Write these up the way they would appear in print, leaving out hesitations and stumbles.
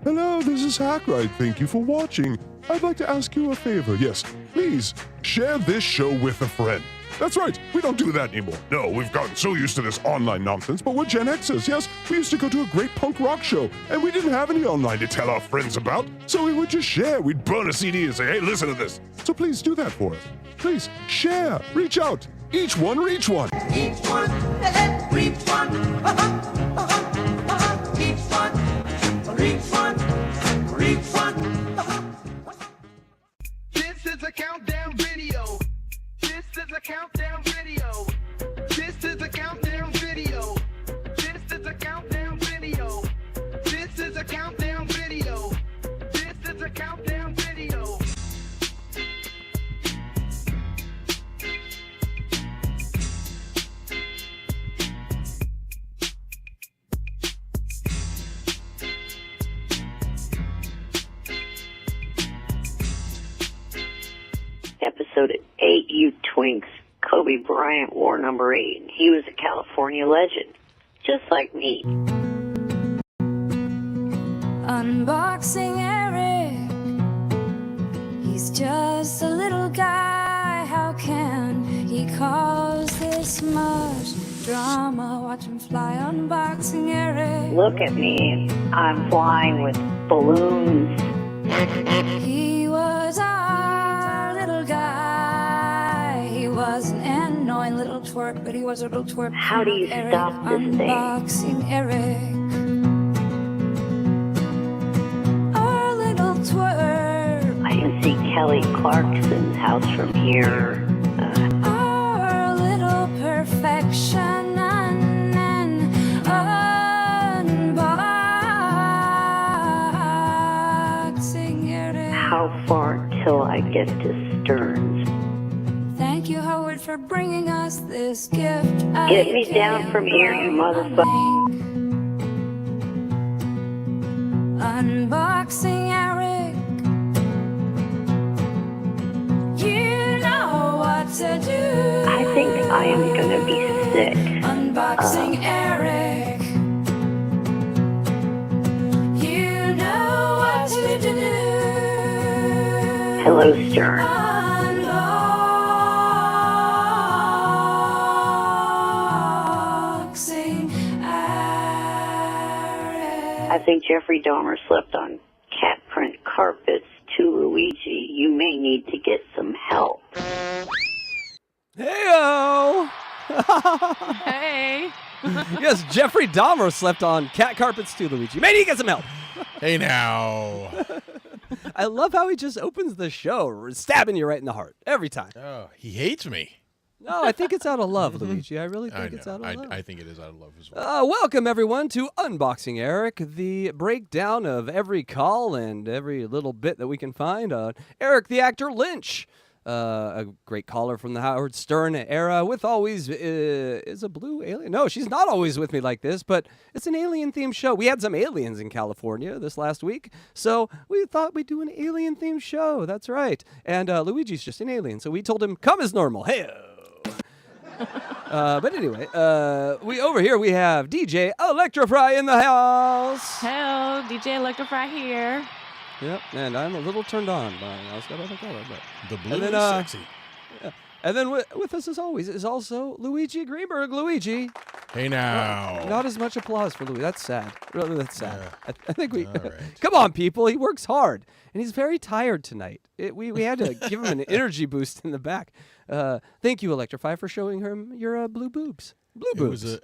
Hello, this is Hackride. Thank you for watching. I'd like to ask you a favor. Yes, please share this show with a friend. That's right, we don't do that anymore. No, we've gotten so used to this online nonsense, but we're Gen Xers, yes? We used to go to a great punk rock show, and we didn't have any online to tell our friends about, so we would just share. We'd burn a CD and say, hey, listen to this. So please do that for us. Please, share, reach out. Each one, reach one. Each one, reach one. Each one, reach one. Reach one. This is a countdown video. This is a countdown video. This is a countdown video. This is a countdown video. This is a countdown video. This is a countdown video. Episode 8, you twinks. Kobe Bryant wore number 8. He was a California legend, just like me. Unboxing Eric. He's just a little guy. How can he cause this much drama? Watch him fly. Unboxing Eric. Look at me. I'm flying with balloons. He was our little guy. He was an annoying little twerp, but he was a little twerp. How do you Eric. stop this thing? Unboxing Eric. Our little twerp. I can see Kelly Clarkson's house from here. Our little perfection and unboxing Eric. How far till I get to Stearns? Thank you, Howard, for bringing us this gift. Get me down from here, you motherfucker. Unboxing Eric. You know what to do. I think I am gonna be sick. Unboxing Eric. You know what to do. Hello, Stearns. Unboxing Eric. I think Jeffrey Dahmer slept on cat print carpets too, Luigi. You may need to get some help. Heyo! Hey. Yes, Jeffrey Dahmer slept on cat carpets too, Luigi. Maybe he get some help. Hey now. I love how he just opens the show, stabbing you right in the heart every time. Oh, he hates me. No, I think it's out of love, Luigi. I really think it's out of love. I think it is out of love as well. Welcome, everyone, to Unboxing Eric, the breakdown of every call and every little bit that we can find on Eric the actor Lynch. A great caller from the Howard Stern era with always is a blue alien. No, she's not always with me like this, but it's an alien-themed show. We had some aliens in California this last week, so we thought we'd do an alien-themed show. That's right. And Luigi's just an alien, so we told him, come as normal. Hey. But anyway, we have DJ Electra in the house. Hello, DJ Electra here. Yep, and I'm a little turned on by color, but The blue then, is sexy. yeah. And then with us as always is also Luigi Greenberg. Luigi. Hey now. Not as much applause for Luigi. That's sad. Really, that's sad. Yeah. I think we. All right. Come on, people. He works hard, and he's very tired tonight. We had to give him an energy boost in the back. Thank you, Electrify, for showing him your blue boobs. Blue It boobs. was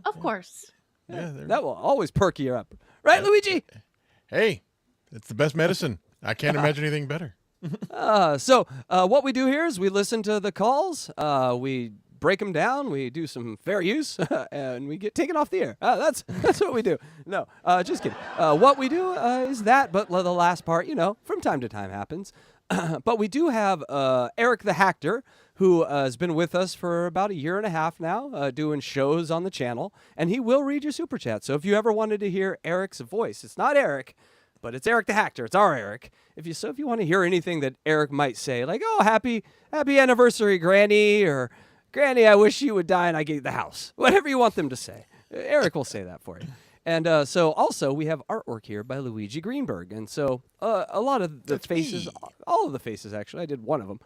Of course. yeah, that will always perk you up, right, Luigi? Hey, it's the best medicine. I can't imagine anything better. So what we do here is we listen to the calls, we break them down, we do some fair use, and we get taken off the air. That's what we do. No, just kidding. What we do is that, but the last part, from time to time happens. But we do have Eric the Hacker, who has been with us for about a year and a half now, doing shows on the channel, and he will read your super chat. So if you ever wanted to hear Eric's voice, it's not Eric, but it's Eric the Hacker. It's our Eric. If you want to hear anything that Eric might say, like, "Oh, happy anniversary, Granny," or Granny, I wish you would die and I gave the house. Whatever you want them to say. Eric will say that for you. And so also we have artwork here by Luigi Greenberg. And so a lot of the faces, all of the faces actually, I did one of them.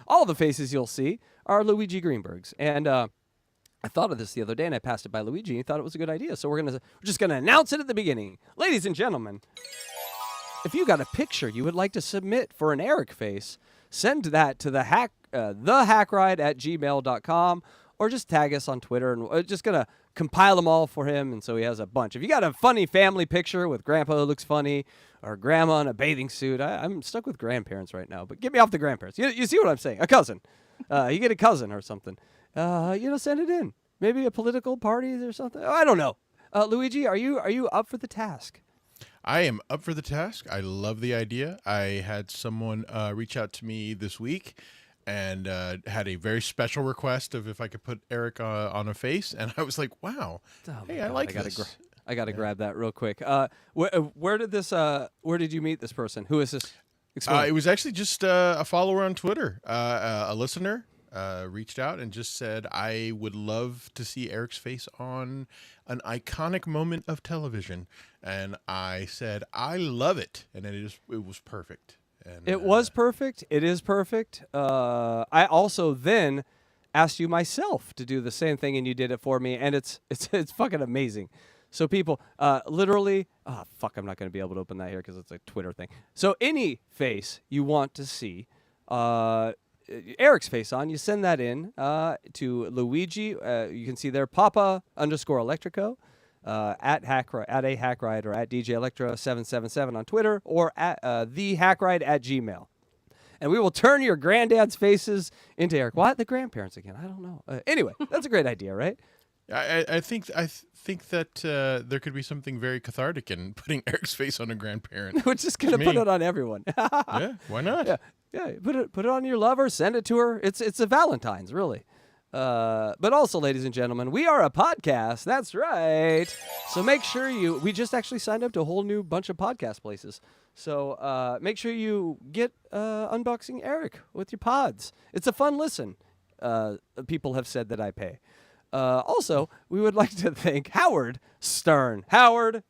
All the faces you'll see are Luigi Greenberg's. And I thought of this the other day and I passed it by Luigi and he thought it was a good idea. So we're just going to announce it at the beginning. Ladies and gentlemen, if you got a picture you would like to submit for an Eric face, send that to thehackride@gmail.com or just tag us on Twitter and we're just going to compile them all for him. And so he has a bunch. If you got a funny family picture with grandpa who looks funny or grandma in a bathing suit, I'm stuck with grandparents right now, but get me off the grandparents. You see what I'm saying? A cousin. You get a cousin or something. Send it in. Maybe a political party or something. I don't know. Luigi, are you up for the task? I am up for the task. I love the idea. I had someone reach out to me this week and had a very special request of if I could put Eric on a face, and I was like, "Wow, hey, I like this." I gotta grab that real quick. Where did you meet this person? Who is this? It was actually just a follower on Twitter, a listener. Reached out and just said, I would love to see Eric's face on an iconic moment of television. And I said, I love it. And then it was perfect. And, it was perfect. It is perfect. I also then asked you myself to do the same thing, and you did it for me. And it's fucking amazing. So people, literally, I'm not going to be able to open that here because it's a Twitter thing. So any face you want to see, Eric's face on, you send that in to Luigi. You can see there Papa_Electrico at a hackride or at DJ Electra 777 on Twitter or at thehackride@gmail. And we will turn your granddad's faces into Eric. What? The grandparents again? I don't know. Anyway, that's a great idea, right? I think that there could be something very cathartic in putting Eric's face on a grandparent. We're just gonna put it on everyone. Yeah, why not? Yeah. Put it on your lover. Send it to her. It's a Valentine's, really. But also, ladies and gentlemen, we are a podcast. That's right. So make sure we just actually signed up to a whole new bunch of podcast places. So make sure you get Unboxing Eric with your pods. It's a fun listen. People have said that I pay. Also, we would like to thank Howard Stern. Howard,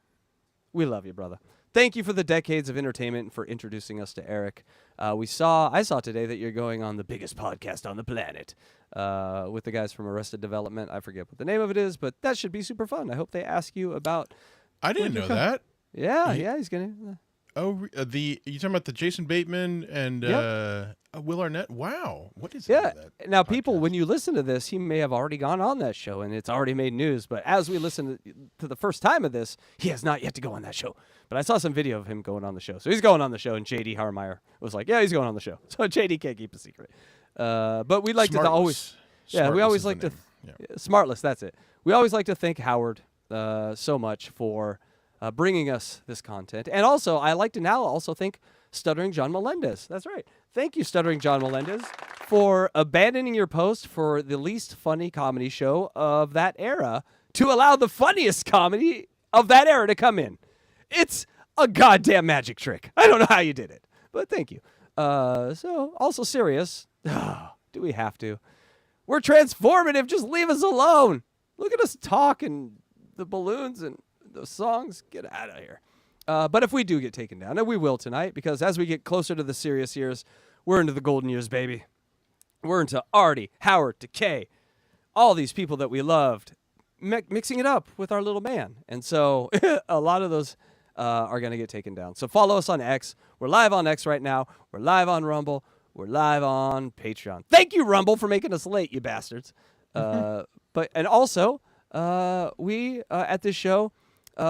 we love you, brother. Thank you for the decades of entertainment and for introducing us to Eric. I saw today that you're going on the biggest podcast on the planet with the guys from Arrested Development. I forget what the name of it is, but that should be super fun. I hope they ask you about. I didn't know that. Yeah, he's gonna. Oh, you talking about the Jason Bateman and Will Arnett? Wow, what is that? Now, podcast? People, when you listen to this, he may have already gone on that show, and it's already made news. But as we listen to the first time of this, he has not yet to go on that show. But I saw some video of him going on the show, so he's going on the show. And JD Harmeyer was like, "Yeah, he's going on the show." So JD can't keep a secret. But we like to always, we always like to Smartless. That's it. We always like to thank Howard so much for bringing us this content. And also, I like to now also thank Stuttering John Melendez. That's right. Thank you, Stuttering John Melendez, for abandoning your post for the least funny comedy show of that era to allow the funniest comedy of that era to come in. It's a goddamn magic trick. I don't know how you did it, but thank you. So, also serious. Do we have to? We're transformative. Just leave us alone. Look at us talk and the balloons and the songs. Get out of here. But if we do get taken down, and we will tonight, because as we get closer to the serious years, we're into the golden years, baby. We're into Artie, Howard, Decay, all these people that we loved, mixing it up with our little man. And so a lot of those are going to get taken down. So follow us on X. We're live on X right now. We're live on Rumble. We're live on Patreon. Thank you, Rumble, for making us late, you bastards. And also, we at this show,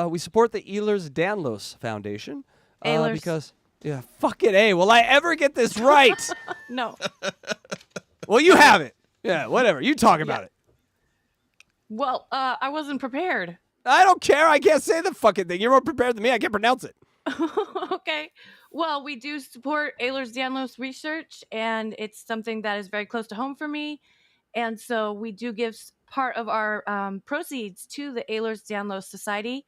we support the Ehlers-Danlos Foundation. Because, fucking A. Will I ever get this right? No. Well, you have it. Yeah, whatever. You talk about it. Well, I wasn't prepared. I don't care. I can't say the fucking thing. You're more prepared than me. I can't pronounce it. Okay. Well, we do support Ehlers-Danlos research, and it's something that is very close to home for me. And so we do give part of our proceeds to the Ehlers-Danlos Society.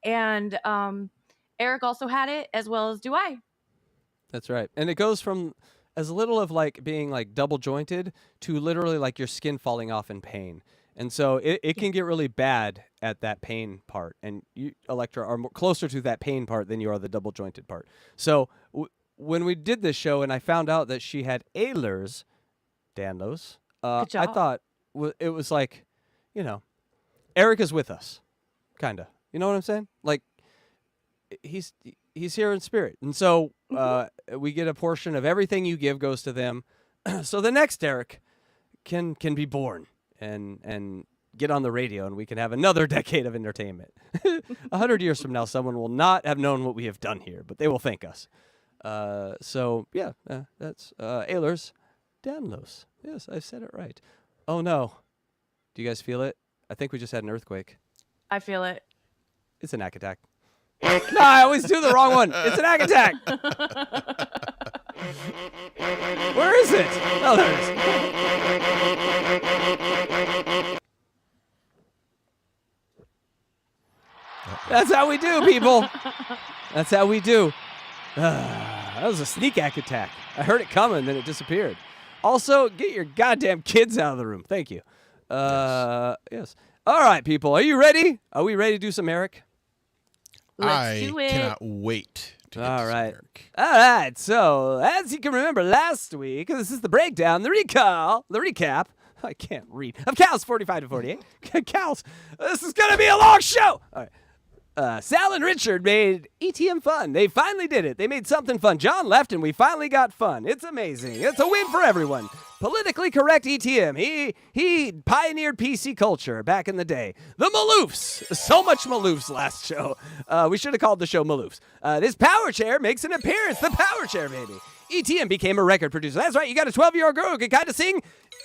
And Eric also had it, as well as do I. That's right. And it goes from as little of like being like double jointed to literally like your skin falling off in pain. And so it can get really bad at that pain part. And you, Electra, are closer to that pain part than you are the double jointed part. So when we did this show and I found out that she had Ehlers Danlos, I thought it was like, Eric is with us, kind of. You know what I'm saying? Like, he's here in spirit. And so we get a portion of everything you give goes to them. So the next Eric can be born and get on the radio, and we can have another decade of entertainment. 100 years from now, someone will not have known what we have done here, but they will thank us. That's Ehlers Danlos. Yes, I said it right. Oh, no. Do you guys feel it? I think we just had an earthquake. I feel it. It's an ack attack. No, I always do the wrong one. It's an ack attack. Where is it? Oh, there it is. That's how we do, people. That's how we do. That was a sneak attack. I heard it coming, then it disappeared. Also, get your goddamn kids out of the room. Thank you. Yes. All right, people. Are you ready? Are we ready to do some Eric? Let's do it. I cannot wait to get to some Eric. All right. So, as you can remember last week, this is the breakdown, the recap. I can't read. Of Cowell's 45 to 48. Cowell's. This is going to be a long show. All right. Sal and Richard made ETM fun. They finally did it. They made something fun. John left and we finally got fun. It's amazing. It's a win for everyone. Politically correct ETM. He pioneered PC culture back in the day. The Maloofs. So much Maloofs last show. We should have called the show Maloofs. This power chair makes an appearance. The power chair, baby. ETM became a record producer. That's right. You got a 12-year-old girl who can kind of sing.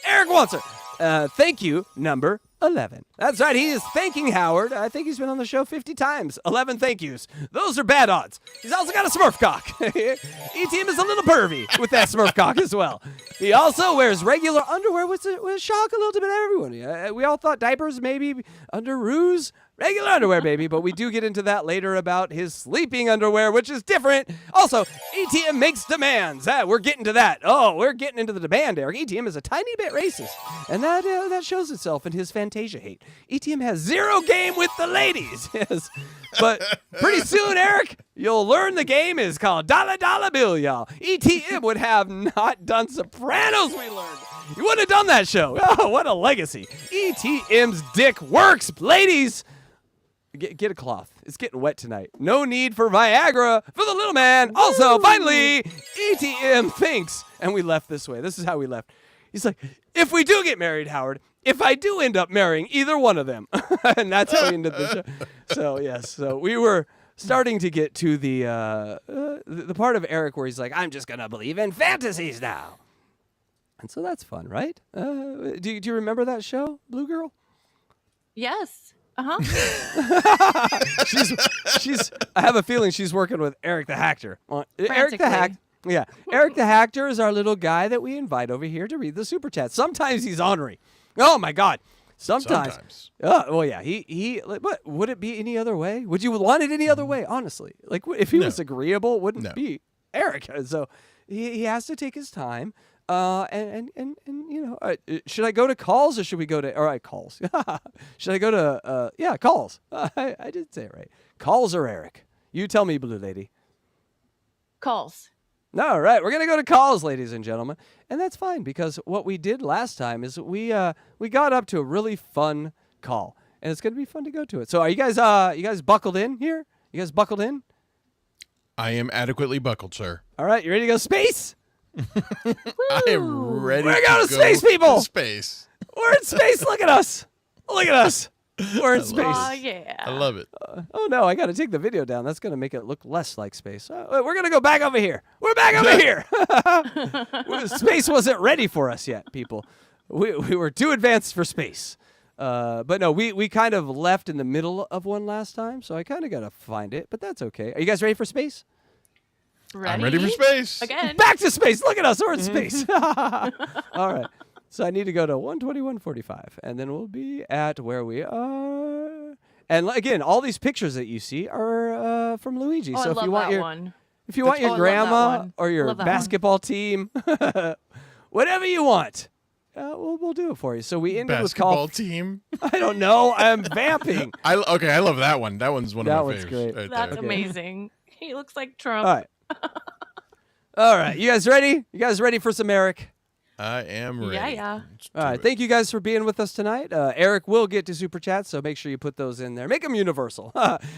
Eric wants her. Thank you, number 11. That's right. He is thanking Howard. I think he's been on the show 50 times. 11 thank yous. Those are bad odds. He's also got a Smurf cock. ETM is a little pervy with that Smurf cock as well. He also wears regular underwear, which shock a little bit everyone. We all thought diapers, maybe underoos. Regular underwear, baby, but we do get into that later about his sleeping underwear, which is different. Also, ETM makes demands. We're getting to that. Oh, we're getting into the demand, Eric. ETM is a tiny bit racist, and that shows itself in his Fantasia hate. ETM has zero game with the ladies. Yes. But pretty soon, Eric, you'll learn the game is called Dollar Dollar Bill, y'all. ETM would have not done Sopranos, we learned. You wouldn't have done that show. Oh, what a legacy. ETM's dick works, ladies. Get a cloth. It's getting wet tonight. No need for Viagra for the little man. Also, finally, ETM thinks, and we left this way. This is how we left. He's like, if we do get married, Howard, if I do end up marrying either one of them, and that's how we ended the show. So, yes. So we were starting to get to the part of Eric where he's like, I'm just going to believe in fantasies now. And so that's fun, right? Do you remember that show, Blue Girl? Yes. She's. I have a feeling she's working with Eric the Hacker. Eric the Hack. Yeah, Eric the Hacker is our little guy that we invite over here to read the super chat. Sometimes he's ornery. Oh my God. Sometimes. Well, yeah. He. But would it be any other way? Would you want it any other way? Honestly, like if he was agreeable, it wouldn't be Eric. So he has to take his time. And should I go to calls or should we go to, all right, calls. Should I go to, calls. I did say it right. Calls or Eric? You tell me, Blue Lady. Calls. All right, we're going to go to calls, ladies and gentlemen. And that's fine because what we did last time is we got up to a really fun call and it's going to be fun to go to it. So are you guys buckled in here? You guys buckled in? I am adequately buckled, sir. All right, you ready to go space? I am ready. We're going to space, people. Space. We're in space. Look at us. Look at us. We're in space. Oh, yeah. I love it. Oh, no. I got to take the video down. That's going to make it look less like space. We're going to go back over here. We're back over here. Space wasn't ready for us yet, people. We were too advanced for space. But no, we kind of left in the middle of one last time, so I kind of got to find it, but that's okay. Are you guys ready for space? Ready? I'm ready for space. Again. Back to space. Look at us. We're in space. All right. So I need to go to 121.45, and then we'll be at where we are. And again, all these pictures that you see are from Luigi. Oh, so I if love you want that your one. If you want Oh, I your love that grandma one. or your Love that basketball team, whatever you want, we'll do it for you. So we ended with Basketball team. I don't know. I'm vamping. I love that one. That one's one That of my one's favorites. great. Right That's there. amazing. He looks like Trump. All right. All right. You guys ready? You guys ready for some Eric? I am ready. Yeah. Let's All do right. it. Thank you guys for being with us tonight. Eric will get to Super Chats, so make sure you put those in there. Make them universal.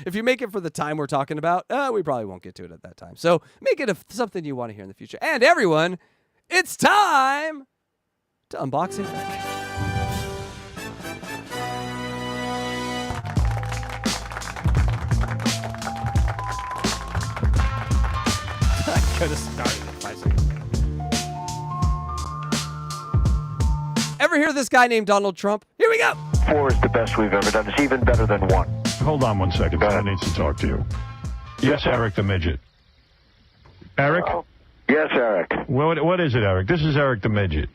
If you make it for the time we're talking about, we probably won't get to it at that time. So make it something you want to hear in the future. And everyone, it's time to unbox it. I could have started in 5 seconds. Ever hear this guy named Donald Trump? Here we go. 4 is the best we've ever done. It's even better than 1. Hold on 1 second. I need to talk to you. Yes, Eric the Midget. Eric? Yes, Eric. What is it, Eric? This is Eric the Midget.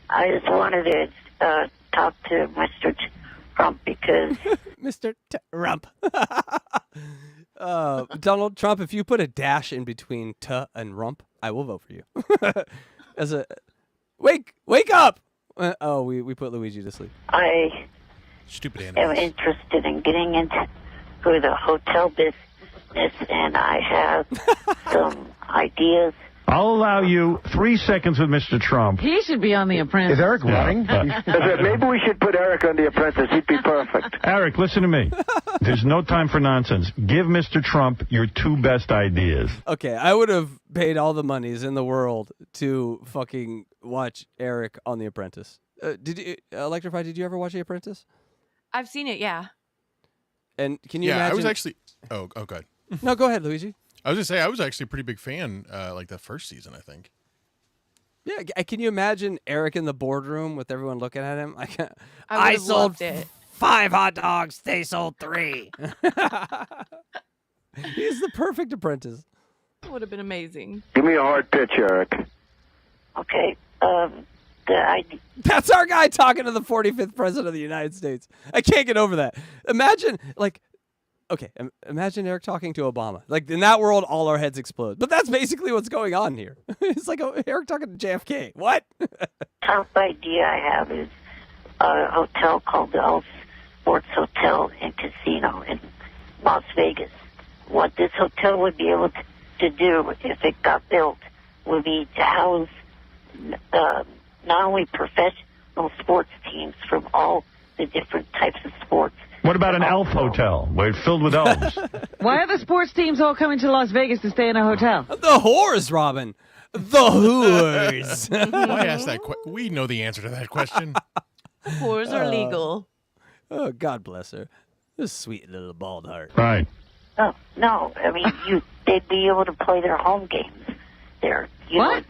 I just wanted to talk to Mr. Trump because Mr. Trump. Donald Trump, if you put a dash in between "t" and "rump," I will vote for you. As a wake up! We put Luigi to sleep. I Stupid am animals. interested in getting into the hotel business, and I have some ideas. I'll allow you 3 seconds with Mr. Trump. He should be on The Apprentice. Is Eric running? Maybe we should put Eric on The Apprentice. He'd be perfect. Eric, listen to me. There's no time for nonsense. Give Mr. Trump your 2 best ideas. Okay, I would have paid all the monies in the world to fucking watch Eric on The Apprentice. Did you, Electrify? Did you ever watch The Apprentice? I've seen it, yeah. And can you Yeah, imagine? I was actually. Oh, God. No, go ahead, Luigi. I was gonna say I was actually a pretty big fan, like the first season, I think. Yeah, can you imagine Eric in the boardroom with everyone looking at him? I would've loved it. 5 hot dogs. They sold 3. He's the perfect apprentice. That would have been amazing. Give me a hard pitch, Eric. Okay. That's our guy talking to the 45th president of the United States. I can't get over that. Imagine, imagine Eric talking to Obama. Like, in that world, all our heads explode. But that's basically what's going on here. It's like Eric talking to JFK. What? top idea I have is a hotel called the All Sports Hotel and Casino in Las Vegas. What this hotel would be able to do if it got built would be to house not only professional sports teams from all the different types of sports. What about an elf hotel where it's filled with elves? Why are the sports teams all coming to Las Vegas to stay in a hotel? The whores, Robin. The whores. Why ask that question? We know the answer to that question. Whores are legal. Oh, God bless her. This sweet little bald heart. Right. No, I mean they'd be able to play their home games there. What?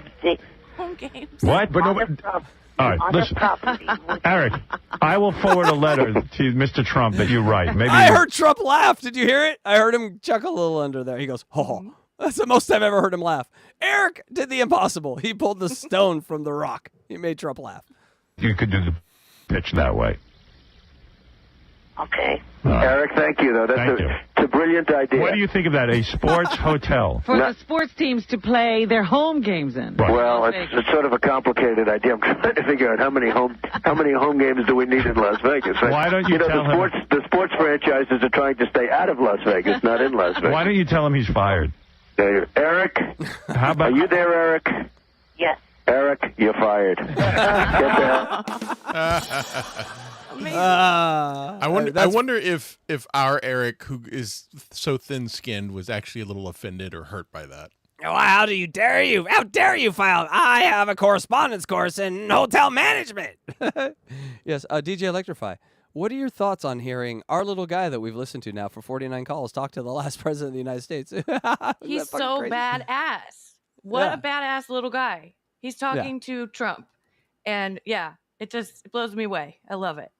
Home games. What? But On no, the all right, on listen. the property. Eric, I will forward a letter to Mr. Trump that you write. Maybe I heard Trump laugh. Did you hear it? I heard him chuckle a little under there. He goes, oh. That's the most I've ever heard him laugh. Eric did the impossible. He pulled the stone from the rock. He made Trump laugh. you could do the pitch that way. Okay. Eric, thank you, though. Thank you. It's a brilliant idea. What do you think of that? A sports hotel. For the sports teams to play their home games in. Right. Well, Las it's Vegas. sort of a complicated idea. I'm trying to figure out how many home games do we need in Las Vegas. Right? Why don't you tell him- the sports franchises are trying to stay out of Las Vegas, not in Las Vegas. Why don't you tell him he's fired? Eric, How about are you there, Eric? Yes. Eric, you're fired. Get the hell. Amazing. I wonder if our Eric, who is so thin-skinned, was actually a little offended or hurt by that. Oh, how do you dare you? How dare you file? I have a correspondence course in hotel management. Yes, DJ Electrify. What are your thoughts on hearing our little guy that we've listened to now for 49 calls talk to the last president of the United States? He's so badass. What Yeah. a badass little guy. He's talking to Trump. And yeah, it blows me away. I love it.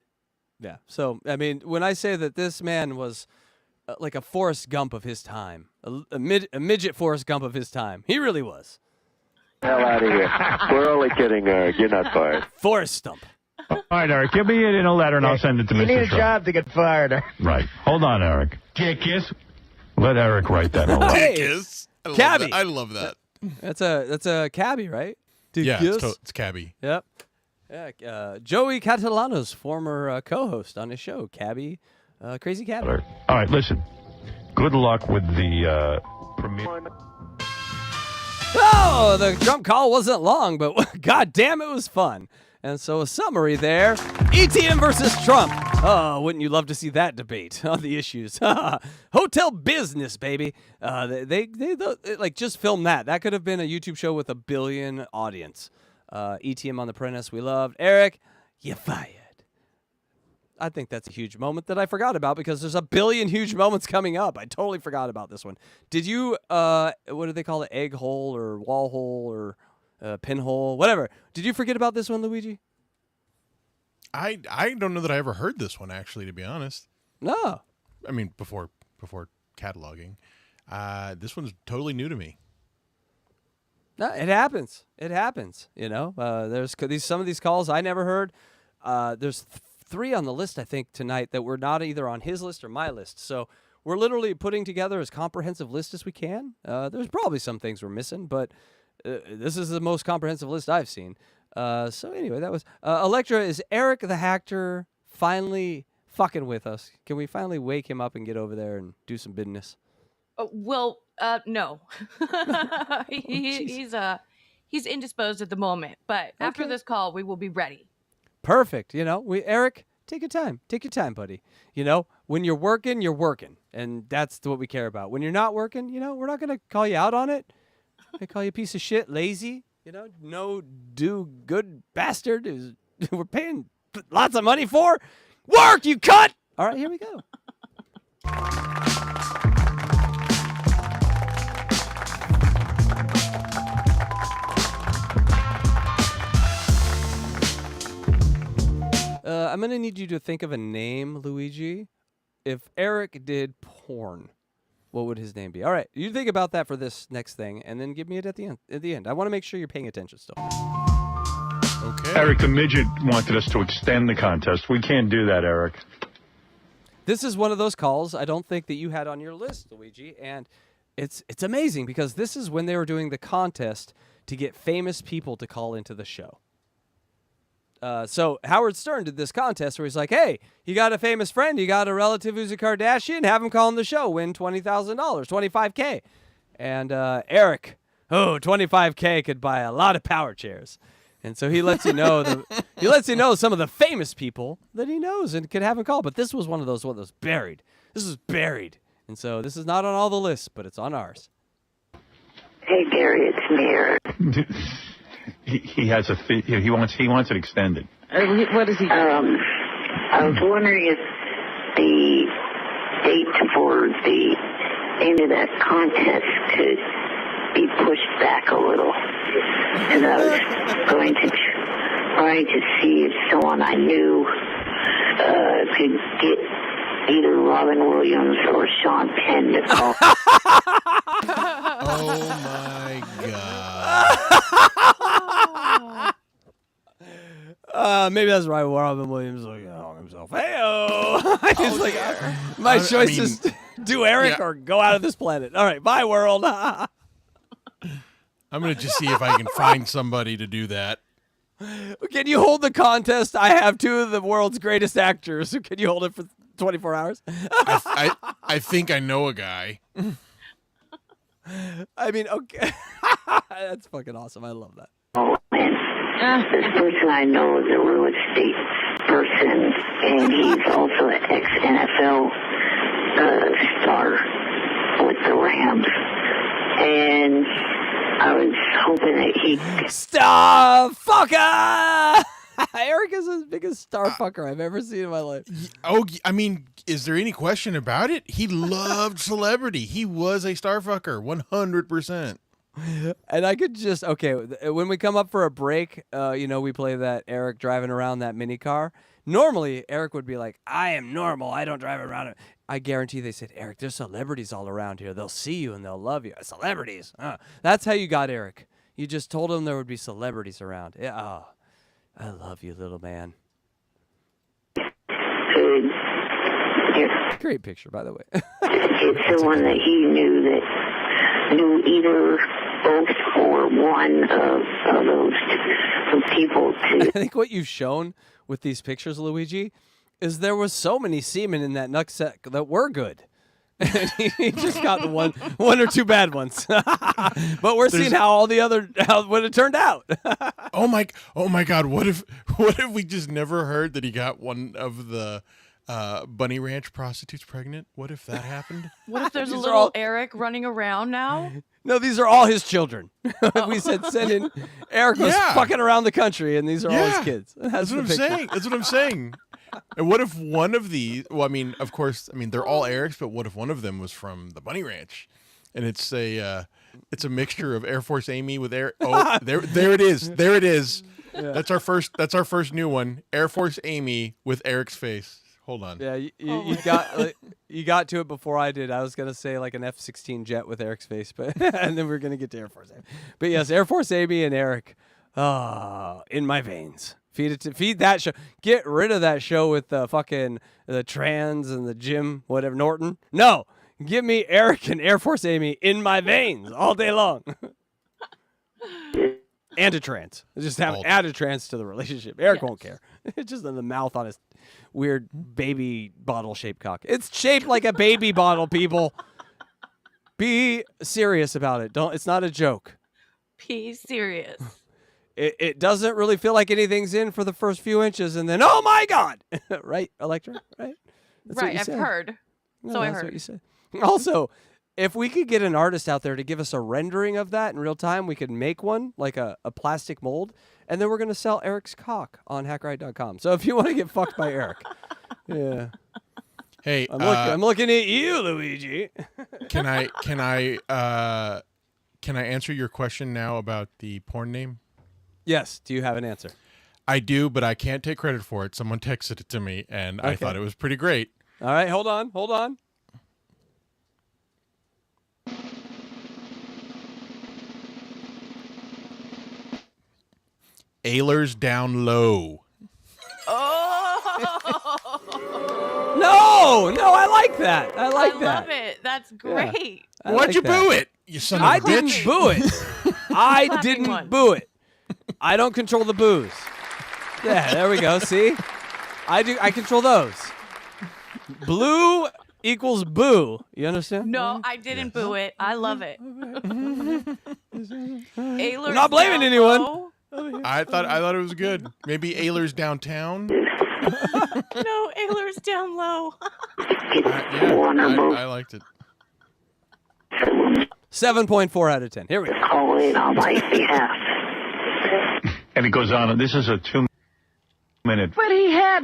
Yeah. So, I mean, when I say that this man was like a Forrest Gump of his time, a midget Forrest Gump of his time, he really was. Hell out of here. We're only kidding, Eric. You're not fired. Forrest Stump. All right, Eric, give me it in a letter and I'll send it to Mr. You need a Trump. job to get fired. Right. Hold on, Eric. Can't kiss? Let Eric write that. All right. Hey, Dickus. Cabby. I love that. That's a cabbie, right? Yeah, Dickus. it's Cabby. Yep. Yeah, Joey Catalano's former co-host on his show, Cabby, Crazy Cabby. All right, listen. Good luck with the premiere. Oh, the Trump call wasn't long, but god damn, it was fun. And so a summary there: ETM versus Trump. Oh, wouldn't you love to see that debate on the issues? Hotel business, baby. They like just film that. That could have been a YouTube show with 1 billion audience. ETM on the Apprentice, we loved. Eric, you fired. I think that's a huge moment that I forgot about because there's 1 billion huge moments coming up. I totally forgot about this one. Did you, what do they call it? Egg hole or wall hole or pinhole, whatever. Did you forget about this one, Luigi? I don't know that I ever heard this one, actually, to be honest. No. I mean, before cataloging. This one's totally new to me. No, it happens. It happens. You know, there's some of these calls I never heard. There's 3 on the list, I think, tonight that were not either on his list or my list. So we're literally putting together as comprehensive list as we can. There's probably some things we're missing, but this is the most comprehensive list I've seen. So anyway, that was Electra. Is Eric the Hacker finally fucking with us? Can we finally wake him up and get over there and do some business? No. He's indisposed at the moment, but after this call, we will be ready. Perfect. You know, Eric, take your time. Take your time, buddy. You know, when you're working, and that's what we care about. When you're not working, you know, we're not gonna call you out on it. They call you a piece of shit, lazy. You know, no do good bastard. We're paying lots of money for work. You cut. All right, here we go. I'm going to need you to think of a name, Luigi. If Eric did porn, what would his name be? All right, you think about that for this next thing, and then give me it at the end. I want to make sure you're paying attention still. Okay. Eric the Midget wanted us to extend the contest. We can't do that, Eric. This is one of those calls I don't think that you had on your list, Luigi, and it's amazing because this is when they were doing the contest to get famous people to call into the show. So Howard Stern did this contest where he's like, hey, you got a famous friend, you got a relative who's a Kardashian, have him call in the show, win $20,000, $25K. And Eric, $25K could buy a lot of power chairs. And so he lets you know some of the famous people that he knows and could have him call. But this was one of those buried. This is buried. And so this is not on all the lists, but it's on ours. Hey, Gary, it's me, Eric. He has he wants it extended. What is he? I was wondering if the date for the end of that contest could be pushed back a little. And I was going to try to see if someone I knew could get either Robin Williams or Sean Penn to call. Oh my God. Maybe that's right. Robin Williams like himself. Hey-oh. He's like, my choice is to do Eric or go out of this planet. All right, bye, world. I'm going to just see if I can find somebody to do that. Can you hold the contest? I have 2 of the world's greatest actors. Can you hold it for 24 hours? I think I know a guy. I mean, okay. That's fucking awesome. I love that. Oh, man. This person I know is a real estate person, and he's also an ex-NFL star with the Rams. And I was hoping that he... Star fucker! Eric is the biggest star fucker I've ever seen in my life. Oh, I mean, is there any question about it? He loved celebrity. He was a star fucker, 100%. And I could just, when we come up for a break, we play that Eric driving around that mini car. Normally, Eric would be like, I am normal. I don't drive around it. I guarantee they said, Eric, there's celebrities all around here. They'll see you and they'll love you. Celebrities. That's how you got Eric. You just told him there would be celebrities around. Yeah. Oh, I love you, little man. Here. Great picture, by the way. It's the one that he knew either both or one of those people I to. think what you've shown with these pictures, Luigi, is there was so many semen in that nutsack that were good. And he just got the one or two bad ones. But we're seeing how what it turned out. Oh my God! What if we just never heard that he got one of the Bunny Ranch prostitutes pregnant? What if that happened? What if there's a little Eric running around now? No, these are all his children. We said send in. Eric was fucking around the country, and these are all his kids. That's what I'm saying. That's what I'm saying. And what if one of these? Well, I mean, of course, they're all Eric's, but what if one of them was from the Bunny Ranch, and it's a mixture of Air Force Amy with Air. Oh, there it is. There it is. Yeah. That's our first new one. Air Force Amy with Eric's face. Hold on. Yeah, you got to it before I did. I was gonna say like an F-16 jet with Eric's face, but and then we're gonna get to Air Force Amy. But yes, Air Force Amy and Eric, in my veins. Feed that show. Get rid of that show with the fucking the trans and the Jim whatever Norton. No, give me Eric and Air Force Amy in my veins all day long. And a trans. Just add a trans to the relationship. Eric won't care. It's just in the mouth on his weird baby bottle shaped cock. It's shaped like a baby bottle, people. Be serious about it. It's not a joke. Be serious. It doesn't really feel like anything's in for the first few inches, and then, oh my God! Right, Electra? Right? That's right, I've heard. No, so I that's heard. What you said. Also, if we could get an artist out there to give us a rendering of that in real time, we could make one, like a plastic mold, and then we're going to sell Eric's cock on hackride.com. So if you want to get fucked by Eric, yeah. Hey, I'm looking at you, Luigi. Can I answer your question now about the porn name? Yes. Do you have an answer? I do, but I can't take credit for it. Someone texted it to me, and I thought it was pretty great. All right, hold on. Ehlers Down Low. Oh! No, I like that. I love it. That's great. Yeah, Why'd you boo it? You son of a bitch. Didn't boo it. I didn't boo it. I don't control the boos. Yeah, there we go. See? I control those. Blue equals boo. You understand? No, I didn't boo it. I love it. I'm not blaming anyone. Low. I thought it was good. Maybe Ehlers Downtown. No, Ehlers Down Low. I liked it. 7.4 out of 10. Here we go. Calling on my behalf. And it goes on. This is a 2-minute. But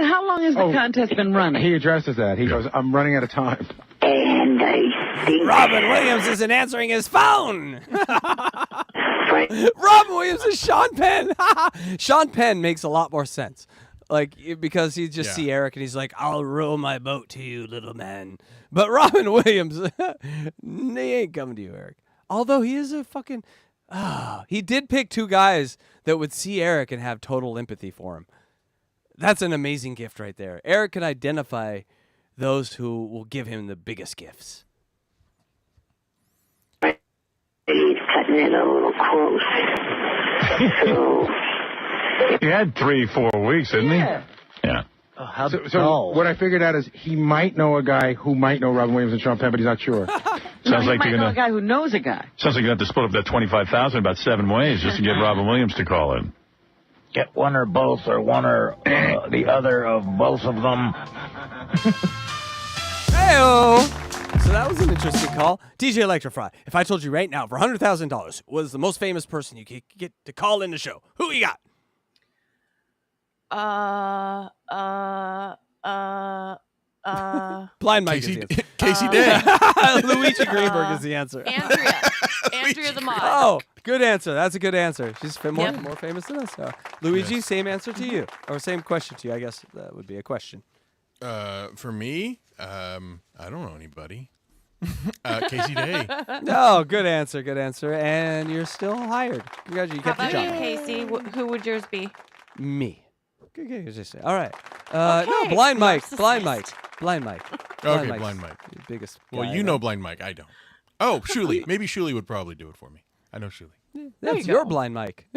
how long has the contest been running? He addresses that. He goes, I'm running out of time. And I think Robin Williams isn't answering his phone. Robin Williams is Sean Penn. Sean Penn makes a lot more sense. Like, because he just see Eric and he's like, I'll row my boat to you, little man. But Robin Williams, he ain't coming to you, Eric. Although he is a fucking... he did pick two guys that would see Eric and have total empathy for him. That's an amazing gift right there. Eric can identify those who will give him the biggest gifts. he's cutting it a little close. So... He had 3-4 weeks, didn't he? Yeah. So what I figured out is he might know a guy who might know Robin Williams and Sean Penn, but he's not sure. Sounds like you might know a guy who knows a guy. Sounds like you have to split up that 25,000 about 7 ways just to get Robin Williams to call in. Get one or both, or one or the other of both of them. Hey-o! So that was an interesting call. DJ Electrify, if I told you right now for $100,000 was the most famous person you could get to call in the show, who you got? Blind Mike is the answer. Casey Day. Luigi Greenberg is the answer. Andrea the Mod. Oh, good answer. That's a good answer. She's more famous than us. Luigi, same answer to you. Or same question to you. I guess that would be a question. For me, I don't know anybody. Casey Day. No, good answer. Good answer. And you're still hired. Congratulations. You How kept the about job. you, Casey? Who would yours be? Me. All right. No, blind Mike. Blind Mike. Blind Mike. Okay, Blind Mike. Biggest. Well, guy, you know Blind Mike. I don't. Oh, Shuli. Maybe Shuli would probably do it for me. I know Shuli. That's your blind Mike.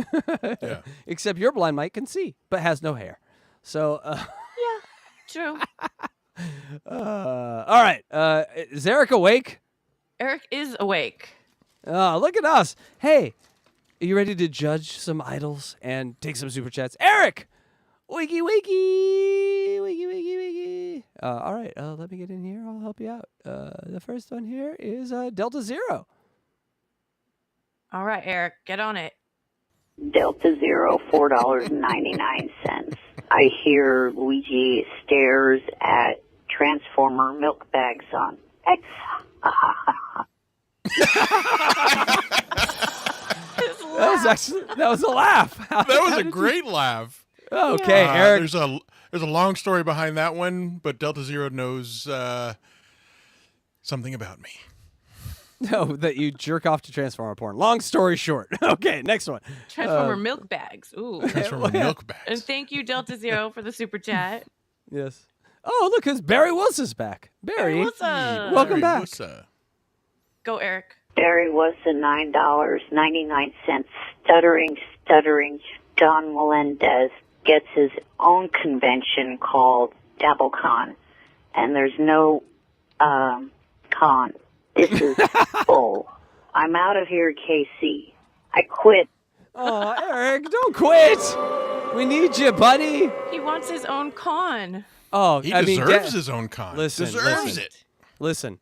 Yeah. Except your blind Mike can see, but has no hair. So. Yeah, true. All right. Is Eric awake? Eric is awake. Oh, look at us. Hey, are you ready to judge some idols and take some super chats? Eric! Wakey, wakey. Wakey, wakey, wakey. All right. Let me get in here. I'll help you out. The first one here is Delta Zero. All right, Eric, get on it. Delta Zero, $4.99. I hear Luigi stares at Transformer milk bags on X. That was a laugh. That was a great laugh. Okay, Eric. There's a long story behind that one, but Delta Zero knows something about me. No, that you jerk off to Transformer porn. Long story short. Okay, next one. Transformer milk bags. Ooh. Transformer milk bags. And thank you, Delta Zero, for the super chat. Yes. Oh, look, because Barry Wilson's back. Barry, welcome back. Go, Eric. Barry was the $9.99 stuttering Don Melendez gets his own convention called DabbleCon, and there's no con. This is bull. I'm out of here, KC. I quit. Oh, Eric, don't quit. We need you, buddy. He wants his own con. Oh, he deserves his own con. Deserves it. Listen.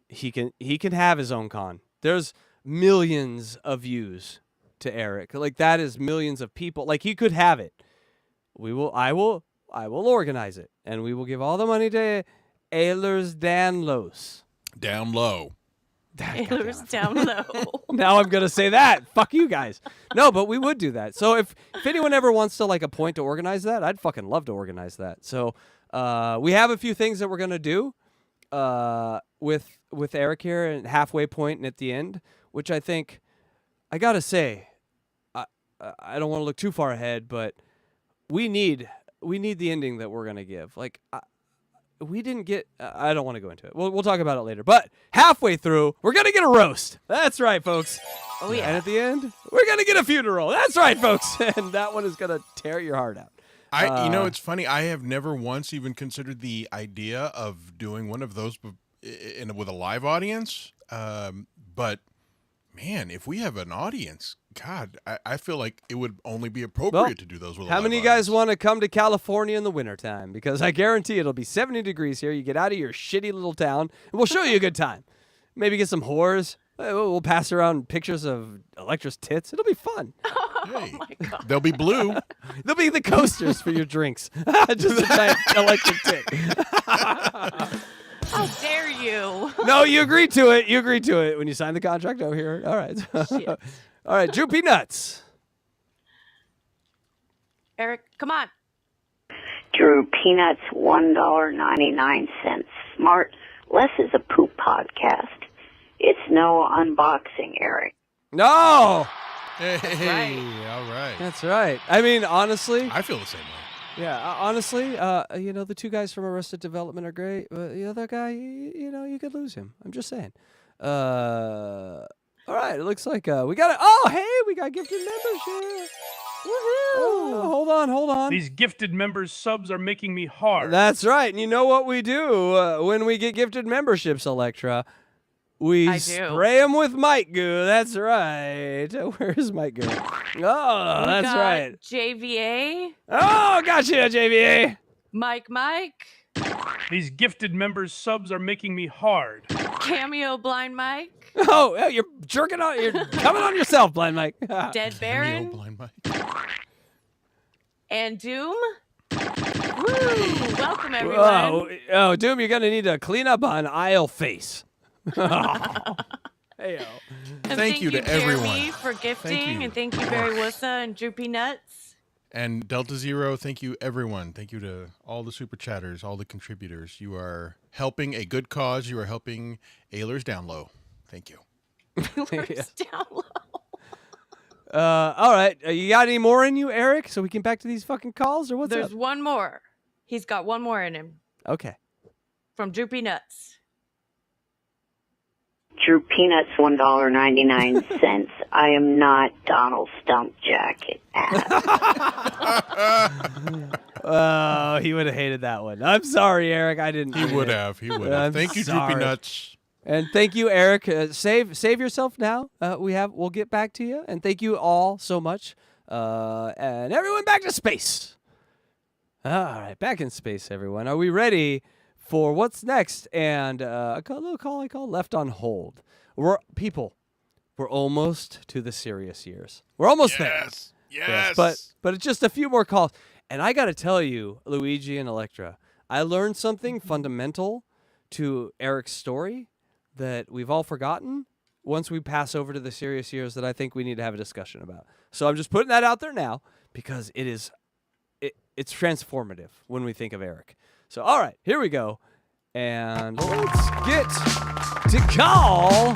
He can have his own con. There's millions of views to Eric. Like, that is millions of people. Like, he could have it. I will organize it, and we will give all the money to Ehlers Danlos. Down low. Ehlers down low. Now I'm gonna say that. Fuck you guys. No, but we would do that. So if anyone ever wants to like appoint to organize that, I'd fucking love to organize that. So we have a few things that we're gonna do with Eric here and halfway point and at the end, which I think I gotta say, I don't want to look too far ahead, but we need the ending that we're gonna give. Like. We didn't get. I don't want to go into it. We'll talk about it later. But halfway through, we're gonna get a roast. That's right, folks. Oh yeah. And at the end, we're gonna get a funeral. That's right, folks. And that one is gonna tear your heart out. It's funny. I have never once even considered the idea of doing one of those with a live audience. But man, if we have an audience, God, I feel like it would only be appropriate to do those with a live audience. How many of you guys want to come to California in the wintertime? Because I guarantee it'll be 70 degrees here. You get out of your shitty little town, and we'll show you a good time. Maybe get some whores. We'll pass around pictures of Electra's tits. It'll be fun. Hey, they'll be blue. They'll be the coasters for your drinks. Just a giant electric tit. How dare you? No, you agreed to it. You agreed to it when you signed the contract over here. All right. Shit. All right, Drew Peanuts. Eric, come on. Drew Peanuts, $1.99. Smart. Less is a poop podcast. It's no unboxing, Eric. No. Hey, right. All right. That's right. I mean, honestly. I feel the same way. Yeah, honestly, the two guys from Arrested Development are great, but the other guy, you could lose him. I'm just saying. All right, it looks like we got it. Oh, hey, we got gifted membership. Woohoo! Hold on. These gifted members subs are making me hard. That's right. And you know what we do when we get gifted memberships, Electra? We spray them with Mike Goo. That's right. Where's Mike Goo? Oh, that's right. JVA. Oh, gotcha, JVA. Mike. These gifted members subs are making me hard. Cameo Blind Mike. Oh, you're jerking on. You're coming on yourself, Blind Mike. Dead Baron. Blind Mike. And Doom. Woo! Welcome everyone. Oh, Doom, you're gonna need to clean up on aisle face. Hey, thank you to Jeremy everyone for gifting, and thank you Barry Wussa and Droopy Nuts. And Delta Zero, thank you everyone. Thank you to all the super chatters, all the contributors. You are helping a good cause. You are helping Ehlers Down Low. Thank you. Ehlers Down Low. All right. You got any more in you, Eric? So we can back to these fucking calls, or what's There's up? one more. He's got one more in him. Okay. From Droopy Nuts. Drew Peanuts, $1.99. I am not Donald Stump Jacket. Oh, he would have hated that one. I'm sorry, Eric. I didn't. He would have. Thank you, sorry. Droopy Nuts. And thank you, Eric. Save yourself now. We'll get back to you. And thank you all so much. And everyone back to space. All right, back in space, everyone. Are we ready for what's next? And a little call I call Left on Hold. We're almost to the serious years. We're almost there. Yes. But it's just a few more calls. And I got to tell you, Luigi and Electra, I learned something fundamental to Eric's story that we've all forgotten once we pass over to the serious years that I think we need to have a discussion about. So I'm just putting that out there now because it's transformative when we think of Eric. So, all right, here we go. And let's get to call.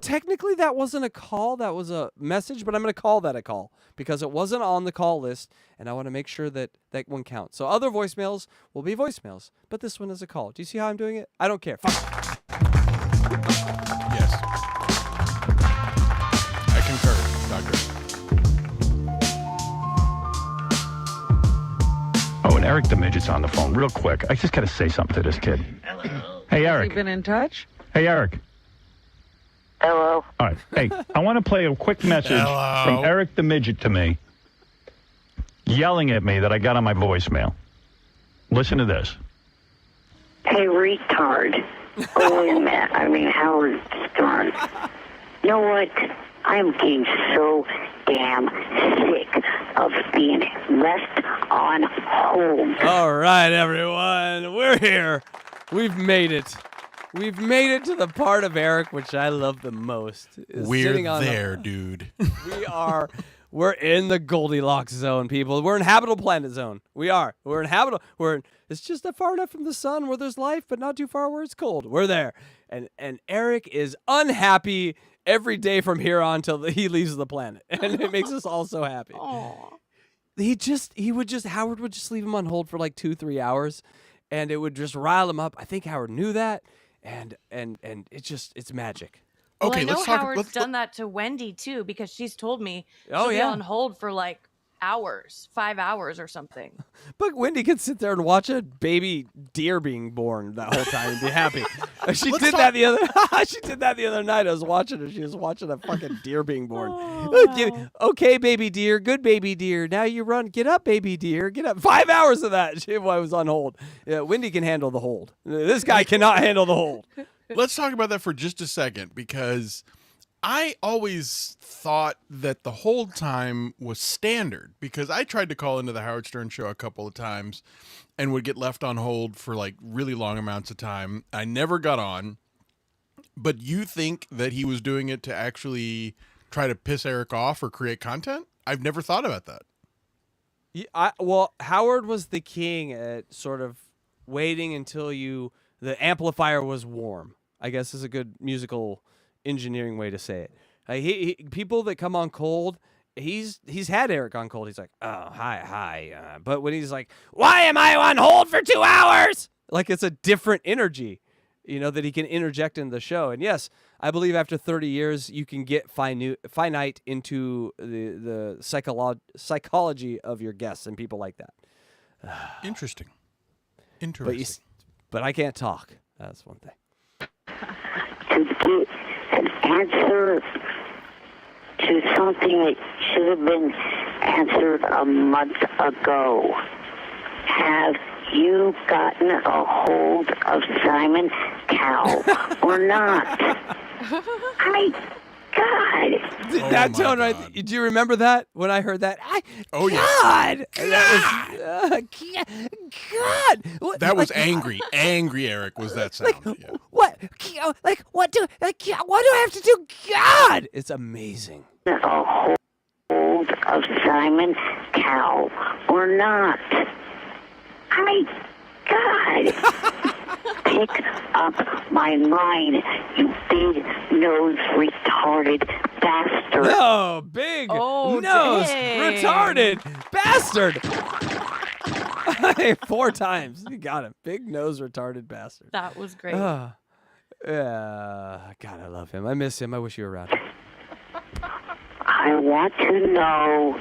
Technically, that wasn't a call. That was a message, but I'm going to call that a call because it wasn't on the call list, and I want to make sure that that one counts. So other voicemails will be voicemails, but this one is a call. Do you see how I'm doing it? I don't care. Fuck. Yes. I concur, Doctor. Oh, and Eric the Midget's on the phone. Real quick. I just got to say something to this kid. Hey, Eric. Has he been in touch? Hey, Eric. Hello. All right. Hey, I want to play a quick message from Eric the Midget to me, yelling at me that I got on my voicemail. Listen to this. Hey, retard. Oh, wait a minute. I mean, Howard Stern. You know what? I'm getting so damn sick of being left on hold. All right, everyone. We're here. We've made it. We've made it to the part of Eric which I love the most. We're there, dude. We're in the Goldilocks zone, people. We're in habitable planet zone. We are. We're in habitable. It's just far enough from the sun where there's life, but not too far where it's cold. We're there. And Eric is unhappy every day from here on till he leaves the planet. And it makes us all so happy. Aww. Howard would just leave him on hold for like 2-3 hours, and it would just rile him up. I think Howard knew that. And it's magic. Well, Okay, I know let's talk. Howard's done that to Wendy too, because she's told me Oh, she'll be yeah. on hold for like hours, 5 hours or something. But Wendy could sit there and watch a baby deer being born that whole time and be happy. She did that the other night. I was watching her. She was watching a fucking deer being born. Oh. Okay, baby deer. Good baby deer. Now you run. Get up, baby deer. Get up. 5 hours of that. I was on hold. Wendy can handle the hold. This guy cannot handle the hold. Let's talk about that for just a second, because I always thought that the hold time was standard, because I tried to call into the Howard Stern show a couple of times and would get left on hold for like really long amounts of time. I never got on. But you think that he was doing it to actually try to piss Eric off or create content? I've never thought about that. Well, Howard was the king at sort of waiting until the amplifier was warm, I guess is a good musical engineering way to say it. People that come on cold, he's had Eric on cold. He's like, oh, hi. But when he's like, why am I on hold for 2 hours? Like it's a different energy, that he can interject in the show. And yes, I believe after 30 years, you can get finite into the psychology of your guests and people like that. Interesting. But I can't talk. That's one thing. To get an answer to something that should have been answered a month ago. Have you gotten a hold of Simon Cowell or not? God. That tone right there. Do you remember that when I heard that? Oh, yeah. God. That was, God. That was angry. Angry Eric was that sound. Yeah. What? What do I have to do? God. It's amazing. A hold of Simon Cowell or not? God. Pick up my line, you big nose retarded bastard. No, big nose, dang. retarded bastard. 4 times. You got him. Big nose, retarded bastard. That was great. Yeah. God, I love him. I miss him. I wish you were around. I want to know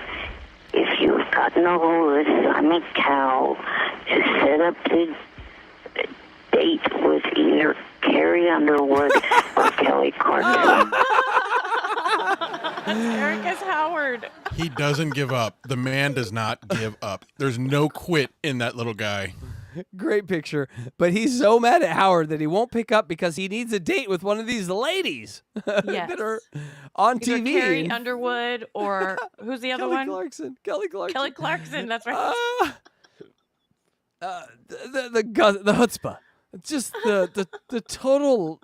if you've gotten a hold of Simon Cowell to set up the date with either Carrie Underwood or Kelly Clarkson. Eric is Howard. He doesn't give up. The man does not give up. There's no quit in that little guy. Great picture. But he's so mad at Howard that he won't pick up because he needs a date with one of these ladies that are on Either TV. Carrie Underwood or who's the other Kelly one? Clarkson. Kelly Clarkson. Kelly Clarkson. That's right. The chutzpah. It's just the total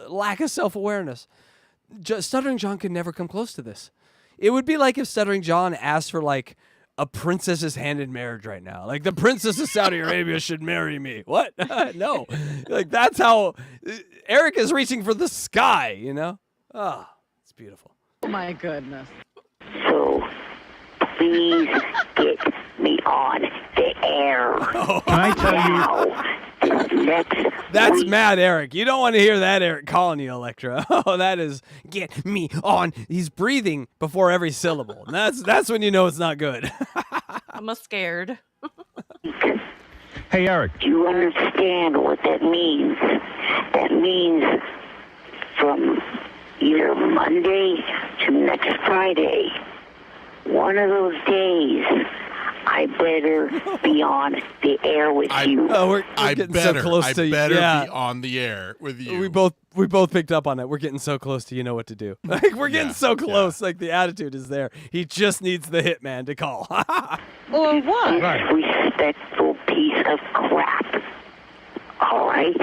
lack of self-awareness. Stuttering John could never come close to this. It would be like if Stuttering John asked for like a princess's hand in marriage right now. Like the princess of Saudi Arabia should marry me. What? No. Like that's how Eric is reaching for the sky, you know? Oh, it's beautiful. Oh my goodness. So, please get me on the air. Can I tell you? That's mad, Eric. You don't want to hear that, Eric, calling you Electra. Oh, that is get me on. He's breathing before every syllable. That's when you know it's not good. I'm scared. Hey, Eric. Do you understand what that means? That means from either Monday to next Friday, one of those days, I better be on the air with you. Oh, we're getting so close to I better yeah. be on the air with you. We both picked up on it. We're getting so close to you know what to do. Like we're getting so close. Like the attitude is there. He just needs the hitman to call. Or what? Disrespectful piece of crap. All right.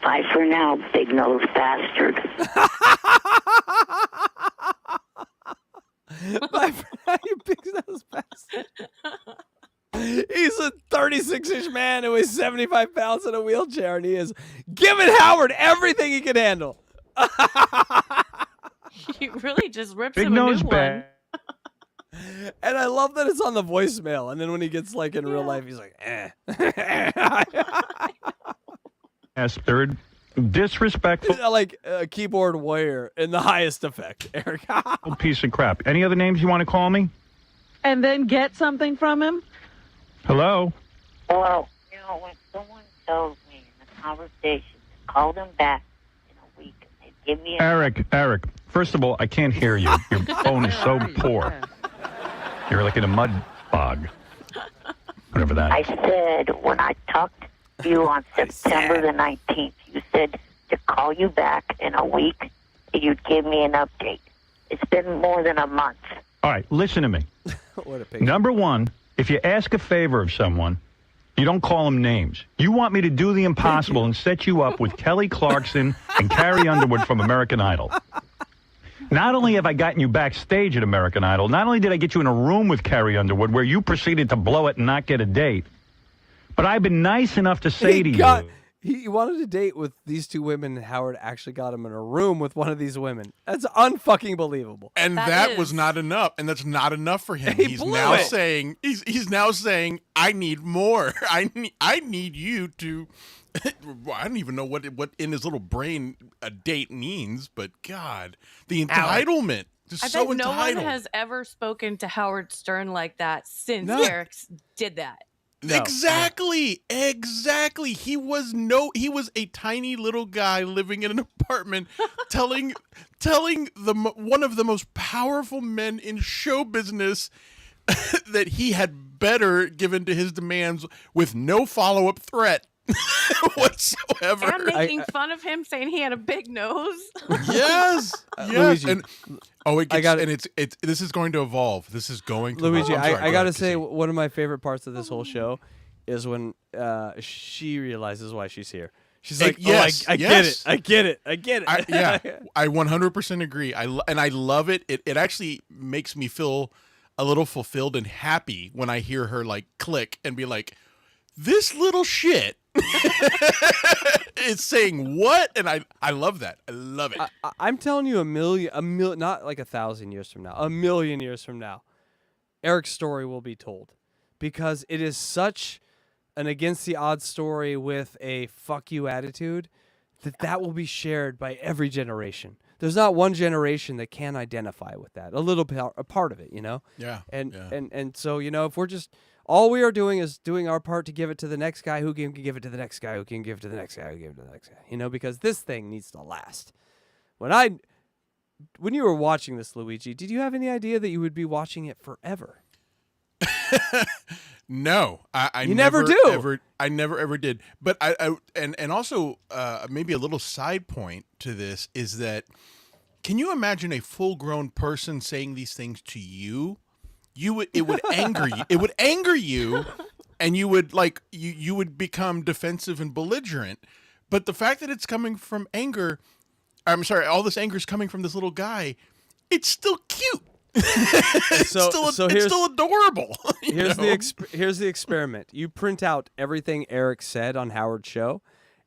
Bye for now, big nose bastard. Bye for now, you big nose bastard. He's a 36-inch man who weighs 75 pounds in a wheelchair, and he is giving Howard everything he can handle. He really just rips Big him a new nose one. bag. And I love that it's on the voicemail, and then when he gets like in real life, he's like, eh. As third, disrespectful Like a keyboard warrior in the highest effect, Eric. piece of crap. Any other names you want to call me? And then get something from him? Hello? Well, you know, when someone tells me in the conversation to call them back in a week, and they give me Eric, first of all, I can't hear you. Your phone is so poor. You're like in a mud bog. Whatever that I is. said when I talked to you on September the 19th, you said to call you back in a week and you'd give me an update. It's been more than a month. All right, listen to me. What a picture. Number one, if you ask a favor of someone, you don't call them names. You want me to do the impossible and set you up with Kelly Clarkson and Carrie Underwood from American Idol. Not only have I gotten you backstage at American Idol, not only did I get you in a room with Carrie Underwood where you proceeded to blow it and not get a date, but I've been nice enough to say to you. He wanted to date with these two women, and Howard actually got him in a room with one of these women. That's unfucking believable. And that was not enough, and that's not enough for him. He He's blew now it. saying he's now saying I need more. I need you to. Well, I don't even know what in his little brain a date means, but God, the entitlement. Just I so bet no one entitled. has ever spoken to Howard Stern like that since No. Eric did that. No. Exactly. He was a tiny little guy living in an apartment telling one of the most powerful men in show business that he had better given to his demands with no follow-up threat whatsoever. And making fun of him saying he had a big nose. Yes. Luigi, And this is going to evolve. This is going to Luigi, evolve. I'm sorry, I go got to ahead, say, Casey. one of my favorite parts of this whole show is when she realizes why she's here. She's like, yes, I yes. get it. I 100% agree. I love it. It actually makes me feel a little fulfilled and happy when I hear her like click and be like, this little shit It's saying what? And I love that. I love it. I'm telling you, a million, not like 1,000 years from now, 1,000,000 years from now, Eric's story will be told, because it is such an against the odds story with a fuck you attitude that will be shared by every generation. There's not one generation that can identify with that. A part of it, you know? Yeah. And so, you know, if we're just, all we are doing is doing our part to give it to the next guy who can give it to the next guy who can give it to the next guy who can give it to the next guy, you know, because this thing needs to last. When you were watching this, Luigi, did you have any idea that you would be watching it forever? No, I never do. I never ever did. But and also maybe a little side point to this is that, can you imagine a full-grown person saying these things to you? It would anger you. It would anger you, and you would you would become defensive and belligerent. But the fact that it's coming from anger, I'm sorry, all this anger is coming from this little guy. It's still cute. It's still adorable. Here's the experiment. You print out everything Eric said on Howard's show,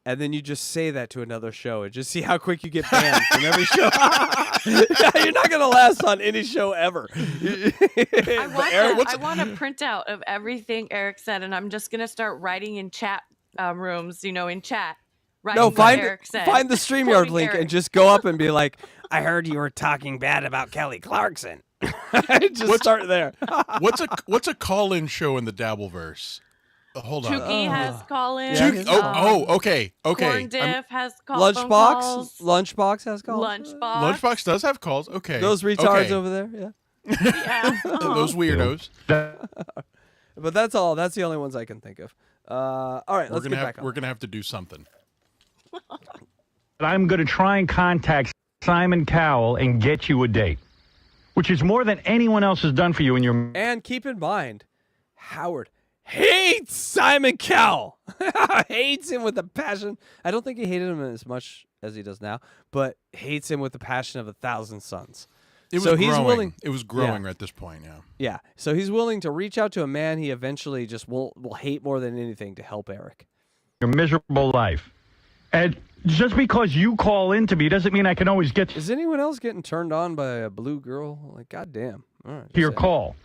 and then you just say that to another show and just see how quick you get banned from every show. You're not going to last on any show ever. I want a printout of everything Eric said, and I'm just going to start writing in chat rooms, in chat. No, find the StreamYard link and just go up and be like, I heard you were talking bad about Kelly Clarkson. Start there. What's a call-in show in the Dabbleverse? Hold on. Tukey has call-in. Okay. Corn Diff has calls. Lunchbox has calls. Lunchbox does have calls. Okay. Those retards over there. Yeah. Those weirdos. But that's all. That's the only ones I can think of. All right, let's get back on. We're gonna have to do something. I'm going to try and contact Simon Cowell and get you a date, which is more than anyone else has done for you in your... And keep in mind, Howard hates Simon Cowell. Hates him with a passion. I don't think he hated him as much as he does now, but hates him with the passion of 1,000 suns. It was growing at this point, yeah. Yeah, so he's willing to reach out to a man he eventually just will hate more than anything to help Eric. Your miserable life. And just because you call in to me doesn't mean I can always get... Is anyone else getting turned on by a blue girl? Like, goddamn. All right, your call.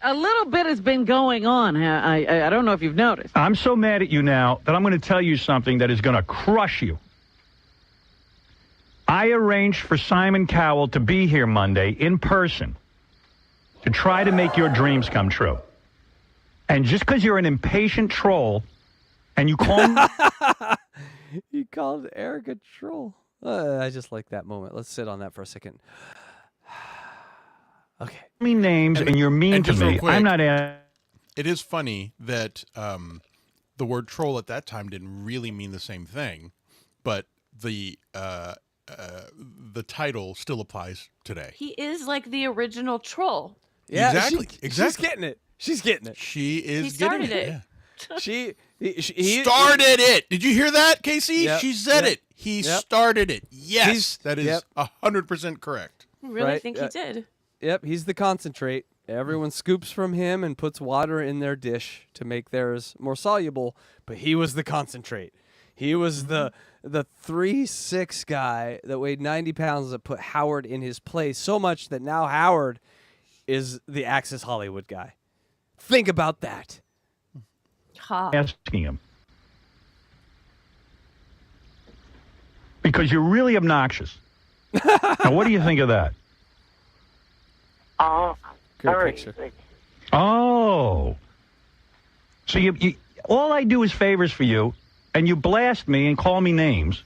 A little bit has been going on. I don't know if you've noticed. I'm so mad at you now that I'm going to tell you something that is going to crush you. I arranged for Simon Cowell to be here Monday in person to try to make your dreams come true. And just because you're an impatient troll and you call me... He called Eric a troll. I just like that moment. Let's sit on that for a second. Okay. Me names and you're mean to me. Quick, I'm not... It is funny that the word troll at that time didn't really mean the same thing, but the title still applies today. He is like the original troll. Yeah, exactly. She's getting it. She's getting it. She is he started getting it. it. Yeah. He started it. Did you hear that, Casey? Yep. She said it. He started it. Yes, that is 100% correct. I really think he did. Yep, he's the concentrate. Everyone scoops from him and puts water in their dish to make theirs more soluble, but he was the concentrate. He was the 3'6" guy that weighed 90 pounds that put Howard in his place so much that now Howard is the Access Hollywood guy. Think about that. Asking him. Because you're really obnoxious. Now, what do you think of that? Great picture. Oh. So you all I do is favors for you, and you blast me and call me names.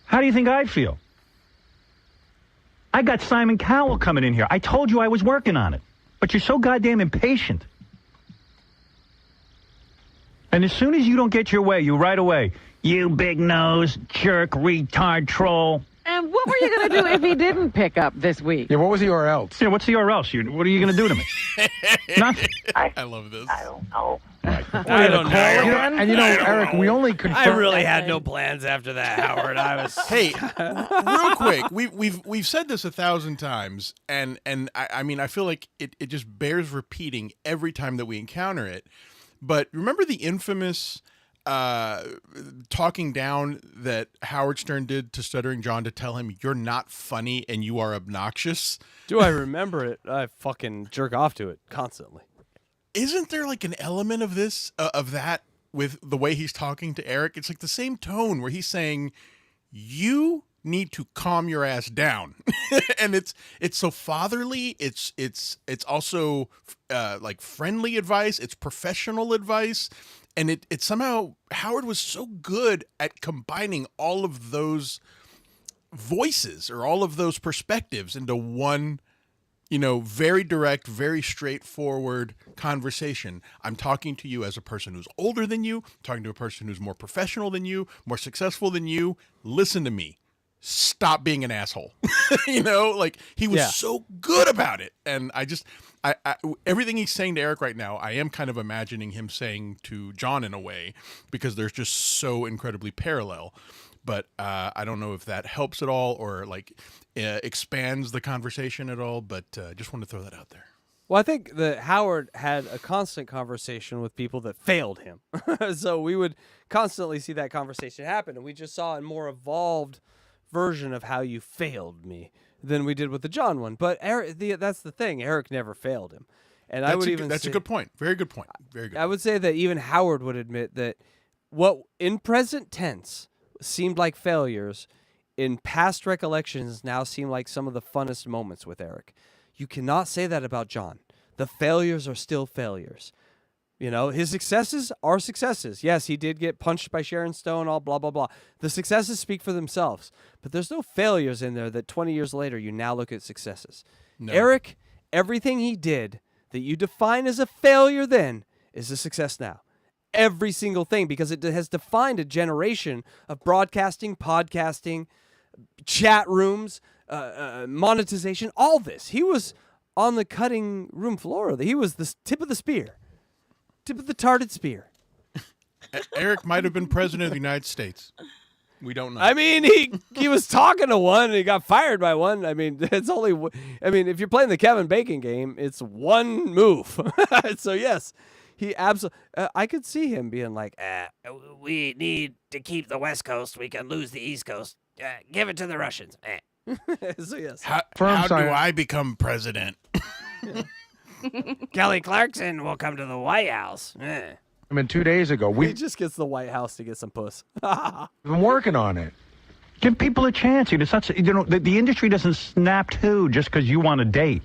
How do you think I feel? I got Simon Cowell coming in here. I told you I was working on it. But you're so goddamn impatient. And as soon as you don't get your way, you right away, you big nose, jerk, retard, troll. And what were you going to do if he didn't pick up this week? Yeah, what was the or else? Yeah, what's the or else? What are you going to do to me? Nothing. I love this. I don't know. I don't know. And Eric, we only confirmed... I really had no plans after that, Howard. I was... Hey, real quick, we've said this 1,000 times, and I mean, I feel like it just bears repeating every time that we encounter it. But remember the infamous talking down that Howard Stern did to Stuttering John to tell him you're not funny and you are obnoxious. Do I remember it? I fucking jerk off to it constantly. Isn't there like an element of this, of that with the way he's talking to Eric? It's like the same tone where he's saying, you need to calm your ass down. And it's so fatherly. It's also like friendly advice. It's professional advice. And it somehow, Howard was so good at combining all of those voices or all of those perspectives into one, very direct, very straightforward conversation. I'm talking to you as a person who's older than you, talking to a person who's more professional than you, more successful than you. Listen to me. Stop being an asshole. Like he was so good about it. And I everything he's saying to Eric right now, I am kind of imagining him saying to John in a way, because they're just so incredibly parallel. But I don't know if that helps at all or like expands the conversation at all. But just want to throw that out there. Well, I think that Howard had a constant conversation with people that failed him. So we would constantly see that conversation happen. And we just saw a more evolved version of how you failed me than we did with the John one. But Eric, that's the thing. Eric never failed him. And that's a good point. Very good point. Very good. I would say that even Howard would admit that what in present tense seemed like failures in past recollections now seem like some of the funnest moments with Eric. You cannot say that about John. The failures are still failures. His successes are successes. Yes, he did get punched by Sharon Stone, all blah, blah, blah. The successes speak for themselves. But there's no failures in there that 20 years later you now look at successes. No. Eric, everything he did that you define as a failure then is a success now. Every single thing, because it has defined a generation of broadcasting, podcasting, chat rooms, monetization, all this. He was on the cutting room floor. He was the tip of the spear. Tip of the tarted spear. Eric might have been president of the United States. We don't know. I mean, he was talking to one and he got fired by one. I mean, if you're playing the Kevin Bacon game, it's one move. So yes, he absolutely. I could see him being like, "We need to keep the West Coast. We can lose the East Coast. Give it to the Russians." So yes. How do I become president? Kelly Clarkson will come to the White House. I mean, 2 days ago, he just gets the White House to get some puss. We've been working on it. Give people a chance. It's not, the industry doesn't snap to just because you want a date.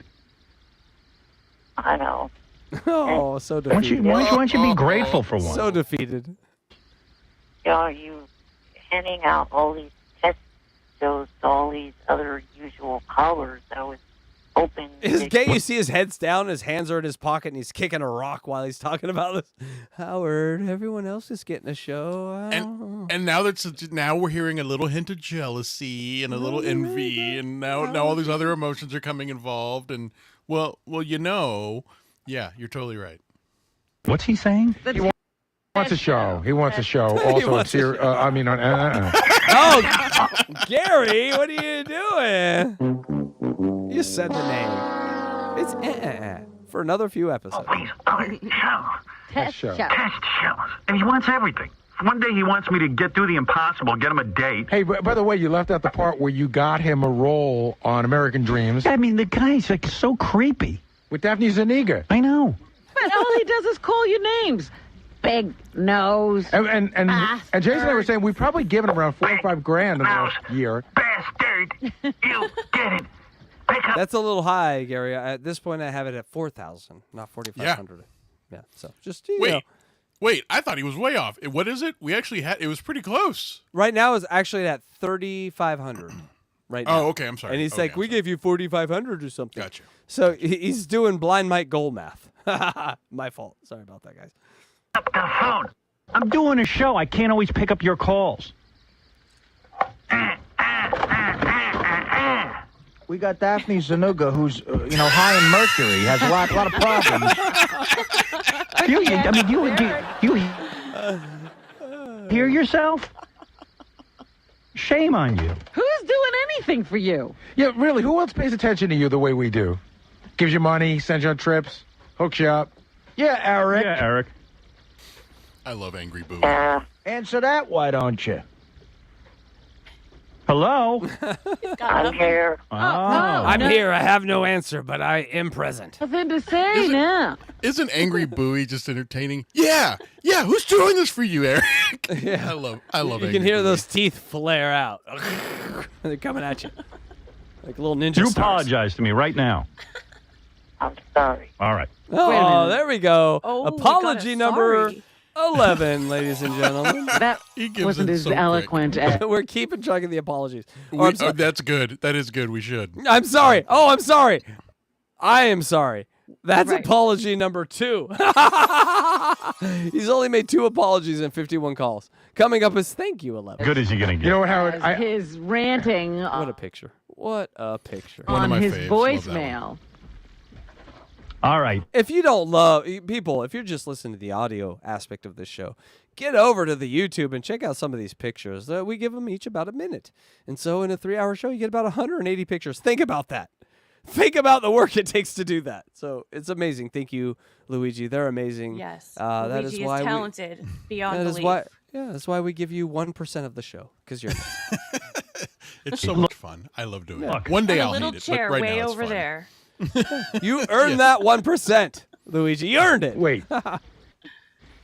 I know. Oh, so defeated. Why don't you be grateful for one? So defeated. Are you handing out all these test shows to all these other usual callers? I was hoping. Can't you see his head's down, his hands are in his pocket, and he's kicking a rock while he's talking about this? Howard, everyone else is getting a show. And now we're hearing a little hint of jealousy and a little envy, and now all these other emotions are coming involved. And well, yeah, you're totally right. What's he saying? He wants a show. He wants a show. Also, Oh, Gary, what are you doing? You said the name. It's for another few episodes. Test shows. And he wants everything. One day he wants me to get through the impossible, get him a date. Hey, by the way, you left out the part where you got him a role on American Dreams. I mean, the guy's like so creepy. With Daphne Zuniga. I know. But all he does is call you names. Big nose. And Jason and I were saying we've probably given him around $4 or $5 grand in the last year. Bastard. You get it. That's a little high, Gary. At this point, I have it at 4,000, not 4,500. Yeah. So just Wait, I thought he was way off. What is it? We actually had. It was pretty close. Right now, it's actually at 3,500. Right now. Oh, okay. I'm sorry. And he's like, we gave you 4,500 or something. Gotcha. So he's doing blind Mike goal math. My fault. Sorry about that, guys. Up the phone. I'm doing a show. I can't always pick up your calls. We got Daphne Zuniga, who's high in mercury, has a lot of problems. You hear yourself? Shame on you. Who's doing anything for you? Yeah, really, who else pays attention to you the way we do? Gives you money, sends you on trips, hooks you up. Yeah, Eric. I love Angry Boo. Answer that, why don't you? Hello? I'm here. I'm here. I have no answer, but I am present. Nothing to say now. Isn't Angry Booey just entertaining? Yeah. Who's doing this for you, Eric? Yeah. I love You Angry can hear Booey. those teeth flare out. They're coming at you. Like little ninja You stars. apologize to me right now. I'm sorry. All right. Oh, there we go. Oh, we got Apology a number sorry. 11, ladies and gentlemen. That gives wasn't it as so quick. eloquent as. We're keeping track of the apologies. Oh, I'm sorry. That's good. That is good. We should. I'm sorry. Oh, I'm sorry. I am sorry. That's Right. apology number 2. He's only made 2 apologies and 51 calls. Coming up is thank you, 11. Good as you're going to get. You know what, Howard? His ranting What a picture. What a picture. One of on my his faves. Love that one. voicemail. All right. If you don't love people, if you're just listening to the audio aspect of this show, get over to the YouTube and check out some of these pictures. We give them each about a minute. And so in a 3-hour show, you get about 180 pictures. Think about that. Think about the work it takes to do that. So it's amazing. Thank you, Luigi. They're amazing. Yes. That Luigi is why talented beyond that belief. is why. Yeah, that's why we give you 1% of the show because you're. It's so much fun. I love doing Look. it. One day On a I'll little hate it, chair but right way now it's over fun. there. You earned that 1%, Luigi. You earned it. Wait.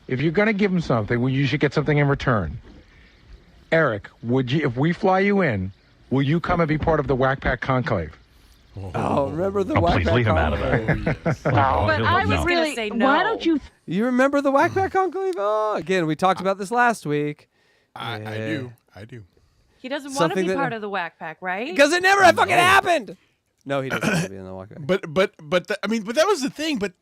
If you're going to give him something, well, you should get something in return. Eric, would you, if we fly you in, will you come and be part of the Wack Pack conclave? Oh, remember the Oh, Wack please Pack leave him out of Conclave? that. Yes. But I was No. really. say Why no. don't you? You remember the Wack Pack Conclave? Oh, again, we talked about this last week. I do. He doesn't want to Something be that- part of the Wack Pack, right? Because it never fucking happened. No, he doesn't want to be in the Wack Pack. But that was the thing. But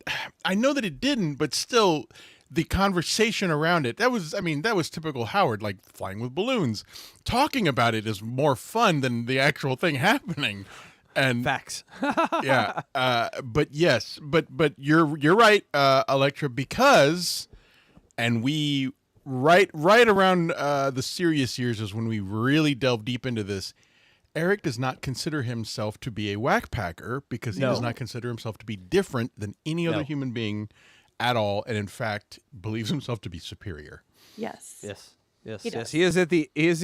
I know that it didn't. But still, the conversation around it, that was typical Howard, like flying with balloons. Talking about it is more fun than the actual thing happening. And Facts. yeah, but yes, but you're right, Electra, because, and we right around the serious years is when we really delve deep into this. Eric does not consider himself to be a whack packer because he does not consider himself to be different than any other human being at all, and in fact believes himself to be superior. Yes. Yes. Yes, He yes. does. He is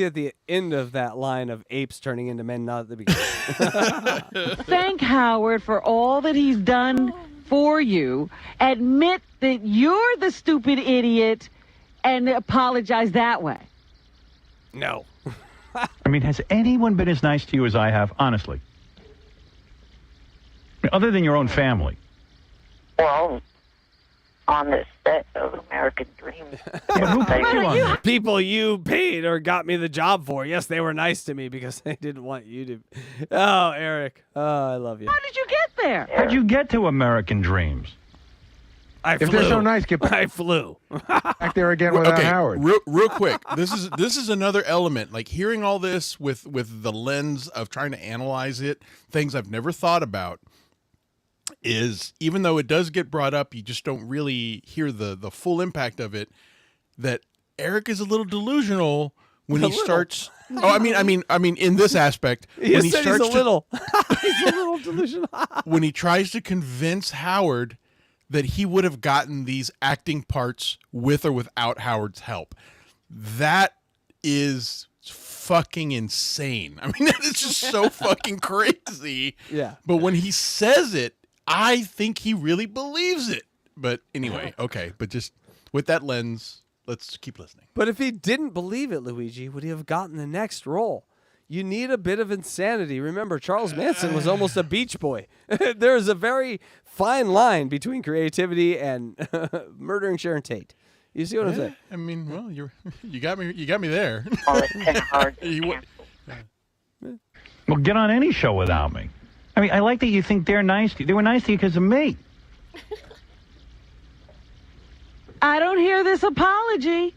at the end of that line of apes turning into men, not at the beginning. Thank Howard for all that he's done for you. Admit that you're the stupid idiot and apologize that way. No. I mean, has anyone been as nice to you as I have? Honestly. Other than your own family. Well, on the set of American Dream. But who put you on that? People you paid or got me the job for. Yes, they were nice to me because they didn't want you to. Oh, Eric. Oh, I love you. How did you get there? How'd you get to American Dreams? I If they're so nice, get I flew. back there again without Howard. Real quick. This is another element. Like hearing all this with the lens of trying to analyze it, things I've never thought about. Is even though it does get brought up, you just don't really hear the full impact of it. That Eric is a little delusional when he starts. Oh, I mean, in this aspect, when he starts he's a little. He's a little delusional. when he tries to convince Howard that he would have gotten these acting parts with or without Howard's help. That is fucking insane. I mean, that is just so fucking crazy. Yeah. But when he says it, I think he really believes it. But anyway, okay. But just with that lens, let's keep listening. But if he didn't believe it, Luigi, would he have gotten the next role? You need a bit of insanity. Remember, Charles Manson was almost a Beach Boy. There is a very fine line between creativity and murdering Sharon Tate. You see what I'm saying? I mean, well, you got me there. Well, it's kind of hard to You wa- cancel. Well, get on any show without me. I mean, I like that you think they're nice to you. They were nice to you because of me. I don't hear this apology.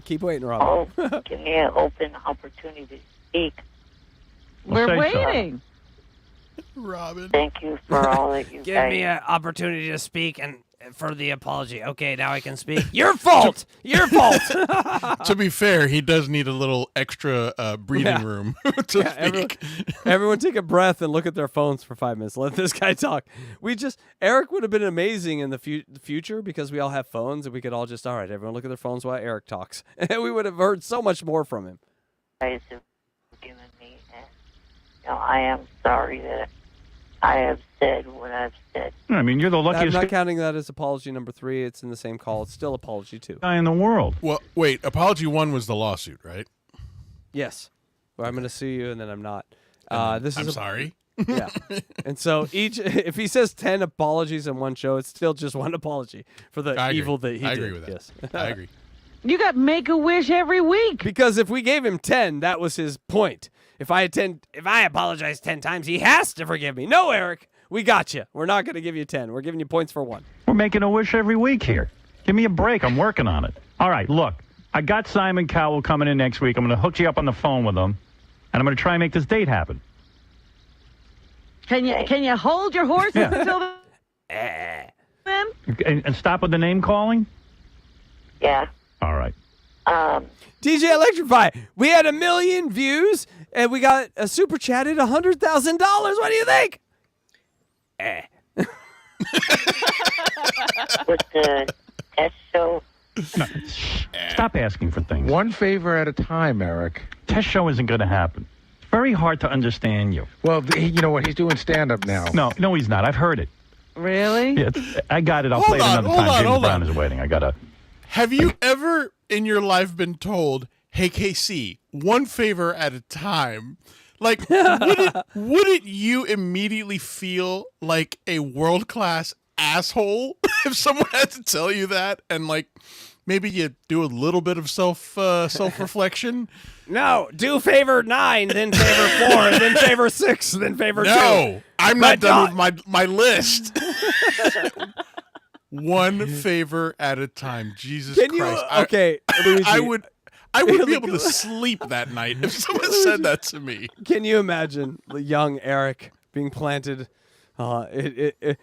Keep waiting, Robin. Oh, give me an open opportunity to speak. Well, We're say so. waiting. Robin. Thank you for all that you Give guys. me an opportunity to speak, and for the apology. Okay, now I can speak. Your fault. Your fault. To be fair, he does need a little extra breathing room to speak. Everyone take a breath and look at their phones for 5 minutes. Let this guy talk. Eric would have been amazing in the future because we all have phones and we could all just, all right, everyone look at their phones while Eric talks. And we would have heard so much more from him. Guys have forgiven me, and I am sorry that I have said what I've said. I mean, you're the luckiest I'm not counting that as apology number 3. It's in the same call. It's still apology 2. guy in the world. Well, wait. Apology 1 was the lawsuit, right? Yes. Well, I'm going to sue you, and then I'm not. I'm sorry. Yeah. And so if he says 10 apologies in one show, it's still just one apology for the evil that he did. I agree with that. Yes. I agree. You got Make-A-Wish every week. Because if we gave him 10, that was his point. If I apologize 10 times, he has to forgive me. No, Eric, we got you. We're not going to give you 10. We're giving you points for 1. We're making a wish every week here. Give me a break. I'm working on it. All right, look. I got Simon Cowell coming in next week. I'm going to hook you up on the phone with him, and I'm going to try and make this date happen. Can you hold your horses until then? And stop with the name calling? Yeah. All right. DJ Electrify, we had 1 million views, and we got a super chat at $100,000. What do you think? With the test show. No, stop asking for things. One favor at a time, Eric. Test show isn't going to happen. It's very hard to understand you. Well, you know what? He's doing stand-up now. No, he's not. I've heard it. Really? Yeah, I got it. I'll play it another time. James Brown is waiting. I got to... Have you ever in your life been told, hey, KC, one favor at a time? Like, wouldn't you immediently feel like a world-class asshole if someone had to tell you that? And, like, maybe you do a little bit of self-reflection? No, do favor 9, then favor 4, then favor 6, then favor 2. No, I'm not done with my list. One favor at a time. Jesus Christ. Luigi, I would be able to sleep that night if someone said that to me. Can you imagine the young Eric being planted? The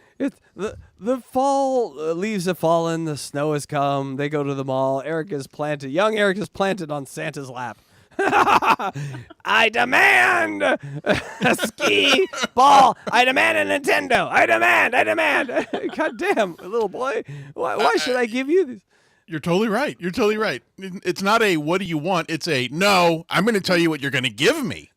fall leaves have fallen. The snow has come. They go to the mall. Eric is planted. Young Eric is planted on Santa's lap. I demand a ski ball. I demand a Nintendo. I demand. God damn, little boy. Why should I give you these? You're totally right. It's not a what do you want? It's a no, I'm going to tell you what you're going to give me.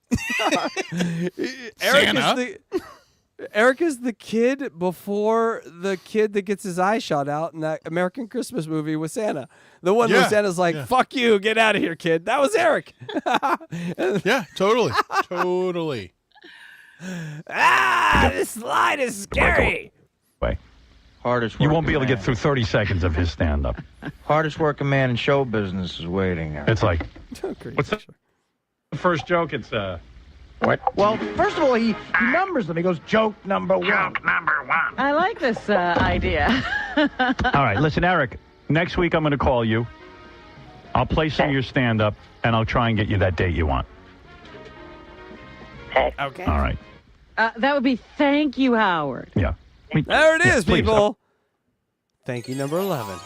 Eric is the kid before the kid that gets his eye shot out in that American Christmas movie with Santa. The one where Santa's like, fuck you, get out of here, kid. That was Eric. Yeah, totally. Totally. This slide is scary. Wait. Hardest You won't be working able to get man. through 30 seconds of his stand-up. Hardest working man in show business is waiting. It's like, what's the first joke? It's, What? Well, first of all, he numbers them. He goes, joke number 1. I like this idea. all right, listen, Eric, next week I'm going to call you. I'll play some of your stand-up, and I'll try and get you that date you want. Okay. All right. That would be thank you, Howard. Yeah. There it is, please, people. Thank you, number 11.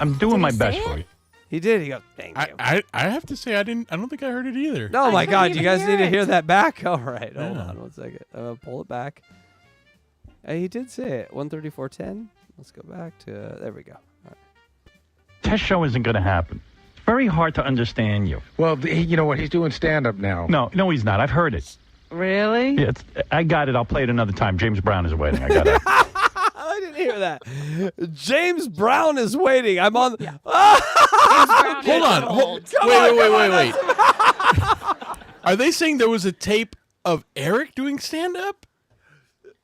I'm doing my best for you. He did. He goes, thank you. I have to say I don't think I heard it either. Oh my God! You guys need to hear it. that back. All right, hold on 1 second. Pull it back. He did say it. 134.10. Let's go back to. There we go. All right. Test show isn't going to happen. It's very hard to understand you. Well, you know what? He's doing stand-up now. No, he's not. I've heard it. Really? Yeah, I got it. I'll play it another time. James Brown is waiting. I got it. I didn't hear that. James Brown is waiting. I'm on. Yeah. Hold on. Wait. Are they saying there was a tape of Eric doing stand-up?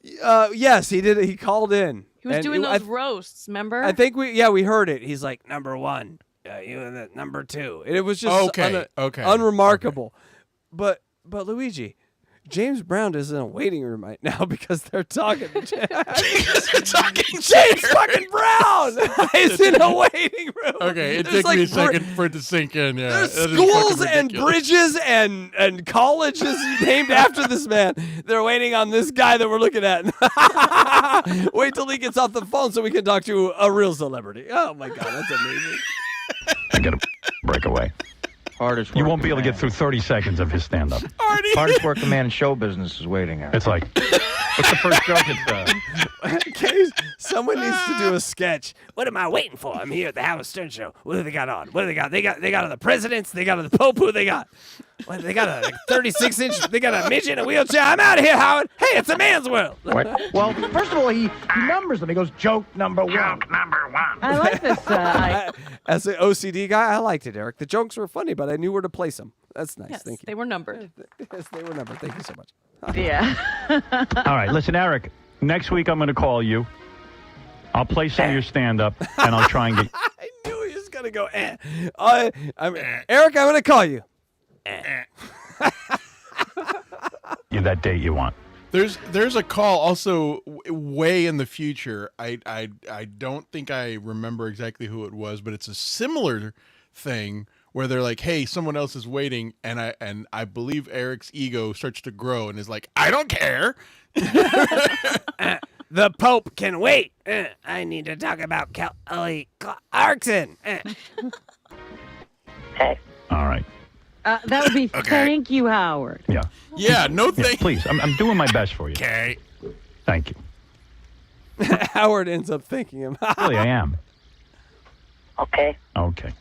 Yes, he did. He called in. He was And doing those roasts, remember? I think we heard it. He's like, number 1, you and the number 2. And it was just unremarkable. Okay. But Luigi, James Brown is in a waiting room right now because they're talking. Because they're talking James fucking Brown is in a waiting room. Okay, it There's took me a second for it to sink in. Yeah, There's that is schools fucking and ridiculous. bridges and colleges named after this man. They're waiting on this guy that we're looking at. Wait till he gets off the phone so we can talk to a real celebrity. Oh my God, that's amazing. I got to break away. Hardest You won't be able to get through 30 seconds of his stand-up. Hardest working man in show business is waiting there. It's like, what's the first joke? It's, Someone needs to do a sketch. What am I waiting for? I'm here at the Howard Stern Show. What do they got on? What do they got? They got the presidents. They got the Pope. Who they got? What, they got a 36-inch. They got a midget in a wheelchair. I'm out of here, Howard. Hey, it's a man's world. What? Well, first of all, he numbers them. He goes, joke number one. I like this. As an OCD guy, I liked it, Eric. The jokes were funny, but I knew where to place them. That's nice. Yes, Thank you. they were numbered. Yes, they were numbered. Thank you so much. Yeah. all right, listen, Eric, next week I'm going to call you. I'll play some of your stand-up, and I'll try and get... I knew he was going to go, Eric, I'm going to call you. you that date you want. There's a call also way in the future. I don't think I remember exactly who it was, but it's a similar thing where they're like, "Hey, someone else is waiting," and I believe Eric's ego starts to grow and is like, "I don't care." The Pope can wait. I need to talk about Kelly Clarkson. Hey. All right. That would be thank you, Howard. Yeah. Yeah, no Yeah, thank please, I'm doing my best for you. Okay. Thank you. Howard ends up thanking him. Really, I am. Okay. Okay.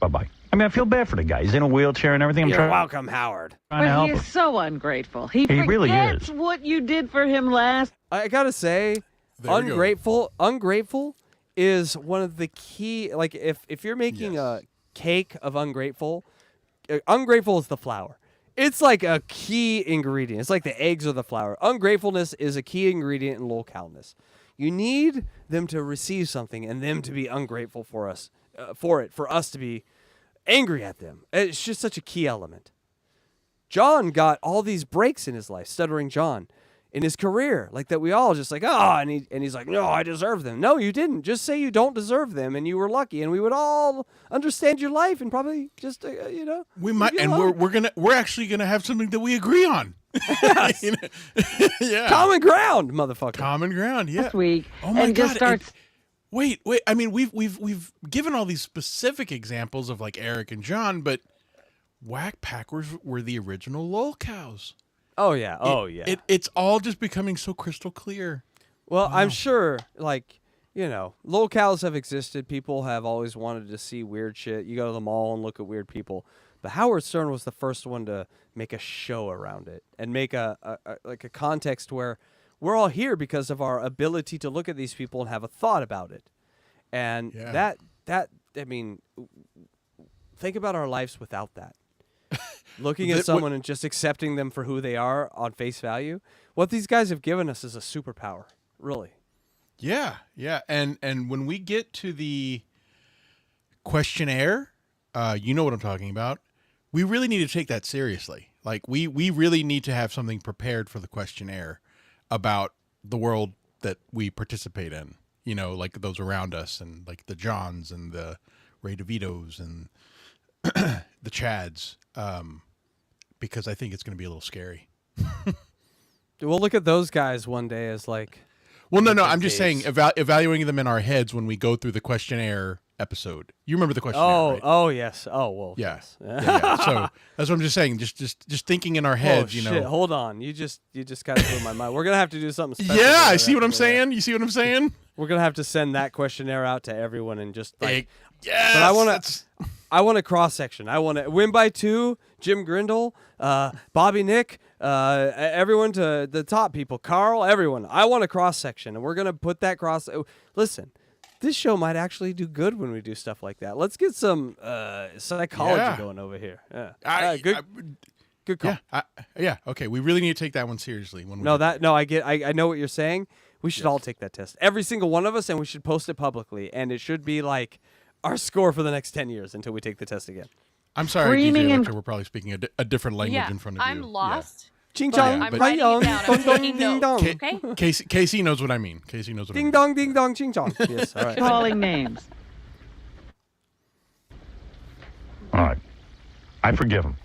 Bye-bye. I mean, I feel bad for the guy. He's in a wheelchair and everything. I'm You're trying welcome, Howard. to But help he him. is so ungrateful. He really forgets is. what you did for him last. I gotta say, There we go. ungrateful is one of the key. Like, if you're making a cake of ungrateful is the flour. It's like a key ingredient. It's like the eggs or the flour. Ungratefulness is a key ingredient in localness. You need them to receive something and them to be ungrateful for us, for us to be angry at them. It's just such a key element. John got all these breaks in his life, stuttering John, in his career, like that we all just like, and he's like, no, I deserve them. No, you didn't. Just say you don't deserve them and you were lucky, and we would all understand your life and probably just, We might, and we're actually gonna have something that we agree on. Yes. Yeah. Common ground, motherfucker. Common ground. Yeah. This week. Oh my and God. just starts. Wait. I mean, we've given all these specific examples of like Eric and John, but Wack Pack were the original lol cows. Oh yeah. It's all just becoming so crystal clear. Well, I'm sure, like, locales have existed. People have always wanted to see weird shit. You go to the mall and look at weird people. But Howard Stern was the first one to make a show around it and make a context where we're all here because of our ability to look at these people and have a thought about it. And that I mean, think about our lives without that. Looking at someone and just accepting them for who they are on face value. What these guys have given us is a superpower, really. Yeah. And when we get to the questionnaire, you know what I'm talking about. We really need to take that seriously. Like we really need to have something prepared for the questionnaire about the world that we participate in. Like those around us, and like the Johns and the Ray DeVitos and the Chads. Because I think it's going to be a little scary. We'll look at those guys one day as like... Well, no, I'm just saying evaluating them in our heads when we go through the questionnaire episode. You remember the questionnaire, right? Oh, yes. Oh, well, yes. Yeah. So that's what I'm just saying. Just thinking in our heads, shit. Hold on. You just kind of blew my mind. We're going to have to do something special. Yeah, I see what I'm saying. You see what I'm saying? We're going to have to send that questionnaire out to everyone and just like... Yes! But I want a cross-section. I want to win by 2, Jim Grindle, Bobby Nick, everyone to the top people, Carl, everyone. I want a cross-section, and we're going to put that cross... Listen, this show might actually do good when we do stuff like that. Let's get some psychology going over here. Yeah. Good call. Yeah. Okay. We really need to take that one seriously. When we I know what you're saying. We should all take that test. Every single one of us, and we should post it publicly. And it should be like our score for the next 10 years until we take the test again. I'm sorry, DJ Electra, we're probably speaking a different language in front of you. I'm lost. Ching Oh, yeah, chong. but- writing it down. I'm Dong, dong, taking ding notes, dong. okay? Casey knows what I mean. Casey knows what I Ding mean. dong, ding dong, ching chong. Yes, all right. Calling names. All right. I forgive him.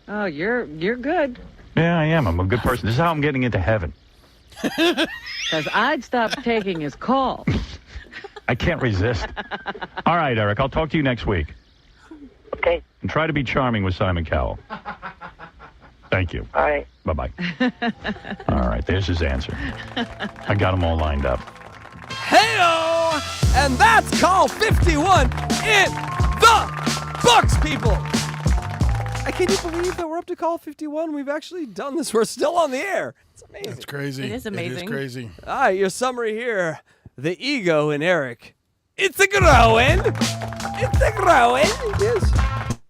Oh, you're good. Yeah, I am. I'm a good person. This is how I'm getting into heaven. Because I'd stop taking his call. I can't resist. All right, Eric. I'll talk to you next week. Okay. And try to be charming with Simon Cowell. Thank you. All right. Bye-bye. All right, there's his answer. I got them all lined up. Heyo! And that's call 51 in the books, people. Can you believe that we're up to call 51? We've actually done this. We're still on the air. It's amazing. That's crazy. It is amazing. It is crazy. All right, your summary here. The ego in Eric. It's a growing. It's a growing. Yes.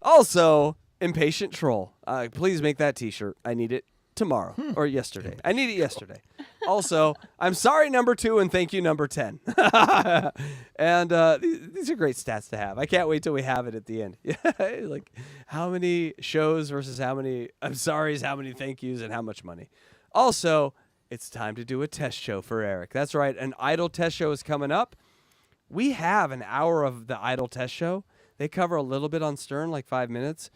Also, impatient troll. Please make that t-shirt. I need it tomorrow or yesterday. I need it yesterday. Also, I'm sorry, number 2, and thank you, number 10. And these are great stats to have. I can't wait till we have it at the end. Like how many shows versus how many I'm sorry's, how many thank yous, and how much money. Also, it's time to do a test show for Eric. That's right. An Idol test show is coming up. We have an hour of the Idol test show. They cover a little bit on Stern, like 5 minutes.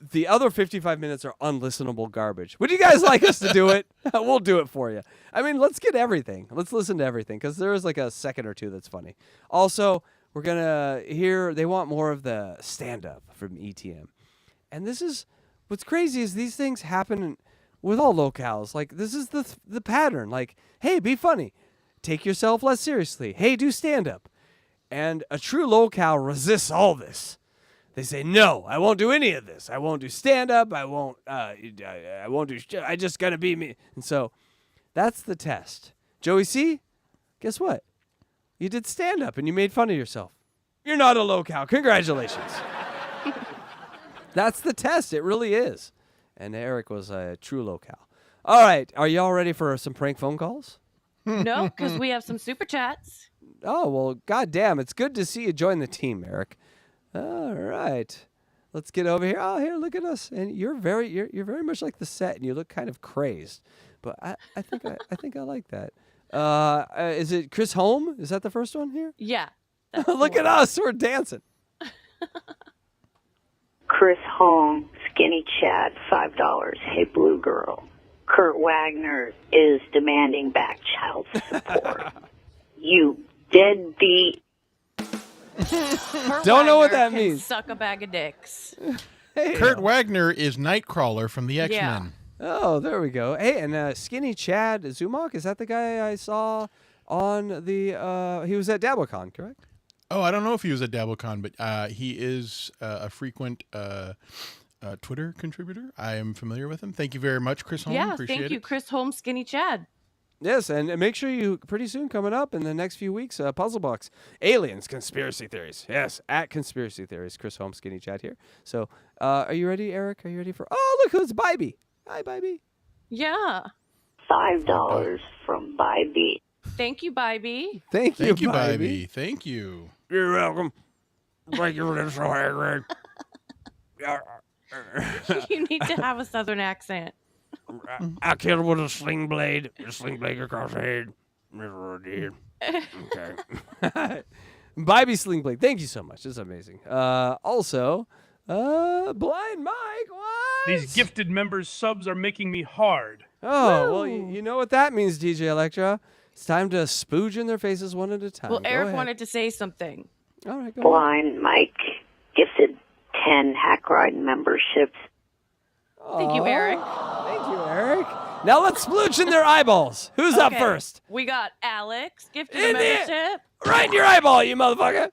The other 55 minutes are unlistenable garbage. Would you guys like us to do it? We'll do it for you. I mean, let's get everything. Let's listen to everything because there is like a second or two that's funny. Also, we're going to hear, they want more of the stand-up from ETM. And this is, what's crazy is these things happen with all locales. Like, this is the pattern. Like, hey, be funny. Take yourself less seriously. Hey, do stand-up. And a true locale resists all this. They say, no, I won't do any of this. I won't do stand-up. I won't do, I just gotta be me. And so that's the test. Joey C., guess what? You did stand-up and you made fun of yourself. You're not a locale. Congratulations. That's the test. It really is. And Eric was a true locale. All right. Are y'all ready for some prank phone calls? No, because we have some super chats. Oh, well, goddamn. It's good to see you join the team, Eric. All right. Let's get over here. Oh, here, look at us. And you're very much like the set, and you look kind of crazed. But I think I like that. Is it Chris Holm? Is that the first one here? Yeah. Look at us. We're dancing. Chris Holm, Skinny Chad, $5. Hey, Blue Girl. Kurt Wagner is demanding back child support. You deadbeat. Don't know what that means. Suck a bag of dicks. Hey, Kurt Wagner is Nightcrawler from the X-Men. Oh, there we go. Hey, and Skinny Chad Zumach, is that the guy I saw on the, he was at DabbleCon, correct? Oh, I don't know if he was at DabbleCon, but he is a frequent Twitter contributor. I am familiar with him. Thank you very much, Chris Holm. Yeah, Appreciate thank you, it. Chris Holmes, Skinny Chad. Yes, and make sure you, pretty soon coming up in the next few weeks, Puzzle Box, Aliens, Conspiracy Theories. Yes, at Conspiracy Theories, Chris Holmes, Skinny Chad here. So, are you ready, Eric? Are you ready for, oh, look who's Bybee. Hi, Bybee. Yeah. $5 from Bybee. Thank you, Bybee. Thank you, Thank you, Bybee. Bybee. Thank you. You're welcome. Thank you for this so hard. You need to have a southern accent. I killed with a sling blade across the head. Never did. Okay. Bybee Sling Blade. Thank you so much. This is amazing. Also, Blind Mike. What? These gifted members subs are making me hard. Oh, well, you know what that means, DJ Electra. It's time to spooge in their faces one at a time. Well, Go Eric ahead. wanted to say something. All right, go ahead. Blind Mike gifted 10 Hack Ride memberships. Thank you, Eric. Thank you, Eric. Now let's splooge in their eyeballs. Who's up Okay. first? We got Alex, gifted In a there. membership. Right in your eyeball, you motherfucker.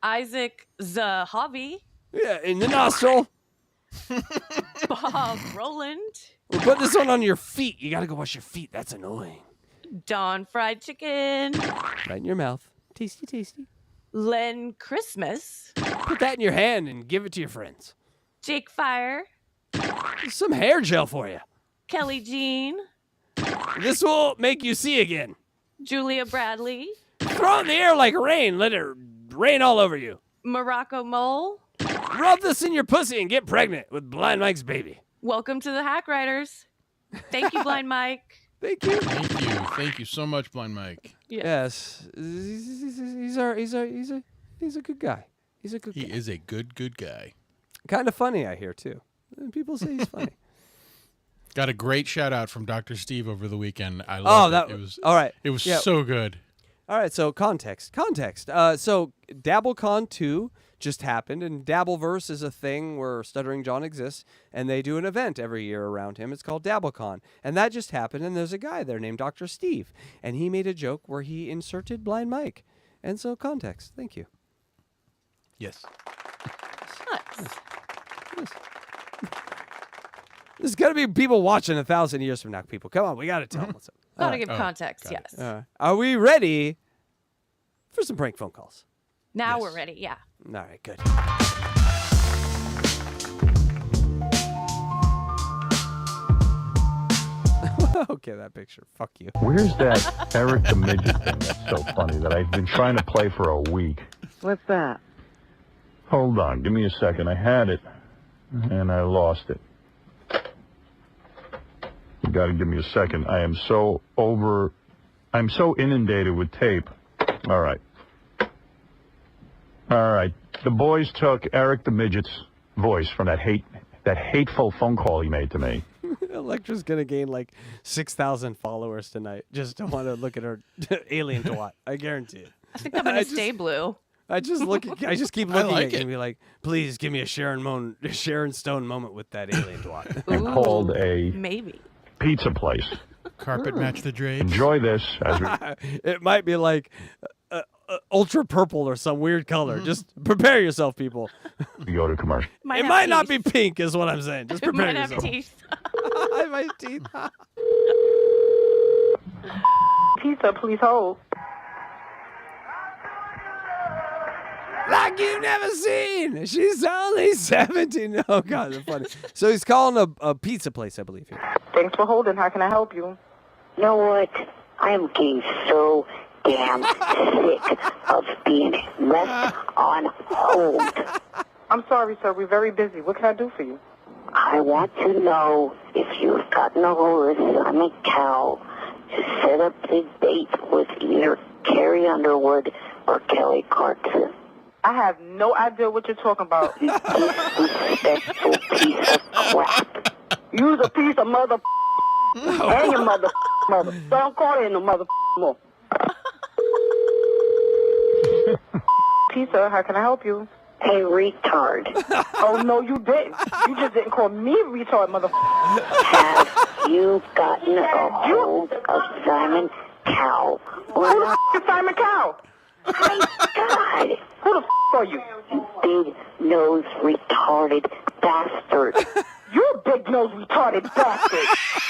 Isaac Zahavi. Yeah, in the nostril. Bob Roland. We're putting this one on your feet. You gotta go wash your feet. That's annoying. Don Fried Chicken. Right in your mouth. Tasty, tasty. Len Christmas. Put that in your hand and give it to your friends. Jake Fire. Some hair gel for you. Kelly Jean. This will make you see again. Julia Bradley. Throw it in the air like rain. Let it rain all over you. Morocco Mole. Rub this in your pussy and get pregnant with Blind Mike's baby. Welcome to the Hack Riders. Thank you, Blind Mike. Thank you. Thank you so much, Blind Mike. Yes. He's a good guy. He's a good guy. He is a good guy. Kind of funny, I hear, too. People say he's funny. Got a great shout out from Dr. Steve over the weekend. I loved it. It was all right. It was so good. All right, so context. So DabbleCon 2 just happened, and Dabbleverse is a thing where Stuttering John exists, and they do an event every year around him. It's called DabbleCon, and that just happened, and there's a guy there named Dr. Steve, and he made a joke where he inserted Blind Mike. And so context. Thank you. Yes. Yes. There's got to be people watching 1,000 years from now, people. Come on, we got to tell them what's up. Gotta give context, yes. Are we ready for some prank phone calls? Now we're ready, yeah. All right, good. Okay, that picture. Fuck you. Where's that Eric the Midget thing that's so funny that I've been trying to play for a week? What's that? Hold on, give me a second. I had it, and I lost it. You gotta give me a second. I'm so inundated with tape. All right. The boys took Eric the Midget's voice from that hateful phone call he made to me. Electra's gonna gain like 6,000 followers tonight. Just don't want to look at her alien twat. I guarantee it. I think I'm gonna stay blue. I just keep looking at you and be like, please give me a Sharon Stone moment with that alien twat. I called a maybe pizza place. Carpet match the drapes. Enjoy this. It might be like ultra purple or some weird color. Just prepare yourself, people. We go to commercial. It might not be pink, is what I'm saying. Just prepare might yourself. have teeth. I might have teeth. Pizza, please hold. Like you've never seen. She's only 17. Oh, God, that's funny. So he's calling a pizza place, I believe, here. Thanks for holding. How can I help you? You know what? I'm getting so damn sick of being left on hold. I'm sorry, sir. We're very busy. What can I do for you? I want to know if you've gotten a hold of Simon Cowell to set up the date with either Carrie Underwood or Kelly Clarkson. I have no idea what you're talking about. You disrespectful piece of crap. You's a piece of mother and your mother. So don't call it no mother more. Pizza, how can I help you? Hey, retard. Oh, no, you didn't. You just didn't call me retard, mother. Have you gotten a hold of Simon Cowell? Who the is Simon Cowell? My God. Who the are you? You big-nosed, retarded bastard. You big-nosed, retarded bastard.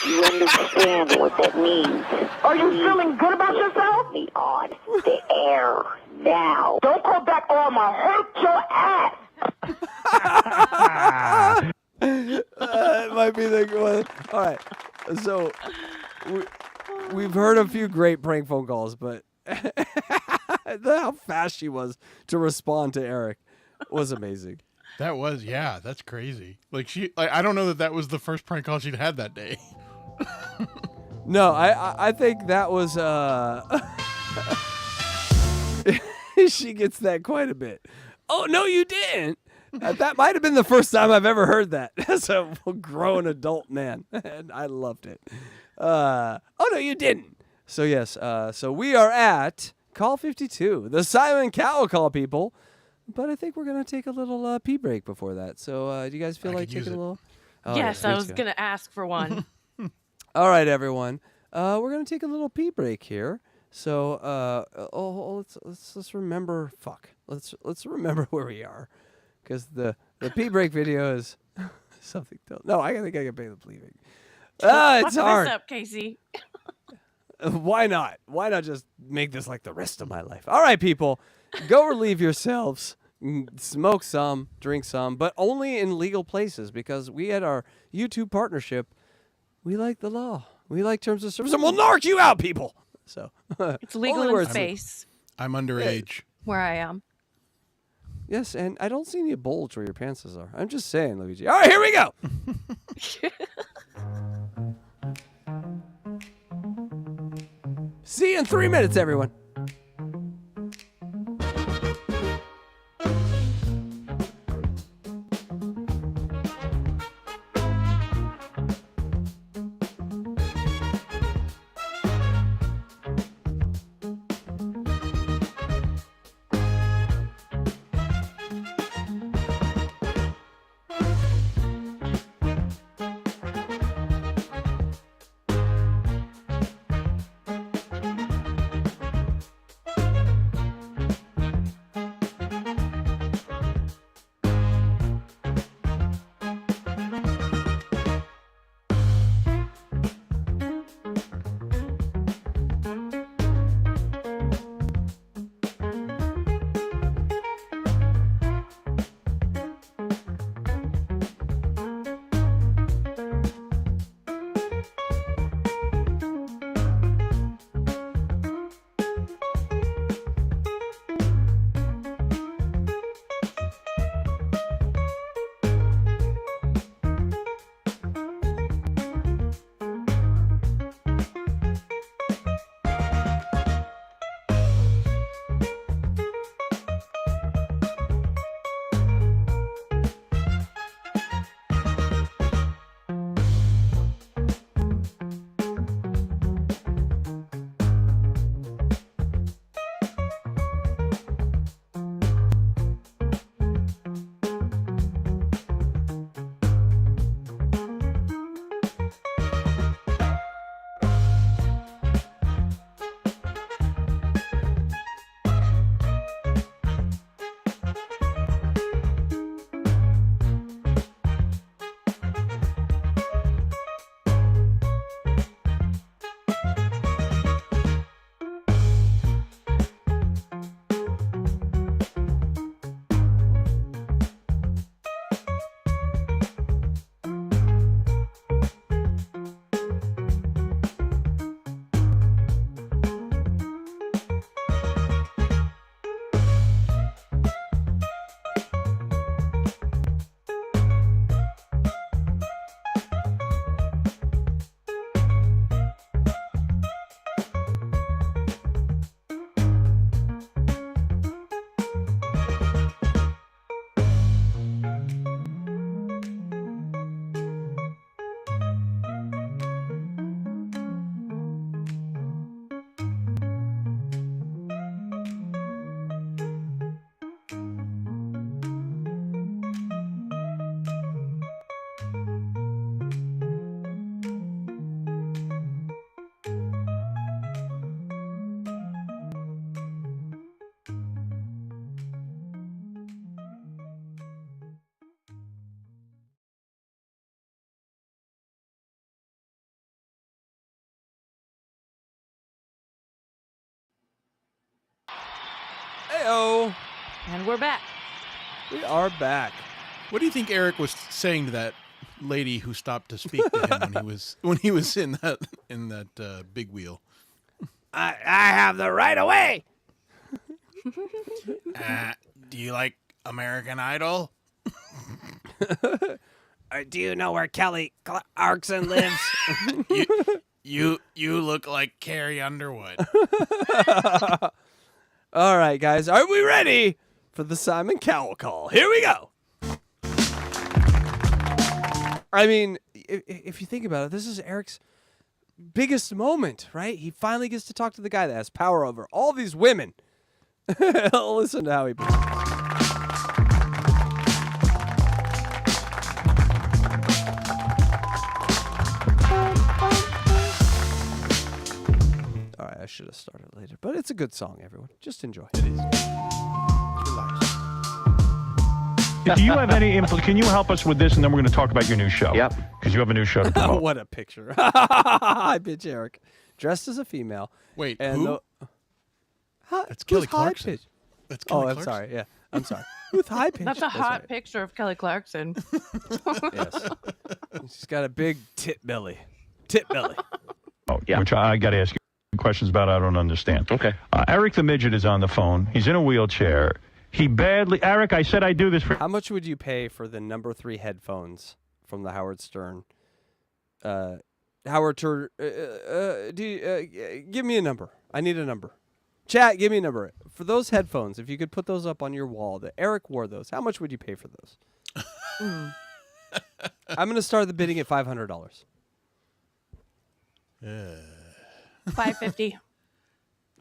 You understand what that means? Are you feeling good about yourself? Me on the air now. Don't call back or I'm gonna hurt your ass. It might be the one. All right. So we've heard a few great prank phone calls, but how fast she was to respond to Eric was amazing. That was, that's crazy. I don't know that was the first prank call she'd had that day. No, I think that was she gets that quite a bit. Oh, no, you didn't. That might have been the first time I've ever heard that as a grown adult man, and I loved it. Oh, no, you didn't. So, yes, so we are at Call 52, the Simon Cowell call, people. But I think we're going to take a little pee break before that. So do you guys feel like taking a little? Oh, yes, I was going to ask for one. All right, everyone. We're going to take a little pee break here. So let's remember. Let's remember where we are, because the pee break video is something. No, I think I can pay the bleeding. It's hard. Fuck this up, Casey. Why not? Why not just make this like the rest of my life? All right, people, go relieve yourselves. Smoke some, drink some, but only in legal places, because we at our YouTube partnership, we like the law. We like terms of service, and we'll narc you out, people. So it's legal only in space. I'm underage. Where I am. Yes, and I don't see any bulge where your pants are. I'm just saying, Luigi. All right, here we go. you in 3 minutes, everyone. Heyo. And we're back. We are back. What do you think Eric was saying to that lady who stopped to speak to him when he was in that big wheel? I have the right of way. Do you like American Idol? Do you know where Kelly Clarkson lives? You look like Carrie Underwood. All right, guys. Are we ready for the Simon Cowell call? Here we go. I mean, if you think about it, this is Eric's biggest moment, right? He finally gets to talk to the guy that has power over all these women. Listen to how he... All right, I should have started later, but it's a good song, everyone. Just enjoy. It is. Do you have any can you help us with this, and then we're going to talk about your new show? Yep. Because you have a new show to promote. What a picture. Hi, bitch Eric. Dressed as a female. Wait, and who? That's Kelly Clarkson. That's Kelly Clarkson. Sorry. Yeah, I'm sorry. With high pitch. That's a hot picture of Kelly Clarkson. Yes. She's got a big tit belly. Tit belly. Oh, yeah. Which I got to ask you questions about. I don't understand. Okay. Eric the Midget is on the phone. He's in a wheelchair. Eric, I said I'd do this for... How much would you pay for the number 3 headphones from the Howard Stern? Howard Stern, give me a number. I need a number. Chat, give me a number. For those headphones, if you could put those up on your wall, that Eric wore those, how much would you pay for those? I'm going to start the bidding at $500. $550.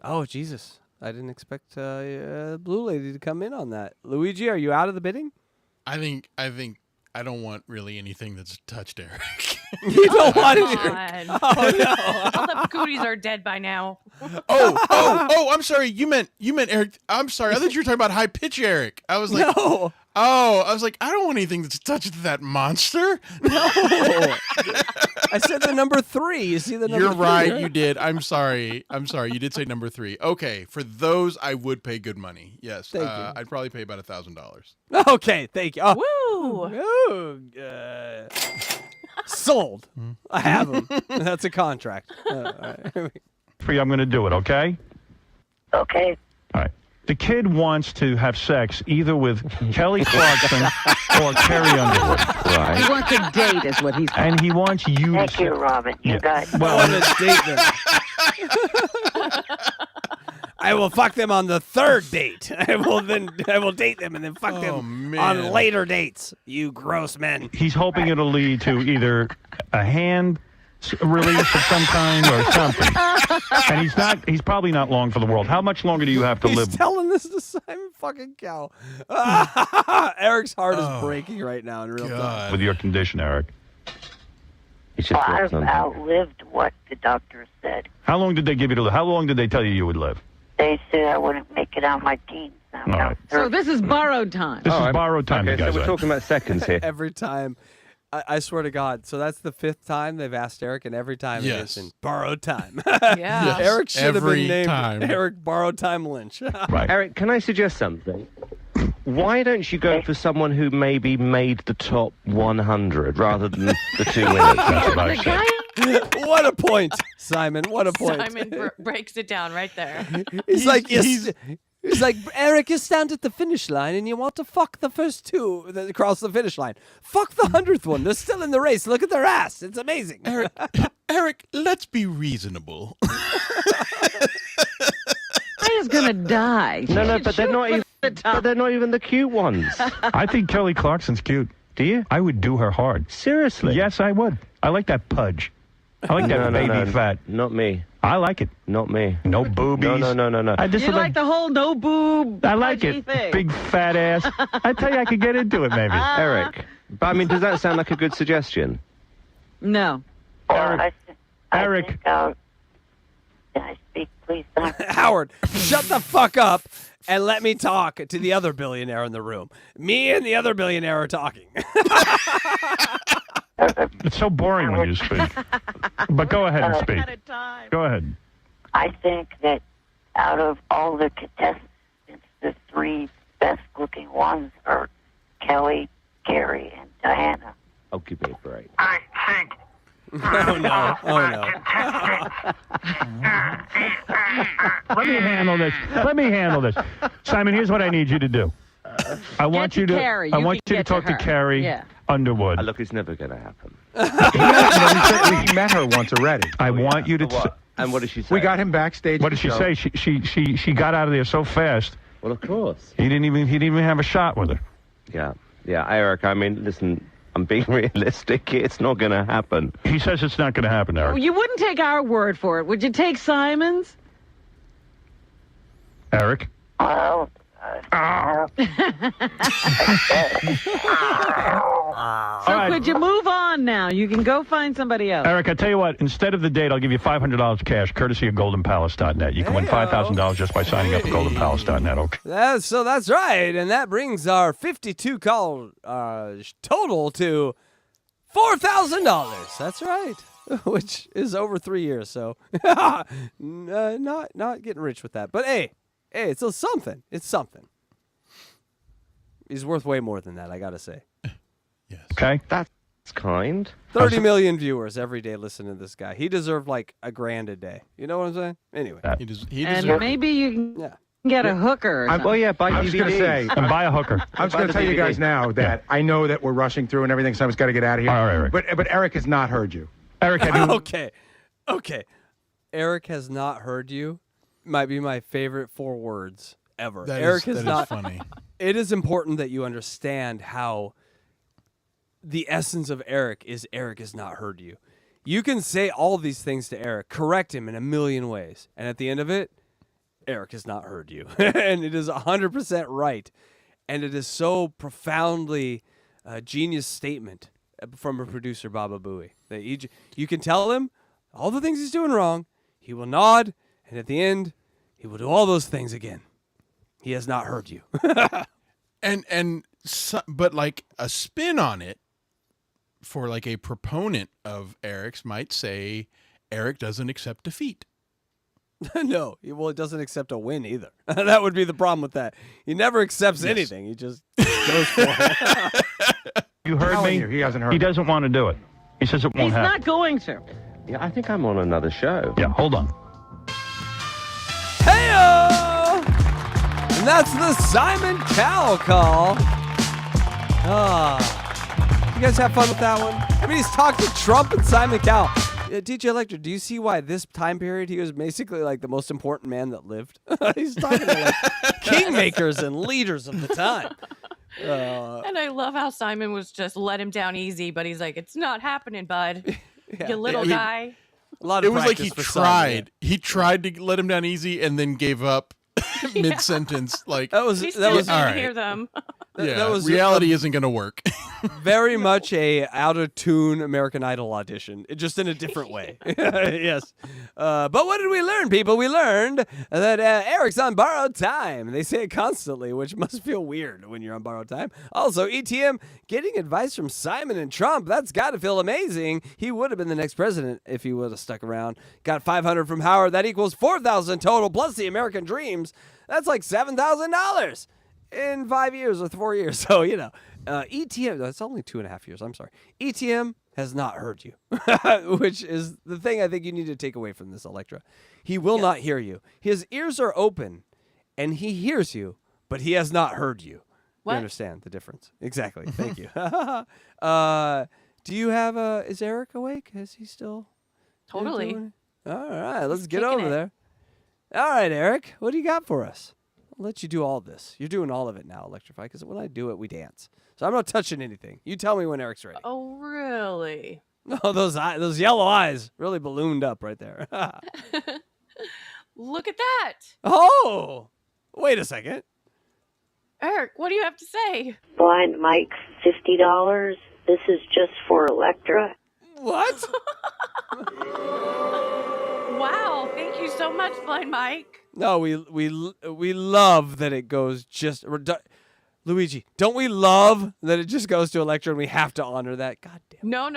Oh, Jesus. I didn't expect Blue Lady to come in on that. Luigi, are you out of the bidding? I think I don't want really anything that's touched Eric. You don't want it. Oh, no. All the cooties are dead by now. Oh, I'm sorry. You meant Eric. I'm sorry. I thought you were talking about high pitch Eric. I was like, no. Oh, I was like, I don't want anything that's touched that monster. No. I said the number 3. You see the number You're 3? right. You did. I'm sorry. You did say number 3. Okay. For those, I would pay good money. Yes. Thank you. I'd probably pay about $1,000. Okay. Thank you. Oh. Woo. Sold. I have them. That's a contract. All right. For you, I'm going to do it, okay? Okay. All right. The kid wants to have sex either with Kelly Clarkson or Carrie Underwood. Right. He wants a date, is what he's saying. And he wants you Thank to... you, Robin. You guys. Well, I'm going to date them. I will fuck them on the 3rd date. I will date them and then fuck them on later dates. You gross men. He's hoping it'll lead to either a hand release of some kind or something. And he's probably not long for the world. How much longer do you have to live? He's telling this to Simon fucking Cowell. Eric's heart is breaking right now in real time. With your condition, Eric. I've outlived what the doctor said. How long did they give you to live? How long did they tell you you would live? They said I wouldn't make it out my teens. I'm All now right. 30. So this is borrowed time. This is borrowed time, you guys. So we're talking about seconds here. Every time. I swear to God. So that's the 5th time they've asked Eric, and every time it is in borrowed time. Yeah. Eric should have been Every named time. Eric Borrowed Time Lynch. Right. Eric, can I suggest something? Why don't you go for someone who maybe made the top 100 rather than the 2 winners? That's what I said. What a point, Simon. What a point. Simon breaks it down right there. He's like, Eric, you stand at the finish line and you want to fuck the first 2 that cross the finish line. Fuck the 100th one. They're still in the race. Look at their ass. It's amazing. Eric, let's be reasonable. Is gonna die. No, but they're not even. But they're not even the cute ones. I think Kelly Clarkson's cute. Do you? I would do her hard. Seriously? Yes, I would. I like that pudge. I like that baby fat. Not me. I like it. Not me. No boobies. No. I just You like the whole no boob? I like it. thing. Big fat ass. I tell you, I could get into it maybe. Eric. But I mean, does that sound like a good suggestion? No. Eric. Eric. Can I speak, please? Howard, shut the fuck up and let me talk to the other billionaire in the room. Me and the other billionaire are talking. It's so boring when you speak. But go ahead and speak. Go ahead. I think that out of all the contestants, the 3 best-looking ones are Kelly, Carrie, and Diana. Oh, give me a break. I think Oh, no. Oh, no. Let me handle this. Simon, here's what I need you to do. I want you to Carrie. I You want can you to get to talk to her. Carrie Yeah. Underwood. Look, it's never going to happen. We met her once already. I want you to What? And what did she say? We got him backstage. What did she say? She got out of there so fast. Well, of course. He didn't even have a shot with her. Yeah, Eric. I mean, listen. I'm being realistic. It's not going to happen. He says it's not going to happen, Eric. You wouldn't take our word for it. Would you take Simon's? Eric? Well, So could you move on now? You can go find somebody else. Eric, I tell you what, instead of the date, I'll give you $500 cash, courtesy of GoldenPalace.net. You can win $5,000 just by signing up at GoldenPalace.net, okay? That's right, and that brings our 52 call total to $4,000. That's right, which is over 3 years. So not getting rich with that, but hey, it's something. It's something. He's worth way more than that, I gotta say. Yes. Okay. That's kind. 30 million viewers every day listen to this guy. He deserved like $1,000 a day. You know what I'm saying? Anyway. He And deserved maybe you can get a hooker. Or something. Well, yeah, buy I was going to DVDs. say, And buy a hooker. I was going to tell you guys now that I know that we're rushing through and everything, so I've got to get out of here. All right, Eric. But Eric has not heard you. Eric, have you... Okay. Eric has not heard you. might be my favorite 4 words ever. That Eric is is not funny. It is important that you understand how the essence of Eric is has not heard you. You can say all these things to Eric, correct him in a million ways, and at the end of it, Eric has not heard you. And it is 100% right. And it is so profoundly a genius statement from a producer, Baba Booey, that you can tell him all the things he's doing wrong. He will nod, and at the end, he will do all those things again. He has not heard you. But like a spin on it for like a proponent of Eric's might say Eric doesn't accept defeat. No, well, it doesn't accept a win either. That would be the problem with that. He never accepts anything. He just goes for it. You heard me? He hasn't heard. He doesn't want to do it. He says it won't He's happen. not going to. Yeah, I think I'm on another show. Yeah, hold on. Hey-o! And that's the Simon Cowell call. You guys have fun with that one? I mean, he's talking to Trump and Simon Cowell. DJ Electra, do you see why this time period he was basically like the most important man that lived? He's talking to like kingmakers and leaders of the time. And I love how Simon was just let him down easy, but he's like, it's not happening, bud. You little guy. A lot of it was like he practice for tried. Simon. He tried to let him down easy and then gave up mid sentence. Like that was He still all didn't right. hear them. Yeah, was reality isn't going to work. Very much a out of tune American Idol audition, just in a different way. Yes. But what did we learn, people? We learned that Eric's on borrowed time. They say it constantly, which must feel weird when you're on borrowed time. Also, ETM getting advice from Simon and Trump. That's got to feel amazing. He would have been the next president if he would have stuck around. Got 500 from Howard. That equals 4,000 total plus the American dreams. That's like $7,000 in 5 years or 4 years. So, ETM, that's only 2.5 years. I'm sorry. ETM has not heard you, which is the thing I think you need to take away from this, Electra. He will not hear you. His ears are open and he hears you, but he has not heard you. What? You understand the difference. Exactly. Thank you. Do you have is Eric awake? Is he still? Totally. doing it? All right. Let's get kicking over it. there. All right, Eric. What do you got for us? I'll let you do all this. You're doing all of it now, Electrify, because when I do it, we dance. So I'm not touching anything. You tell me when Eric's ready. Oh, really? No, those yellow eyes really ballooned up right there. Look at that. Oh, wait a second. Eric, what do you have to say? Blind Mike, $50. This is just for Electra. What? Wow, thank you so much, Blind Mike. No, we love that it goes just Luigi. Don't we love that it just goes to Electra and we have to honor that? God damn. No.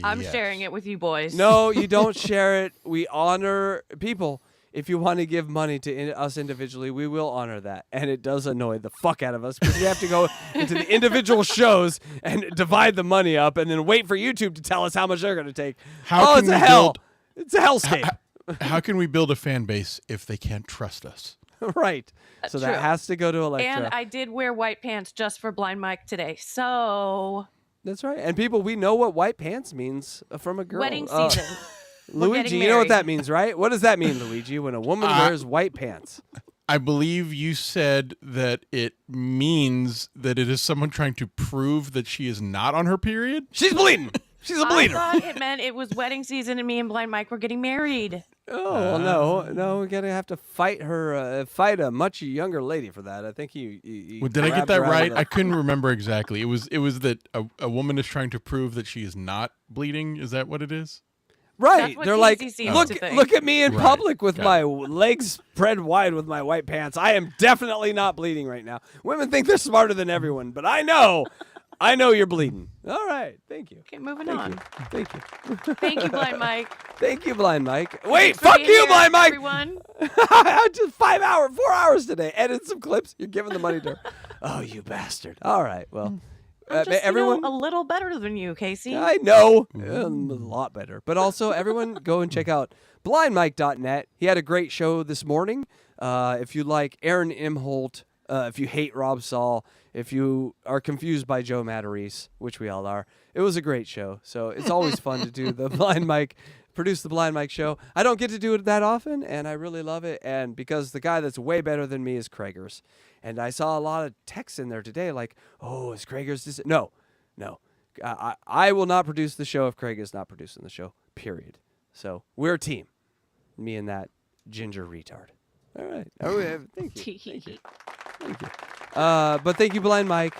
I'm yes. sharing it with you boys. No, you don't share it. We honor people. If you want to give money to us individually, we will honor that. And it does annoy the fuck out of us because we have to go into the individual shows and divide the money up and then wait for YouTube to tell us how much they're going to take. It's a hell. It's a hellscape. How can we build a fan base if they can't trust us? Right. So True. that has to go to Electra. And I did wear white pants just for Blind Mike today. So That's right. And people, we know what white pants means from a girl. wedding season. We're Luigi, getting you know what married. that means, right? What does that mean, Luigi, when a woman wears white pants? I believe you said that it means that it is someone trying to prove that she is not on her period. She's bleeding. She's a bleeder. I thought it meant it was wedding season and me and Blind Mike were getting married. Oh, well, no, we're gonna have to fight her, fight a much younger lady for that. I think he Well, did I get grabbed that her out of right? the- I couldn't remember exactly. It was that a woman is trying to prove that she is not bleeding. Is that what it is? Right. That's what They're like, Casey seems look, to think. look at me in Right. public with Got my it. legs spread wide with my white pants. I am definitely not bleeding right now. Women think they're smarter than everyone, but I know you're bleeding. All right. Thank you. Okay, moving Thank on. you. Thank you. Thank you, Blind Mike. Thank you, Blind Mike. Wait, Thanks for fuck being you, here, Blind Mike. Everyone. Just 4 hours today. Edit some clips. You're giving the money to her. Oh, you bastard. All right. Well, I'm just, everyone. a little better than you, Casey. I know. A lot better. But also, everyone go and check out blindmike.net. He had a great show this morning. If you like Aaron Imholt, if you hate Rob Saul, if you are confused by Joe Matarese, which we all are, it was a great show. So it's always fun to do the Blind Mike, produce the Blind Mike show. I don't get to do it that often, and I really love it. And because the guy that's way better than me is Krager's. And I saw a lot of texts in there today like, oh, is Krager's this? No. I will not produce the show if Craig is not producing the show, period. So we're a team, me and that ginger retard. All right. Thank you. But thank you, Blind Mike.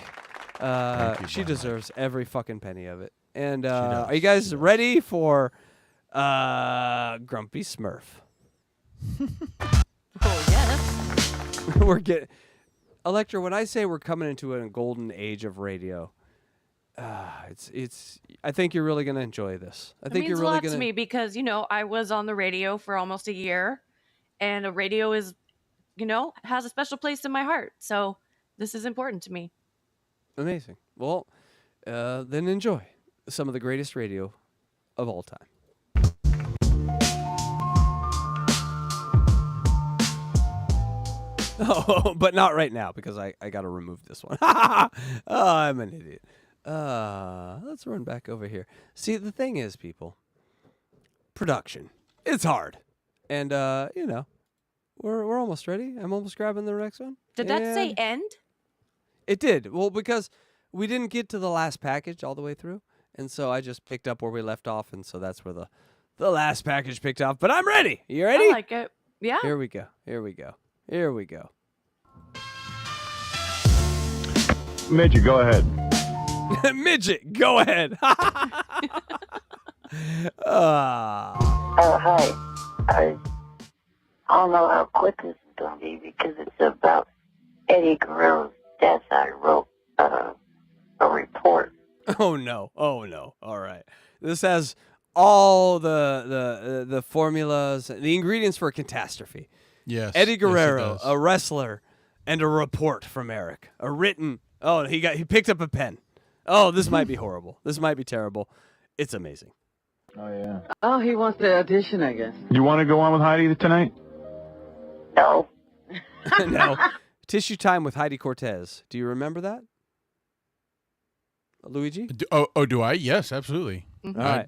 She deserves every fucking penny of it. And are you guys ready for Grumpy Smurf? Oh, yes. We're getting Electra. When I say we're coming into a golden age of radio, it's. I think you're really gonna enjoy this. I think it means you're really a lot gonna. to me because I was on the radio for almost a year, and a radio is, has a special place in my heart. So this is important to me. Amazing. Well, then enjoy some of the greatest radio of all time. Oh, but not right now because I got to remove this one. Oh, I'm an idiot. Let's run back over here. See, the thing is, people, production, it's hard. And, we're almost ready. I'm almost grabbing the next one. Did that say end? It did. Well, because we didn't get to the last package all the way through. And so I just picked up where we left off. And so that's where the last package picked off. But I'm ready. You ready? I like it. Yeah. Here we go. Midget, go ahead. Midget, go ahead. Oh, hi. I don't know how quick this is going to be because it's about Eddie Guerrero's death. I wrote a report. Oh no. All right. This has all the formulas, the ingredients for a catastrophe. Yes. Eddie Guerrero, yes, it does. a wrestler, and a report from Eric. A written. Oh, he picked up a pen. Oh, this might be horrible. This might be terrible. It's amazing. Oh, yeah. Oh, he wants to audition, I guess. You want to go on with Heidi tonight? No. No. Tissue Time with Heidi Cortez. Do you remember that? Luigi? Do I? Yes, absolutely. Mm-hmm. All right.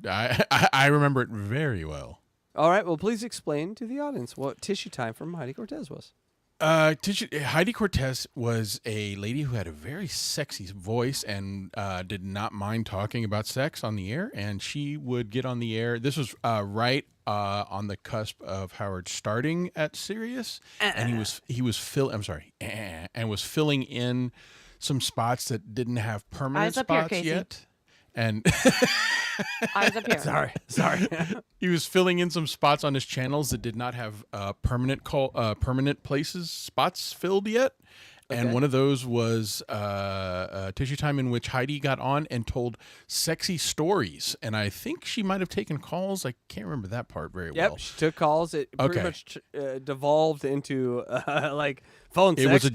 I remember it very well. All right. Well, please explain to the audience what Tissue Time from Heidi Cortez was. Heidi Cortez was a lady who had a very sexy voice and did not mind talking about sex on the air. And she would get on the air. This was right on the cusp of Howard starting at Sirius, and he was filling in some spots that didn't have permanent Eyes up here, spots Casey. yet. And Eyes up here. Sorry. He was filling in some spots on his channels that did not have permanent spots filled yet. And Okay. one of those was Tissue Time, in which Heidi got on and told sexy stories. And I think she might have taken calls. I can't remember that part very well. Yep, she took calls. It pretty Okay. much devolved into like phone It sex. was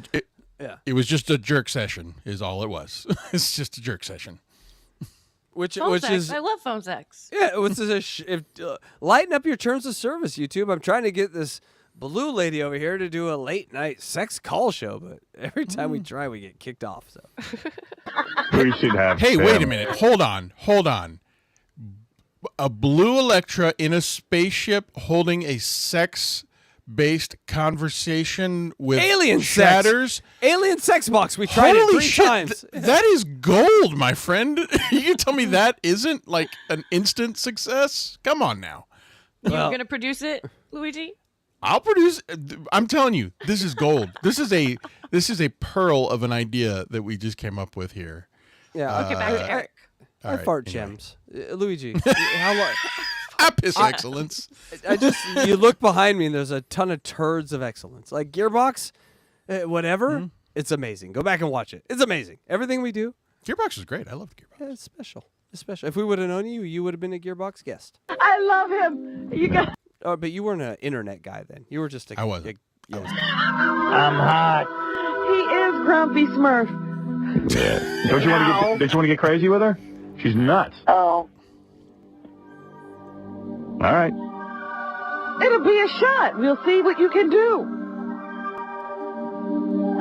yeah. It was just a jerk session, is all it was. It's just a jerk session. Which Phone sex. is I love phone sex. yeah. Which is lighten up your terms of service, YouTube. I'm trying to get this blue lady over here to do a late night sex call show, but every time we try, we get kicked off. So We should have. Hey, wait a family. minute. Hold on. A blue Electra in a spaceship holding a sex-based conversation with alien shatters. alien sex box. We tried Holy it 3 shit, times. that is gold, my friend. You can tell me that isn't like an instant success? Come on now. You're Well- going to produce it, Luigi? I'll produce. I'm telling you, this is gold. This is a pearl of an idea that we just came up with here. Yeah, I'll get back to Eric. I All right, fart anyway. gems. Luigi, how long? Piss excellence. You look behind me and there's a ton of turds of excellence. Like Gearbox, whatever. It's amazing. Go back and watch it. It's amazing. Everything we do. Gearbox is great. I love Gearbox. Yeah, it's special. It's special. If we would have known you, you would have been a Gearbox guest. I love him. You got. Oh, but you weren't an internet guy then. You were just a. I wasn't. Yeah. I'm hot. He is Grumpy Smurf. Don't you want to get crazy with her? She's nuts. Oh, All right. It'll be a shot. We'll see what you can do.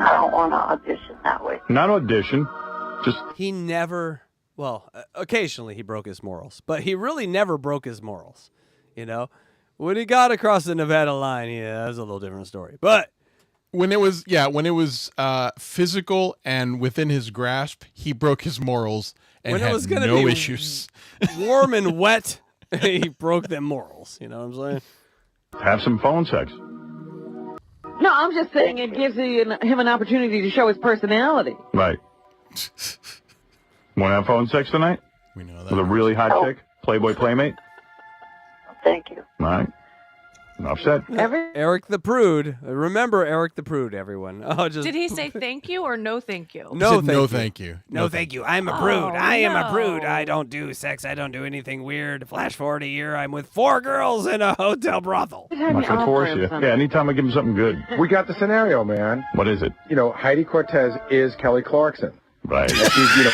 I don't want to audition that way. Not audition. Just He never Well, occasionally he broke his morals, but he really never broke his morals. You know, when he got across the Nevada line, yeah, that was a little different story. But when it was physical and within his grasp, he broke his morals and when had it was gonna no be issues. warm and wet, he broke them morals. You know what I'm saying? Have some phone sex. No, I'm just saying it gives him an opportunity to show his personality. Right. Want to have phone sex tonight? We know that. With a really hot chick? Playboy Playmate? Thank you. All right. Enough said. Eric the Prude. Remember Eric the Prude, everyone. Oh, just Did he say thank you or no thank you? No, thank no you. thank you. No, thank you. I'm a prude. Oh, I am a prude. no. I don't do sex. I don't do anything weird. Flash forward a year. I'm with 4 girls in a hotel brothel. I'm not going to force you. Yeah, anytime I give him something good. We got the scenario, man. What is it? You know, Heidi Cortez is Kelly Clarkson. Right. She's, you know,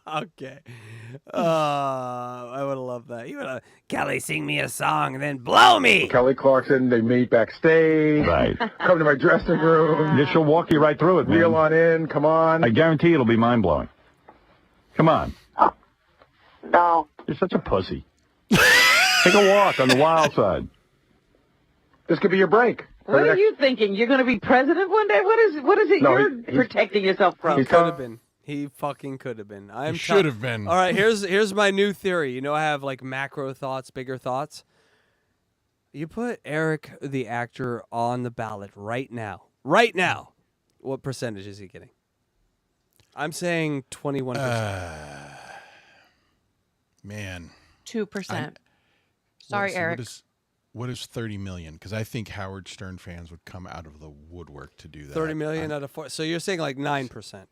Okay. I would have loved that. You would have, Kelly, sing me a song and then blow me. Kelly Clarkson, they meet backstage. Right. Come to my dressing room. Yeah, she'll walk you right through it, man. Reel on in. Come on. I guarantee it'll be mind-blowing. Come on. No. You're such a pussy. Take a walk on the wild side. This could be your break. What are you thinking? You're going to be president one day? What is it No, you're protecting yourself from? He could have been. He fucking could have been. He should have been. All right, here's my new theory. You know, I have like macro thoughts, bigger thoughts. You put Eric the actor on the ballot right now. Right now. What percentage is he getting? I'm saying 21%. Man. 2%. Sorry, Eric. What is 30 million? Because I think Howard Stern fans would come out of the woodwork to do that. 30 million out of 4. So you're saying like 9%.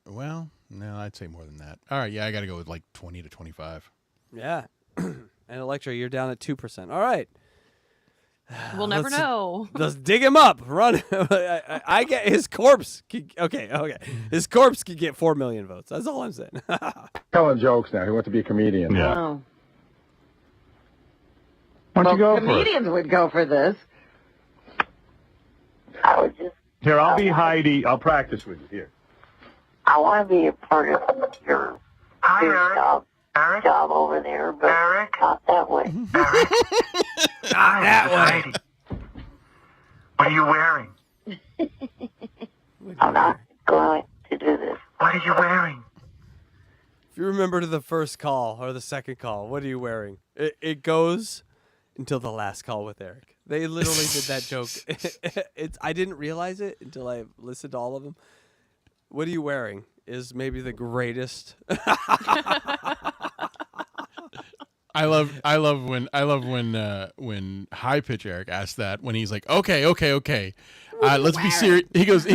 Well, no, I'd say more than that. All right, yeah, I got to go with like 20 to 25. Yeah. And Electra, you're down at 2%. All right. We'll never know. Let's dig him up. Run. I get his corpse. Okay. His corpse could get 4 million votes. That's all I'm saying. Telling jokes now. He wants to be a comedian. Yeah. Oh. Why don't you go for it? Comedians would go for this. I would just. Here, I'll be Heidi. I'll practice with you. Here. I want to be a part of your job over there, but not that way. Not that way. What are you wearing? I'm not going to do this. What are you wearing? If you remember to the first call or the second call, what are you wearing? It goes until the last call with Eric. They literally did that joke. I didn't realize it until I listened to all of them. What are you wearing is maybe the greatest. I love when high pitch Eric asked that when he's like, okay. Let's be serious. He goes,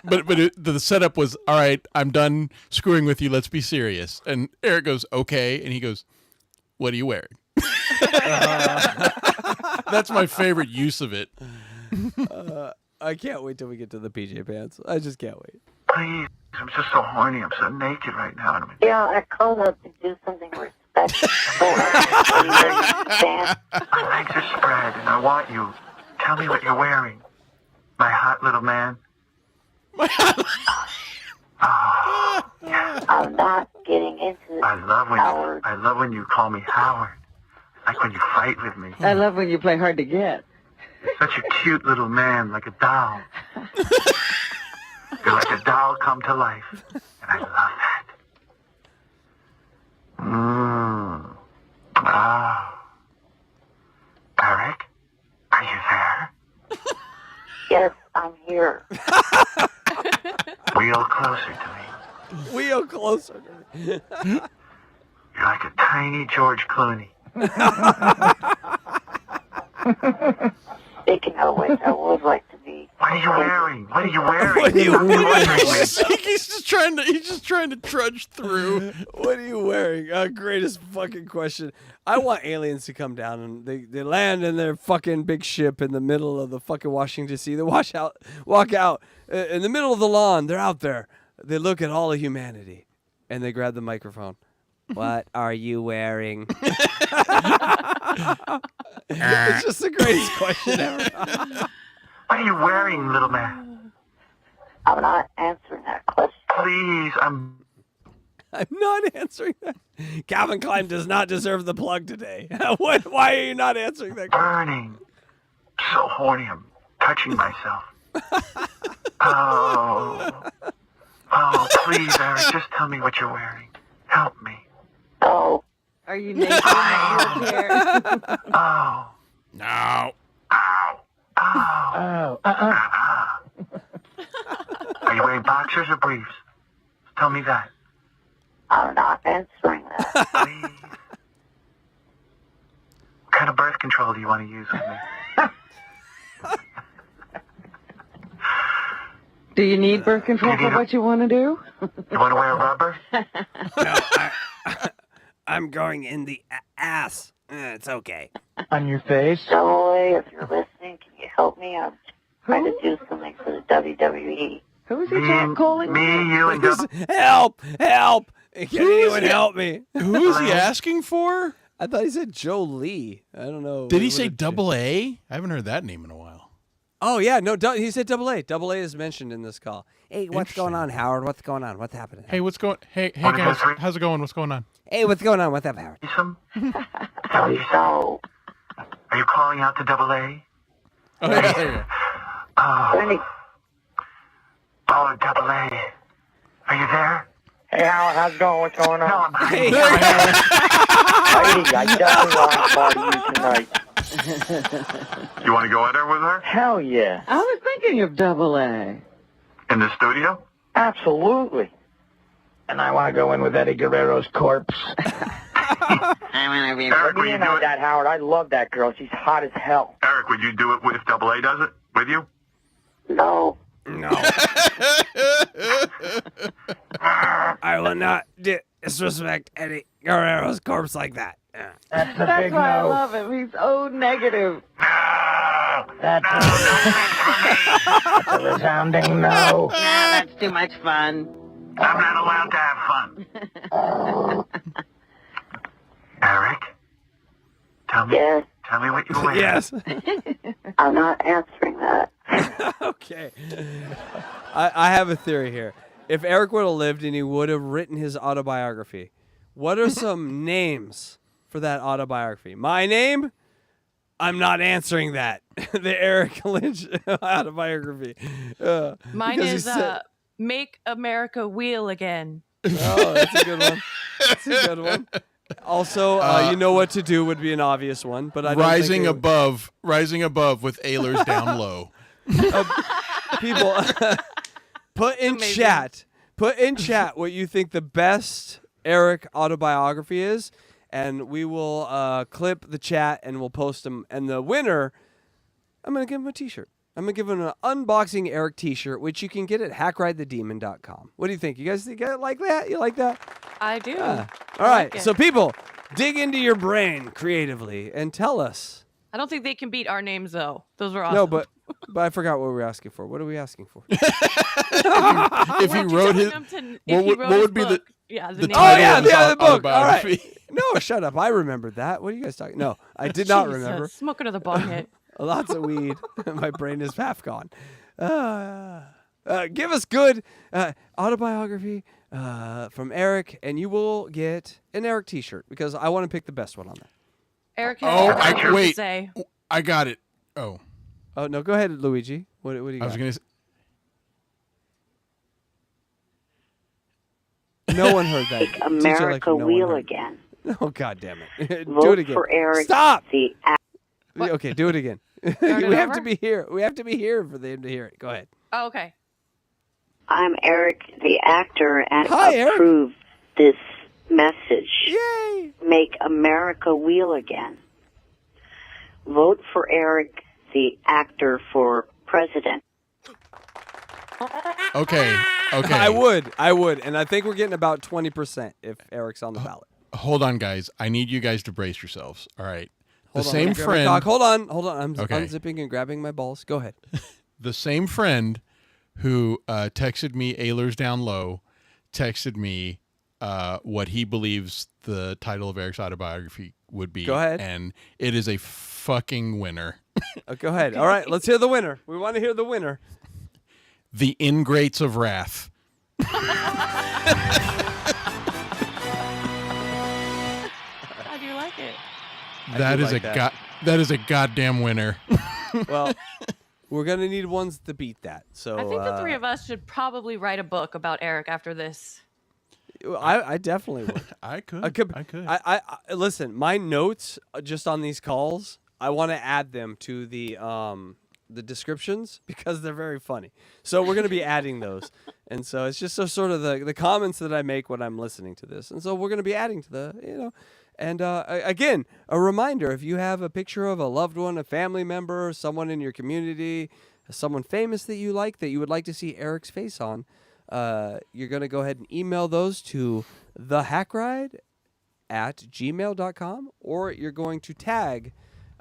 but the setup was, all right, I'm done screwing with you. Let's be serious. And Eric goes, okay. And he goes, what are you wearing? That's my favorite use of it. I can't wait till we get to the PJ pants. I just can't wait. Please, I'm just so horny. I'm so naked right now. Yeah, I called up to do something respectful. My legs are spread, and I want you. Tell me what you're wearing, my hot little man. I'm not getting into this. I love when you call me Howard. Like when you fight with me. I love when you play hard to get. You're such a cute little man, like a doll. You're like a doll come to life. And I love that. Eric, are you there? Yes, I'm here. Wheel closer to me. Wheel closer to me. You're like a tiny George Clooney. Speaking of which, I would like to be. What are you wearing? What are you wearing? What are you wearing? He's just trying to trudge through. What are you wearing? Greatest fucking question. I want aliens to come down and they land in their fucking big ship in the middle of the fucking Washington DC. They walk out in the middle of the lawn. They're out there. They look at all of humanity and they grab the microphone. What are you wearing? It's just the greatest question ever. What are you wearing, little man? I'm not answering that question. Please, I'm not answering that. Calvin Klein does not deserve the plug today. Why are you not answering that question? burning. So horny, I'm touching myself. Oh, please, Eric, just tell me what you're wearing. Help me. Oh. Are you naked in that wheelchair? Oh. No. Oh. Are you wearing boxers or briefs? Tell me that. I'm not answering that. Please. What kind of birth control do you want to use with me? Do you need birth control for what you want to do? You want to wear rubber? I'm going in the ass. It's okay. On your face? Joey, if you're listening, can you help me? I'm trying to do something for the WWE. Who's he calling? Me, you, and Help! Can anyone help me? Who is he asking for? I thought he said Joe Lee. I don't know. Did he say double A? I haven't heard that name in a while. Oh, yeah. No, he said double A. Double A is mentioned in this call. Hey, what's going on, Howard? What's going on? What's happening? Hey, what's going? Hey, guys, how's it going? What's going on? Hey, what's going on? What's up, Howard? So, are you calling out to double A? Oh, yeah. Oh, double A. Are you there? Hey, Howard, how's it going? What's going on? No, I'm Hey, I definitely want to party you tonight. You want to go out there with her? Hell yeah. I was thinking of double A. In the studio? Absolutely. And I want to go in with Eddie Guerrero's corpse. Eric, Let would me you in do on it? that, Howard. I love that girl. She's hot as hell. Eric, would you do it if double A does it with you? No. I will not disrespect Eddie Guerrero's corpse like that. That's the That's big why I no. love him. He's so negative. That's a resounding no. Nah, that's too much fun. I'm not allowed to have fun. Eric, tell me what you're wearing. Yes. I'm not answering that. Okay. I have a theory here. If Eric would have lived and he would have written his autobiography, what are some names for that autobiography? My name? I'm not answering that. The Eric Lynch autobiography. Mine because he is said- Make America Wheel Again. Oh, that's a good one. That's a good one. Also, you know what to do would be an obvious one, but I don't Rising think above with Ehlers down low. People, put in chat what you think the best Eric autobiography is, and we will clip the chat and we'll post them. And the winner, I'm going to give him a T-shirt. I'm going to give him an unboxing Eric T-shirt, which you can get at hackridethedemon.com. What do you think? You guys think I like that? You like that? I do. All I right. like it. So people, dig into your brain creatively and tell us. I don't think they can beat our names though. Those were awesome. No, but I forgot what we were asking for. What are we asking for? If he wrote his, what would be the the title Oh yeah, of his the book. All autobiography? right. No, shut up. I remembered that. What are you guys talking? No, I did not Jesus, remember. Smoke another bong hit. Lots of weed. My brain is half gone. Give us good autobiography from Eric, and you will get an Eric T-shirt because I want to pick the best one on there. Eric Oh, has something to wait. say. I got it. Oh, no, go ahead, Luigi. What do you got? I was gonna. No one heard that. Make Teacher, America like, no one wheel heard. again. Oh, God damn it. Vote Do it again. for Eric. Stop. The Okay, do it again. Start we it have over? to be here. We have to be here for them to hear it. Go ahead. Oh, okay. I'm Eric, the actor, and Hi, Eric. approve this message. Yay! Make America wheel again. Vote for Eric, the actor, for president. Okay. I would, and I think we're getting about 20% if Eric's on the ballot. Hold on, guys. I need you guys to brace yourselves. All right. Hold The on, same let me grab my friend. cock. Hold on. I'm Okay. unzipping and grabbing my balls. Go ahead. The same friend who texted me Ehlers down low texted me what he believes the title of Eric's autobiography would be. Go ahead. And it is a fucking winner. Go ahead. All right, let's hear the winner. We want to hear the winner. The Ingrates of Wrath. How do you like it? That is that is a goddamn winner. Well, we're gonna need ones to beat that. So I think the three of us should probably write a book about Eric after this. I definitely would. I could. I listen. My notes just on these calls, I want to add them to the descriptions because they're very funny. So we're going to be adding those, and so it's just sort of the comments that I make when I'm listening to this, and so we're going to be adding to the And again, a reminder: if you have a picture of a loved one, a family member, someone in your community, someone famous that you like that you would like to see Eric's face on. You're going to go ahead and email those to thehackride@gmail.com, or you're going to tag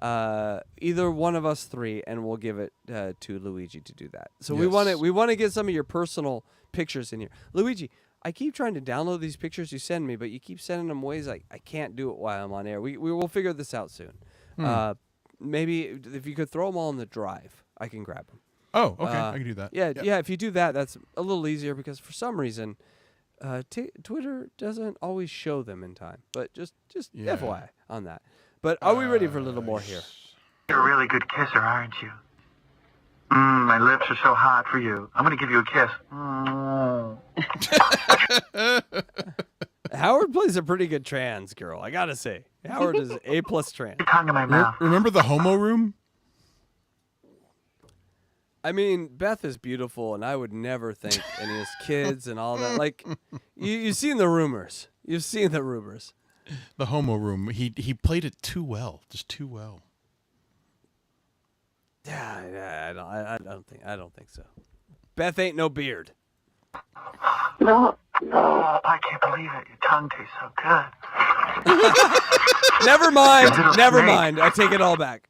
either one of us three, and we'll give it to Luigi to do that. So we want to get some of your personal pictures in here. Luigi, I keep trying to download these pictures you send me, but you keep sending them ways I can't do it while I'm on air. We will figure this out soon. Maybe if you could throw them all in the drive, I can grab them. Oh, okay. I can do that. Yeah. If you do that, that's a little easier because for some reason, Twitter doesn't always show them in time. But just FYI on that. But are we ready for a little more here? You're a really good kisser, aren't you? My lips are so hot for you. I'm going to give you a kiss. Howard plays a pretty good trans girl, I gotta say. Howard is A+ trans. Your tongue in my mouth. Remember the homo room? I mean, Beth is beautiful, and I would never think any of his kids and all that. Like, you've seen the rumors. You've seen the rumors. The homo room. He played it too well, just too well. Yeah, I don't think so. Beth ain't no beard. No, I can't believe it. Your tongue tastes so good. Never mind. I take it all back.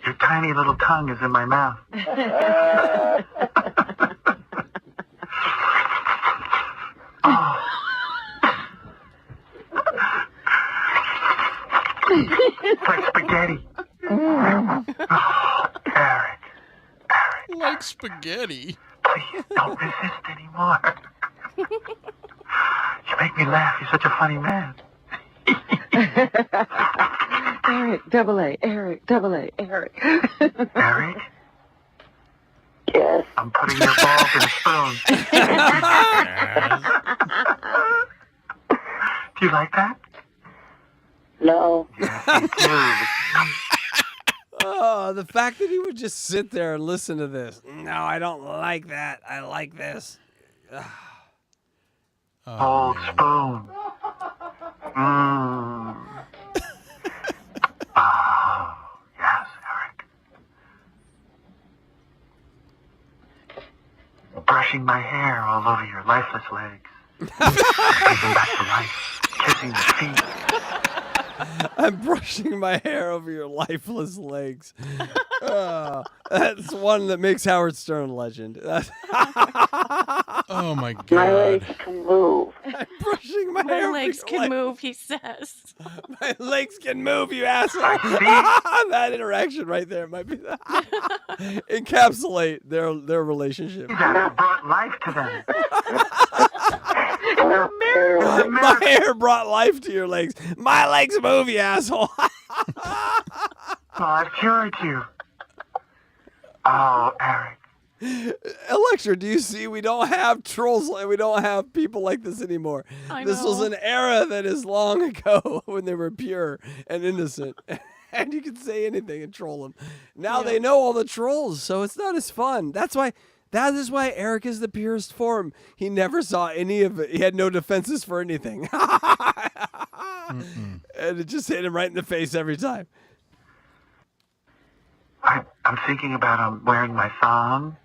Your tiny little tongue is in my mouth. It's like spaghetti. Eric. Like spaghetti. Please don't resist anymore. You make me laugh. You're such a funny man. Eric, double A, Eric. Eric? Yes. I'm putting your balls in a spoon. Do you like that? No. Yes, you do. Oh, the fact that he would just sit there and listen to this. No, I don't like that. I like this. Old spoon. Oh, yes, Eric. Brushing my hair all over your lifeless legs. Kissing back to life. Kissing your feet. I'm brushing my hair over your lifeless legs. That's one that makes Howard Stern a legend. Oh my God. My legs can move. I'm brushing my hair. My legs can move, he says. My legs can move, you asshole. That interaction right there might be encapsulate their relationship. That brought life to them. My hair brought life to your legs. My legs move, you asshole. Well, I've cured you. Oh, Eric. Electra, do you see? We don't have trolls. We don't have people like this anymore. This was an era that is long ago when they were pure and innocent. And you could say anything and troll them. Now they know all the trolls, so it's not as fun. That is why Eric is the purest form. He never saw any of it. He had no defenses for anything. And it just hit him right in the face every time. I'm thinking about wearing my thong,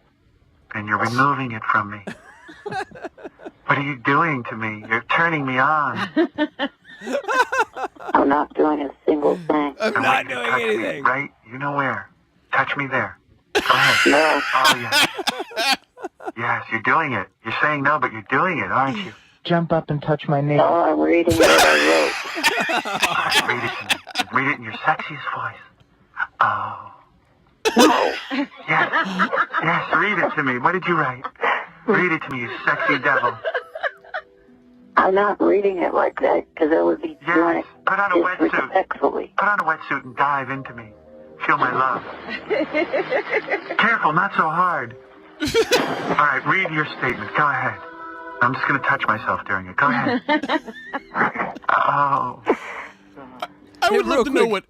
and you're removing it from me. What are you doing to me? You're turning me on. I'm not doing a single thing. I'm not doing anything. Me, right? You know where. Touch me there. Go ahead. No. Oh, yes. Yes, you're doing it. You're saying no, but you're doing it, aren't you? Jump up and touch my nail. No, I'm reading what I wrote. Read it in your sexiest voice. Oh. Yes, read it to me. What did you write? Read it to me, you sexy devil. I'm not reading it like that because I would be doing it Put on a wetsuit. disrespectfully. Put on a wetsuit and dive into me. Feel my love. Careful, not so hard. All right, read your statement. Go ahead. I'm just going to touch myself during it. Go ahead. Oh. I would love to know what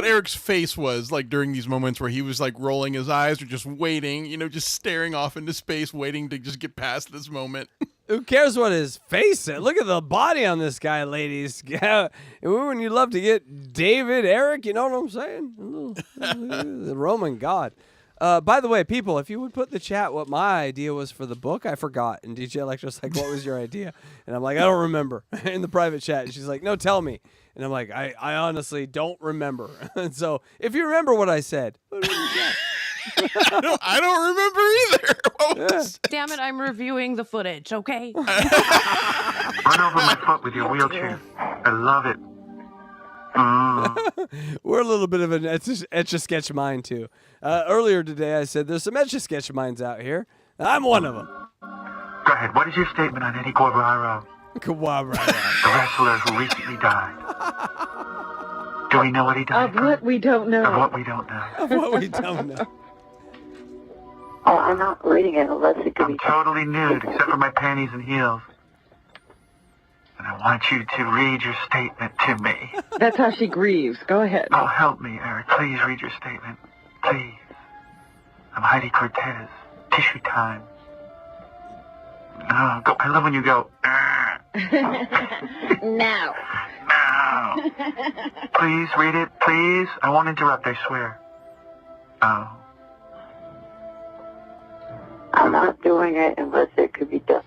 Eric's face was like during these moments where he was like rolling his eyes or just waiting, just staring off into space, waiting to just get past this moment. Who cares what his face said? Look at the body on this guy, ladies. Wouldn't you love to get David, Eric? You know what I'm saying? The Roman god. By the way, people, if you would put in the chat what my idea was for the book, I forgot. And DJ Electra's like, what was your idea? And I'm like, I don't remember. In the private chat. And she's like, no, tell me. And I'm like, I honestly don't remember. And so if you remember what I said, what was that? I don't remember either. What was Damn it, I'm reviewing the footage, okay? Run over my foot with your wheelchair. I love it. We're a little bit of an etch-a-sketch mind, too. Earlier today, I said there's some etch-a-sketch minds out here. I'm one of them. Go ahead. What is your statement on Eddie Guevara? The wrestler who recently died. Do we know what he died Of what we don't know. Of what we don't know. Of what we don't know. Oh, I'm not reading it unless it could I'm totally nude, except for my panties and heels. And I want you to read your statement to me. That's how she grieves. Go ahead. Oh, help me, Eric. Please read your statement. Please. I'm Heidi Cortez. Tissue time. Oh, go. I love when you go. Now. Now. Please read it. Please. I won't interrupt, I swear. Oh. I'm not doing it unless it could be done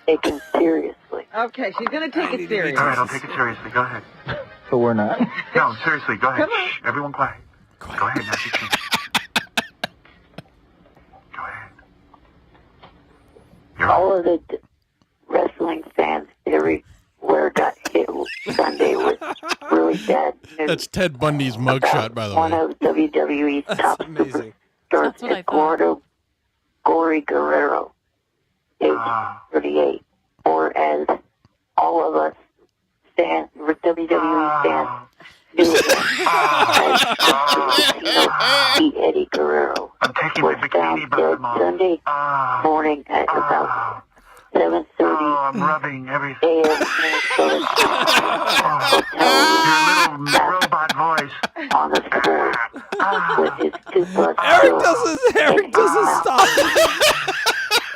taken seriously. Okay, she's going to take it serious. All right, I'll take it seriously. Go ahead. But we're not. No, seriously, go ahead. Come on. Shh, everyone quiet. Go ahead, now you can. Go ahead. All of the wrestling fans everywhere got hit Sunday with really bad news. That's Ted Bundy's mugshot, by the One way. of WWE's top amazing. stars, Eduardo Gory Guerrero, age 38, or as all of us fans, WWE fans, knew him as Eddie Guerrero. I'm taking was found dead Sunday morning at about 7:30 I'm rubbing everything. a.m. Your little robot voice. On the floor with his toothbrush. Eric doesn't stop.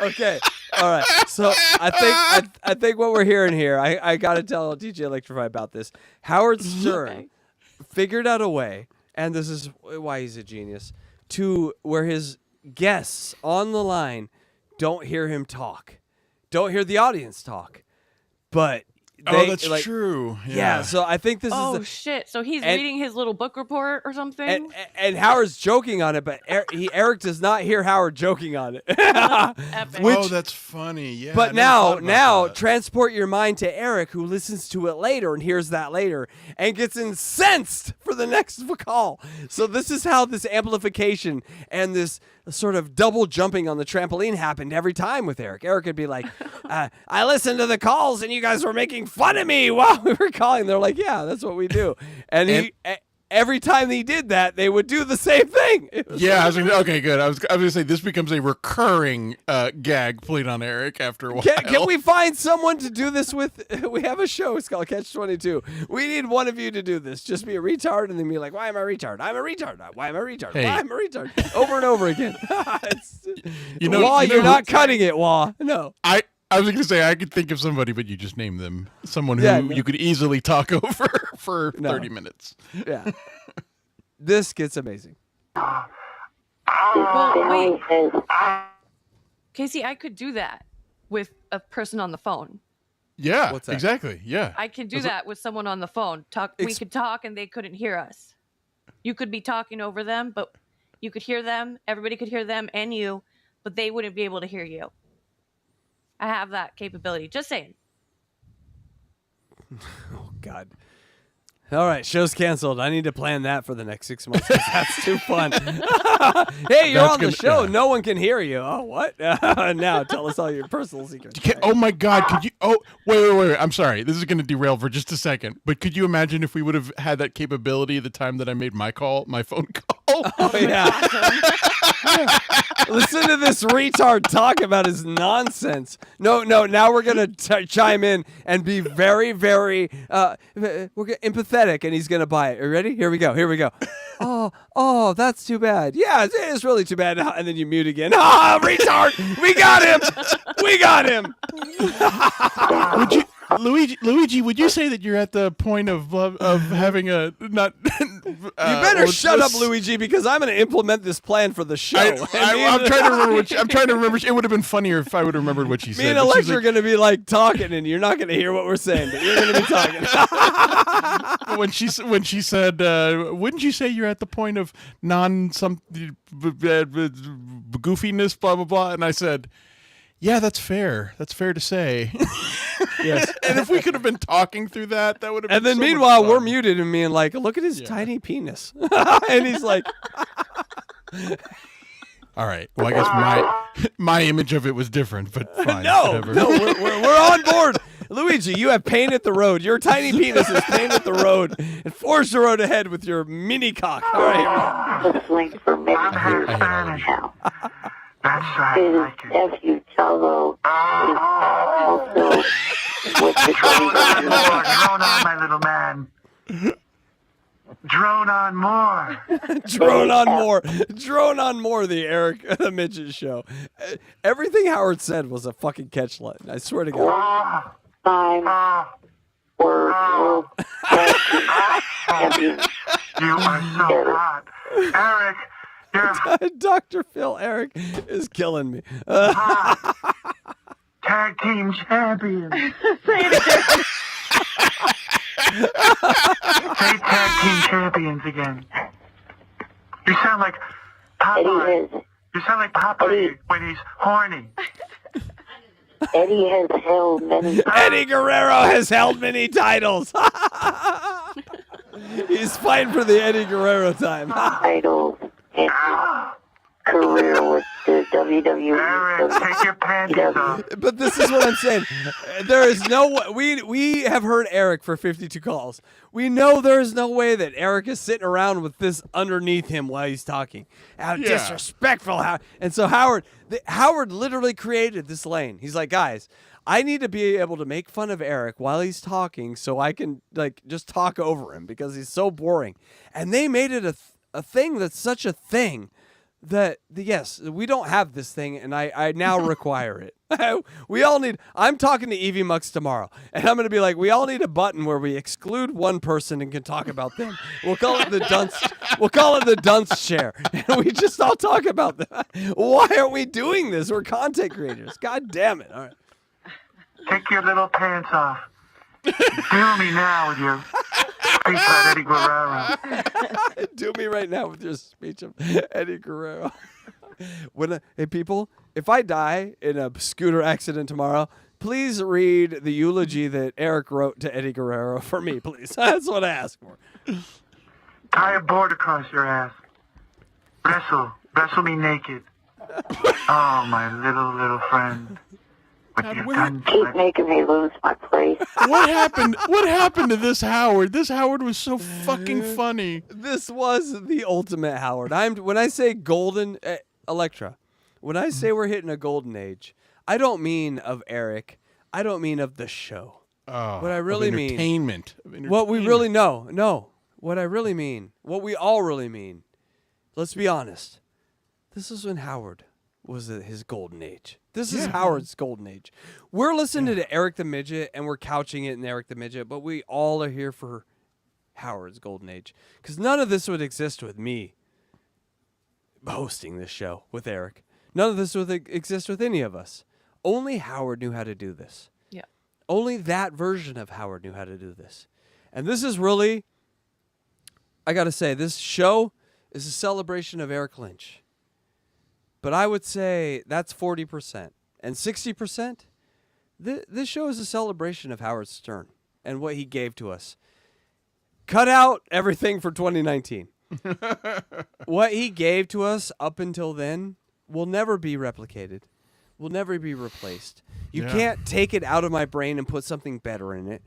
Okay. All right. So I think what we're hearing here, I got to tell DJ Electrify about this. Howard Stern figured out a way, and this is why he's a genius, to where his guests on the line don't hear him talk, don't hear the audience talk, but that's true. Yeah. So I think this Oh, is shit. So he's reading his little book report or something? and Howard's joking on it, but Eric does not hear Howard joking on it. Oh, that's funny. Yeah. But I never thought now about that. transport your mind to Eric, who listens to it later and hears that later and gets incensed for the next call. So this is how this amplification and this sort of double jumping on the trampoline happened every time with Eric. Eric would be like, I listened to the calls and you guys were making fun of me while we were calling. They're like, yeah, that's what we do. And every time he did that, they would do the same thing. Yeah, I was gonna, okay, good. I was gonna say this becomes a recurring gag played on Eric after a while. Can we find someone to do this with? We have a show. It's called Catch 22. We need one of you to do this. Just be a retard and then be like, why am I a retard? I'm a retard. Why am I a retard? Hey. Why am I a retard? Over and over again. You know, Wah, you know you're who- not cutting it, Wah. No. I was going to say, I could think of somebody, but you just named them. Someone who Yeah, no. you could easily talk over for 30 minutes. Yeah. This gets amazing. Well, wait. Casey, I could do that with a person on the phone. Yeah, What's that? exactly. Yeah. I could do that with someone on the phone. We could talk and they couldn't hear us. You could be talking over them, but you could hear them. Everybody could hear them and you, but they wouldn't be able to hear you. I have that capability. Just saying. Oh, God. All right, show's canceled. I need to plan that for the next 6 months. 'Cause that's too fun. Hey, you're That's on the gonna- show. yeah. No one can hear you. Oh, what? Now tell us all your personal secrets. Oh my God! Could you? Oh, wait! I'm sorry. This is going to derail for just a second. But could you imagine if we would have had that capability the time that I made my phone call? Oh yeah. Listen to this retard talk about his nonsense. No. Now we're gonna chime in and be very, very empathetic, and he's gonna buy it. Are you ready? Here we go. Oh, that's too bad. Yeah, it is really too bad. And then you mute again. Ah, retard! We got him. Would you, Luigi? Would you say that you're at the point of having a not? You better shut up, Luigi, because I'm going to implement this plan for the show. I'm trying to remember. I'm trying to remember. It would have been funnier if I would have remembered what she said. Me and Electra are going to be like talking, and you're not going to hear what we're saying, but you're going to be talking. when she said, "Wouldn't you say you're at the point of goofiness?" Blah blah blah, and I said, "Yeah, that's fair. That's fair to say." Yes. And if we could have been talking through that would have been. And then so much meanwhile, fun. we're muted and being like, "Look at his tiny penis," and he's like. All right. Well, I guess my image of it was different, but fine. No, whatever. we're on board. Luigi, you have painted the road. Your tiny penis has painted the road and forged the road ahead with your mini cock. All right. Listening for many years now. That's right. His Like it. nephew Cowell is also with the Drone on, my little man. Drone on more. Drone on more. The Eric the Midget show. Everything Howard said was a fucking catch line. I swear to God. You are so hot, Eric. Dr. Phil Eric is killing me. Tag team champion. Say tag team champions again. You sound like Popeye. You sound like Popeye when he's horny. Eddie has held many. Eddie Guerrero has held many titles. He's fighting for the Eddie Guerrero time. Titles and career with the WWE. Eric, take your panties off. But this is what I'm saying. There is no way. We have heard Eric for 52 calls. We know there is no way that Eric is sitting around with this underneath him while he's talking. How disrespectful. And so Howard literally created this lane. He's like, guys, I need to be able to make fun of Eric while he's talking so I can like just talk over him because he's so boring. And they made it a thing that's such a thing that, yes, we don't have this thing, and I now require it. We all need, I'm talking to Evie Mux tomorrow, and I'm going to be like, we all need a button where we exclude one person and can talk about them. We'll call it the dunce chair, and we just all talk about that. Why aren't we doing this? We're content creators. God damn it. All right. Take your little pants off. Do me now with your speech about Eddie Guerrero. Do me right now with your speech of Eddie Guerrero. Hey, people, if I die in a scooter accident tomorrow, please read the eulogy that Eric wrote to Eddie Guerrero for me, please. That's what I ask for. Tie a board across your ass. Wrestle me naked. Oh, my little friend. Keep making me lose my place. What happened to this Howard? This Howard was so fucking funny. This was the ultimate Howard. When I say golden, Electra, when I say we're hitting a golden age, I don't mean of Eric. I don't mean of the show. Oh, what I really mean, entertainment. What we really know. No, what I really mean, what we all really mean. Let's be honest. This is when Howard was his golden age. This is Howard's golden age. We're listening to Eric the Midget, and we're couching it in Eric the Midget, but we all are here for Howard's golden age. Because none of this would exist with me hosting this show with Eric. None of this would exist with any of us. Only Howard knew how to do this. Yeah. Only that version of Howard knew how to do this. And this is really, I got to say, this show is a celebration of Eric Lynch. But I would say that's 40%. And 60%, this show is a celebration of Howard Stern and what he gave to us. cut out everything for 2019. What he gave to us up until then will never be replicated, will never be replaced. You can't take it out of my brain and put something better in it.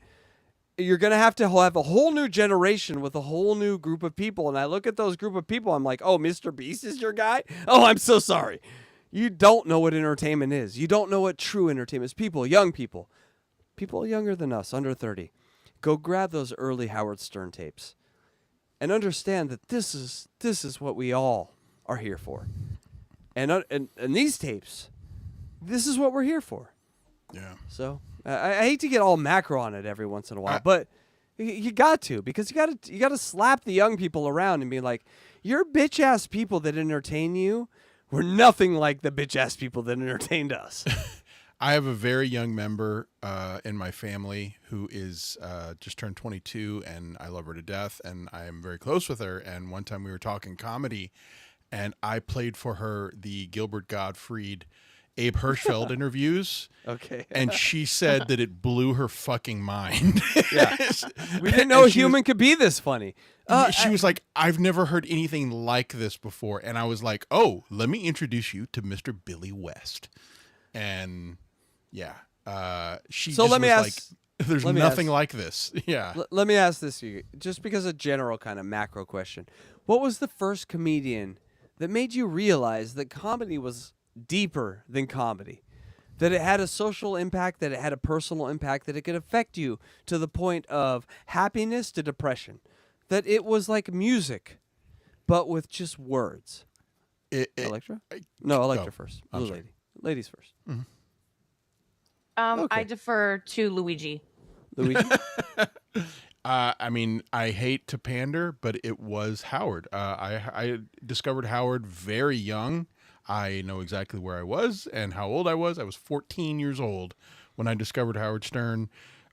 You're going to have a whole new generation with a whole new group of people. And I look at those group of people, I'm like, oh, Mr. Beast is your guy? Oh, I'm so sorry. You don't know what entertainment is. You don't know what true entertainment is. People younger than us, under 30, go grab those early Howard Stern tapes and understand that this is what we all are here for. And these tapes, this is what we're here for. Yeah. So I hate to get all macro on it every once in a while, but you got to, because you got to slap the young people around and be like, your bitch ass people that entertain you were nothing like the bitch ass people that entertained us. I have a very young member in my family who is just turned 22, and I love her to death, and I am very close with her. And one time we were talking comedy, and I played for her the Gilbert Gottfried, Abe Hirschfeld interviews. Okay. And she said that it blew her fucking mind. Yeah. We didn't know a human could be this funny. She was like, I've never heard anything like this before. And I was like, oh, let me introduce you to Mr. Billy West. And yeah, she so just let me was ask, like, there's nothing like this. Yeah. Let me ask this to you, just because a general kind of macro question. What was the first comedian that made you realize that comedy was deeper than comedy? That it had a social impact, that it had a personal impact, that it could affect you to the point of happiness to depression. That it was like music, but with just words. Electra? No, Electra first. Blue lady. Ladies first. Mm-hmm. I defer to Luigi. Luigi? I mean, I hate to pander, but it was Howard. I discovered Howard very young. I know exactly where I was and how old I was. I was 14 years old when I discovered Howard Stern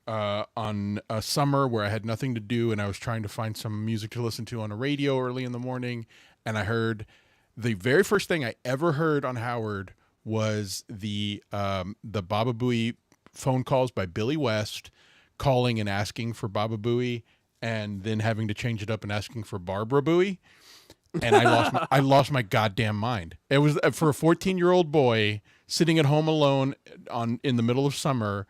on a summer where I had nothing to do, and I was trying to find some music to listen to on a radio early in the morning. And I heard the very first thing I ever heard on Howard was the Baba Booey phone calls by Billy West, calling and asking for Baba Booey, and then having to change it up and asking for Barbara Booey. And I lost my goddamn mind. It was for a 14-year-old boy sitting at home alone in the middle of summer.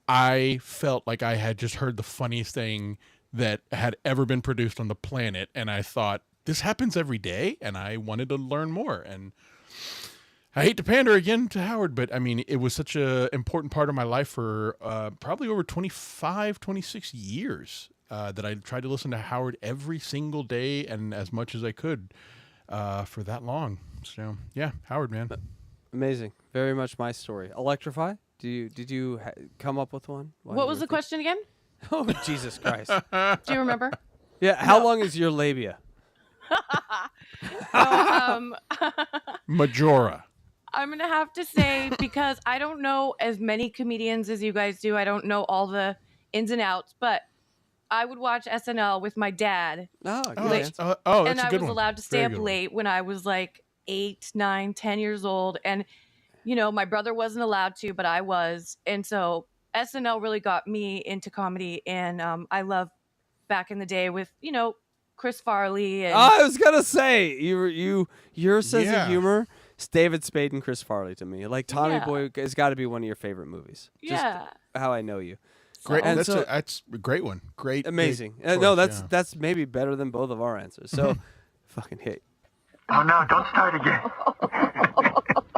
I felt like I had just heard the funniest thing that had ever been produced on the planet, and I thought, this happens every day, and I wanted to learn more. And I hate to pander again to Howard, but I mean, it was such an important part of my life for probably over 25, 26 years. That I tried to listen to Howard every single day and as much as I could for that long. So yeah, Howard, man, amazing. Very much my story. Electrify. Did you come up with one? What was the question again? Oh, Jesus Christ! Do you remember? Yeah. How long is your labia? Majora. I'm gonna have to say, because I don't know as many comedians as you guys do. I don't know all the ins and outs, but I would watch SNL with my dad. Oh, that's and a I good was one. allowed to stay Very up good one. late when I was like 8, 9, 10 years old. And, you know, my brother wasn't allowed to, but I was. And so SNL really got me into comedy. And I love back in the day with, you know, Chris Farley. And I was gonna say your sense of humor. It's David Spade and Chris Farley to me. Like Tommy Boy has got to be one of your favorite movies. Just how I know you. Great. And That's so, that's a great one. Great. Amazing. Great No, choice, that's maybe better than both of our answers. So, fucking hit. Oh no, don't start again.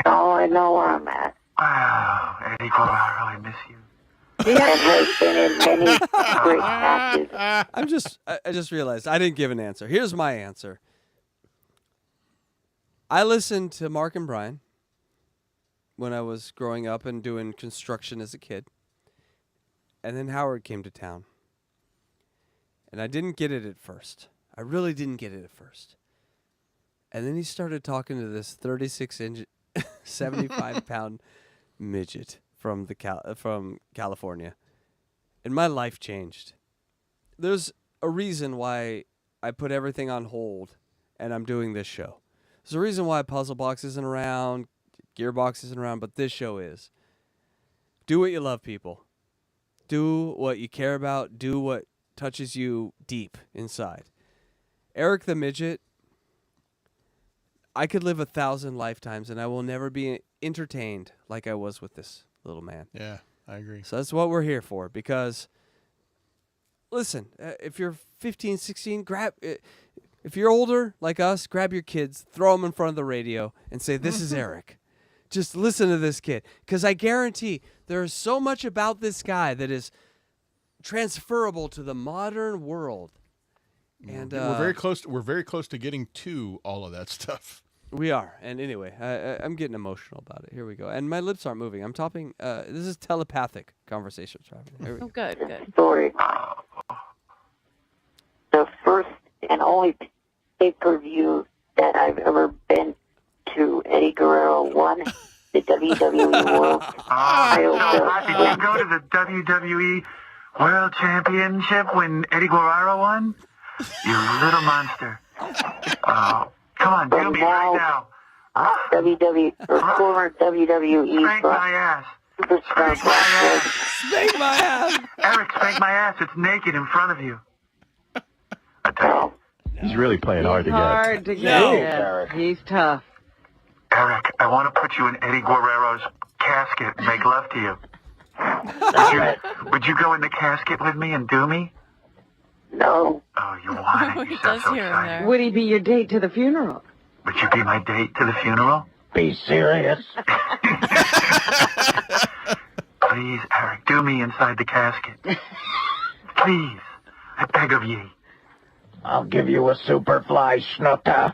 Oh, I know where I'm at. Wow, Eddie, boy, I really miss you. And has been in many great matches. I just realized I didn't give an answer. Here's my answer. I listened to Mark and Brian when I was growing up and doing construction as a kid. And then Howard came to town. And I didn't get it at first. I really didn't get it at first. And then he started talking to this 36-inch, 75-pound midget from from California. And my life changed. There's a reason why I put everything on hold and I'm doing this show. There's a reason why Puzzle Box isn't around, Gearbox isn't around, but this show is. Do what you love, people. Do what you care about. Do what touches you deep inside. Eric the Midget, I could live 1,000 lifetimes and I will never be entertained like I was with this little man. Yeah, I agree. So that's what we're here for, because listen, if you're 15, 16, if you're older like us, grab your kids, throw them in front of the radio and say, this is Eric. Just listen to this kid, because I guarantee there is so much about this guy that is transferable to the modern world. And we're very close. We're very close to getting to all of that stuff. We are. And anyway, I'm getting emotional about it. Here we go. And my lips aren't moving. I'm talking. This is telepathic conversations happening. Here we go. Oh, good, good. Story. The first and only pay-per-view that I've ever been to, Eddie Guerrero won the WWE World Title. Did you go to the WWE World Championship when Eddie Guerrero won? You little monster. Oh, come on, do me right now. Former WWE. Spank my ass. Superstar. Spank my ass. Eric, spank my ass. It's naked in front of you. He's really playing hard to get. Hard to get. No. Yeah, he's tough. Eric, I want to put you in Eddie Guerrero's casket and make love to you. Would you go in the casket with me and do me? No. Oh, you want it? You sound so excited. Would he be your date to the funeral? Would you be my date to the funeral? Be serious. Please, Eric, do me inside the casket. Please, I beg of ye. I'll give you a superfly snooker.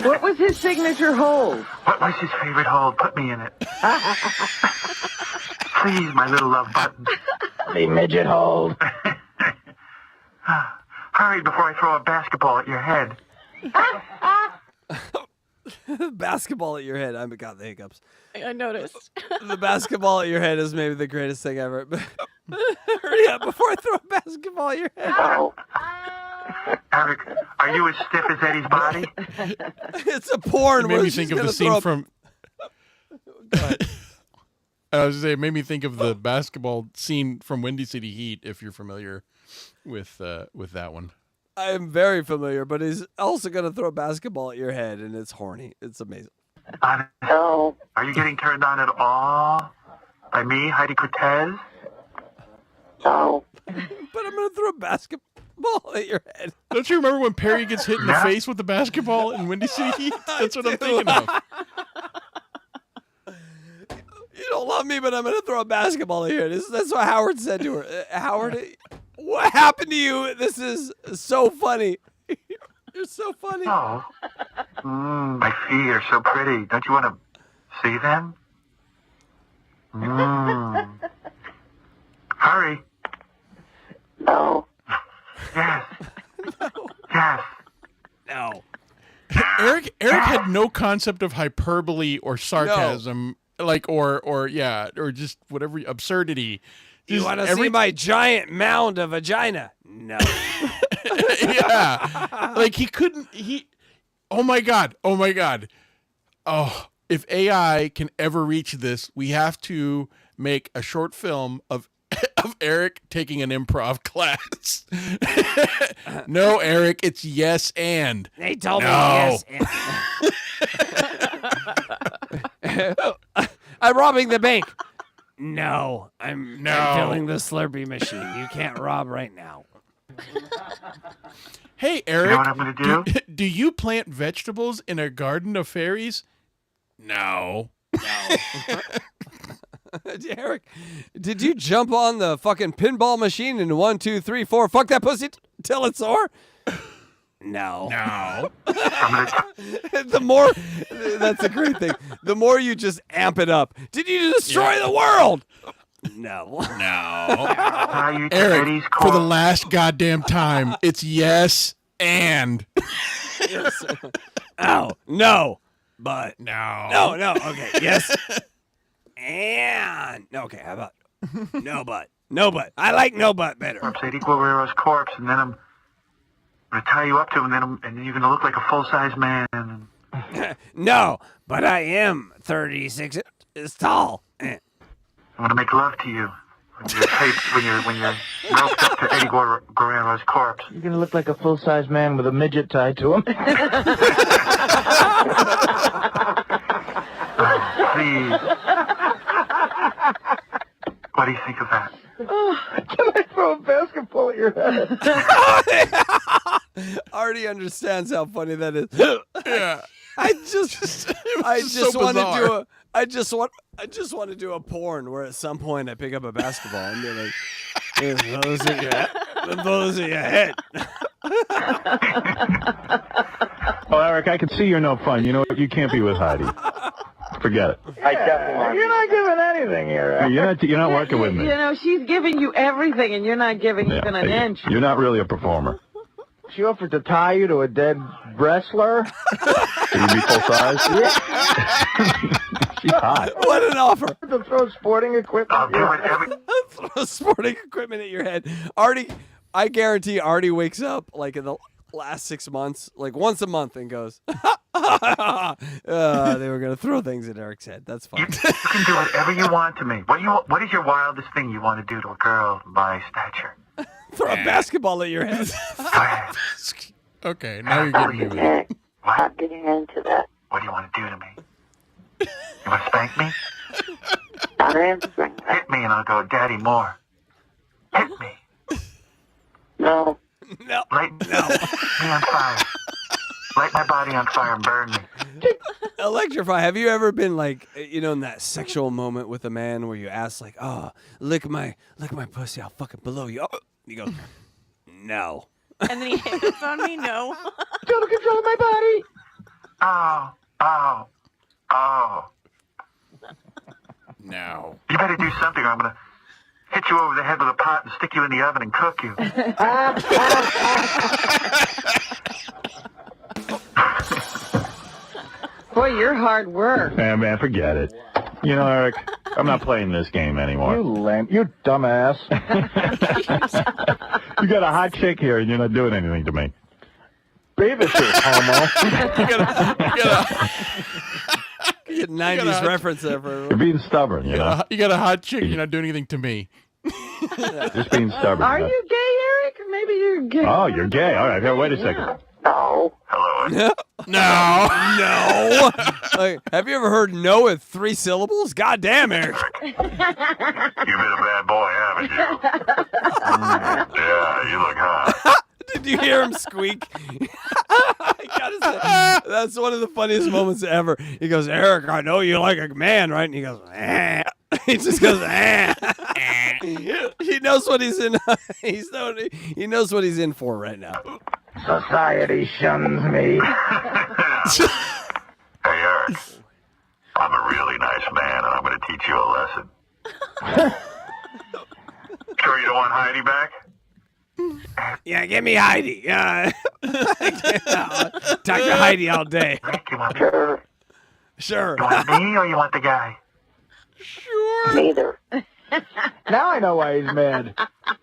What was his signature hold? What was his favorite hold? Put me in it. Please, my little love button. The midget hold. Hurry before I throw a basketball at your head. Basketball at your head. I got the hiccups. I noticed. The basketball at your head is maybe the greatest thing ever. Hurry up before I throw a basketball at your head. Oh. Eric, are you as stiff as Eddie's body? It's a porn. It made me think of the scene from. I was gonna say, it made me think of the basketball scene from Windy City Heat. If you're familiar with that one. I am very familiar, but he's also going to throw a basketball at your head, and it's horny. It's amazing. No. Are you getting turned on at all by me, Heidi Cortez? No. But I'm going to throw a basketball at your head. Don't you remember when Perry gets hit in the face with the basketball in Windy City Heat? That's what I'm thinking of. You don't love me, but I'm going to throw a basketball at your head. That's what Howard said to her. Howard, what happened to you? This is so funny. You're so funny. Oh. My feet are so pretty. Don't you want to see them? Hurry. No. Yes. Yes. No. Eric had no concept of hyperbole or sarcasm, or just whatever absurdity. You want to see my giant mound of vagina? No. Yeah. Like oh my God. Oh, if AI can ever reach this, we have to make a short film of Eric taking an improv class. No, Eric, it's yes and. They told me yes and. I'm robbing the bank. No, I'm filling the Slurpee machine. You can't rob right now. Hey, Eric. You know what I'm going to do? Do you plant vegetables in a garden of fairies? No. Eric, did you jump on the fucking pinball machine in 1, 2, 3, 4? Fuck that pussy till it's sore? No. The more, that's a great thing. The more you just amp it up. Did you destroy the world? No. Eric, for the last goddamn time, it's yes and. Yes. Oh, no. But. No. No. Okay. Yes. And. Okay, how about no but? No but. I like no but better. I'm Eddie Guerrero's corpse, and then I'm going to tie you up to him, and then you're going to look like a full-size man. No, but I am 36 inches tall. I want to make love to you when you're roped up to Eddie Guerrero's corpse. You're gonna look like a full-size man with a midget tied to him. Please. What do you think of that? Can I throw a basketball at your head? Artie understands how funny that is. Yeah. I just want to bizarre. do a. I just want to do a porn where at some point I pick up a basketball and be like, "Those in your head, those in your head." Oh, Eric, I can see you're no fun. You know what? You can't be with Heidi. Forget it. You're not giving anything here. You're not working with me. You know, she's giving you everything, and you're not giving even an inch. You're not really a performer. She offered to tie you to a dead wrestler. So you'd be full size? She's hot. What an offer! To throw sporting equipment. Throw sporting equipment at your head, Artie. I guarantee Artie wakes up like in the last 6 months, like once a month, and goes, "They were gonna throw things at Eric's head." That's fine. You can do whatever you want to me. What is your wildest thing you want to do to a girl my stature? Throw a basketball at your head. Okay, now you're getting me with it. I'm getting into that. What do you want to do to me? You want to spank me? Not answering that. Hit me and I'll go, Daddy, more. Hit me. No. Light me on fire. Light my body on fire and burn me. Electrify. Have you ever been like, in that sexual moment with a man where you ask like, "Oh, lick my pussy, I'll fucking blow you." Oh. You go, "No." And then he hits on me. No. Total control of my body. Oh. Now. You better do something or I'm going to hit you over the head with a pot and stick you in the oven and cook you. Boy, you're hard work. Man, forget it. You know, Eric, I'm not playing this game anymore. You dumbass. You got a hot chick here, and you're not doing anything to me. Babysitting, homo. You get 90s reference there for You're being stubborn, you know? You got a hot chick, you're not doing anything to me. Just being stubborn. Are you gay, Eric? Maybe you're gay. Oh, you're gay. All right, here, wait a second. No. Hello. No. Like, have you ever heard "no" with 3 syllables? God damn, Eric. You've been a bad boy, haven't you? Yeah, you look hot. Did you hear him squeak? I gotta say, that's one of the funniest moments ever. He goes, "Eric, I know you like a man, right?" And he goes, "Eh." He just goes, "Eh." He knows what he's in. He knows what he's in for right now. Society shuns me. Hey, Eric. I'm a really nice man, and I'm going to teach you a lesson. Sure you don't want Heidi back? Yeah, give me Heidi. Talk to Heidi all day. Sure. You want me or you want the guy? Sure. Neither. Now I know why he's mad.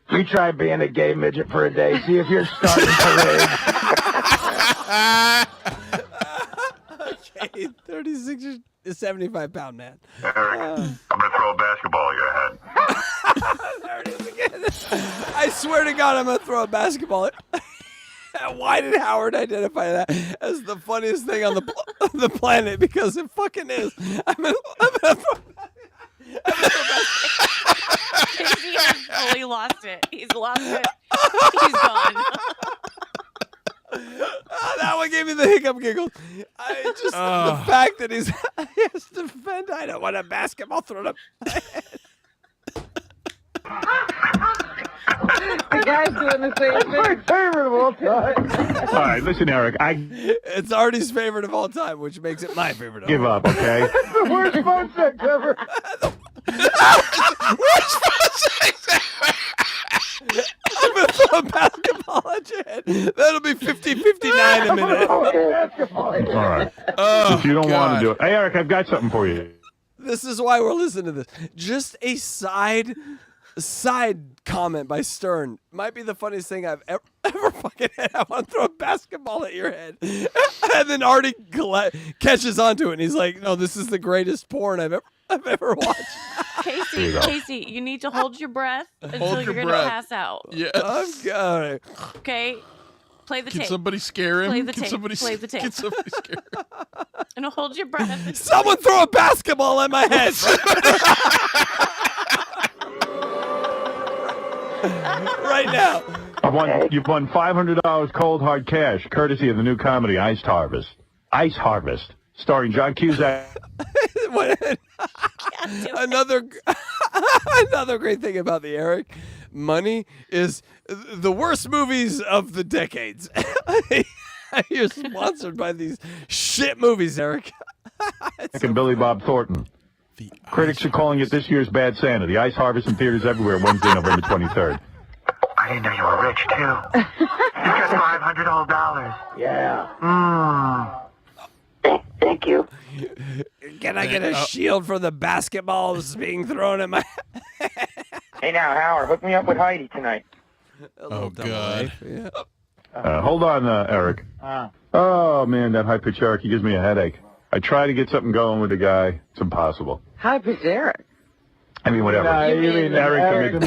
You try being a gay midget for a day. See if you're starting to Okay, 36 to 75-pound man. Eric, I'm going to throw a basketball at your head. There it is again. I swear to God, I'm going to throw a basketball. Why did Howard identify that as the funniest thing on the planet? Because it fucking is. I'm gonna throw Casey has fully lost it. He's lost it. He's gone. That one gave me the hiccup giggles. The fact that he has to defend. I don't want a basketball thrown up. The guy's doing the same thing. my favorite of all time. All right, listen, Eric, It's Artie's favorite of all time, which makes it my favorite of all give time. up, okay? That's the worst phone sex ever. I'm going to throw a basketball at your head. That'll be 50-59 in a minute. All right. If you don't want to do it. Hey, Eric, I've got something for you. This is why we're listening to this. Just a side comment by Stern might be the funniest thing I've ever fucking had. I want to throw a basketball at your head. And then Artie catches onto it, and he's like, "No, this is the greatest porn I've I've ever watched. Casey, you need to hold your breath until you're going to pass out. Yes. I'm going. Okay? Play the tape. Can somebody scare him? Play the Can tape. somebody Play the tape. Can somebody scare him? And hold your breath. Someone throw a basketball at my head. Right now. You've won $500 cold hard cash, courtesy of the new comedy Ice Harvest. Ice Harvest, starring John Cusack. Another great thing about the Eric money is the worst movies of the decades. You're sponsored by these shit movies, Eric. And Billy Bob Thornton. Critics are calling it this year's Bad Santa. The Ice Harvest in theaters everywhere Wednesday, November 23rd. I didn't know you were rich, too. You got $500. Yeah. Thank you. Can I get a shield for the basketballs being thrown at my Hey now, Howard, hook me up with Heidi tonight. Oh, God. Yeah. Hold on, Eric. Oh, man, that high-pitched Eric, he gives me a headache. I try to get something going with the guy. It's impossible. High-pitched Eric. I mean, whatever. You mean Eric.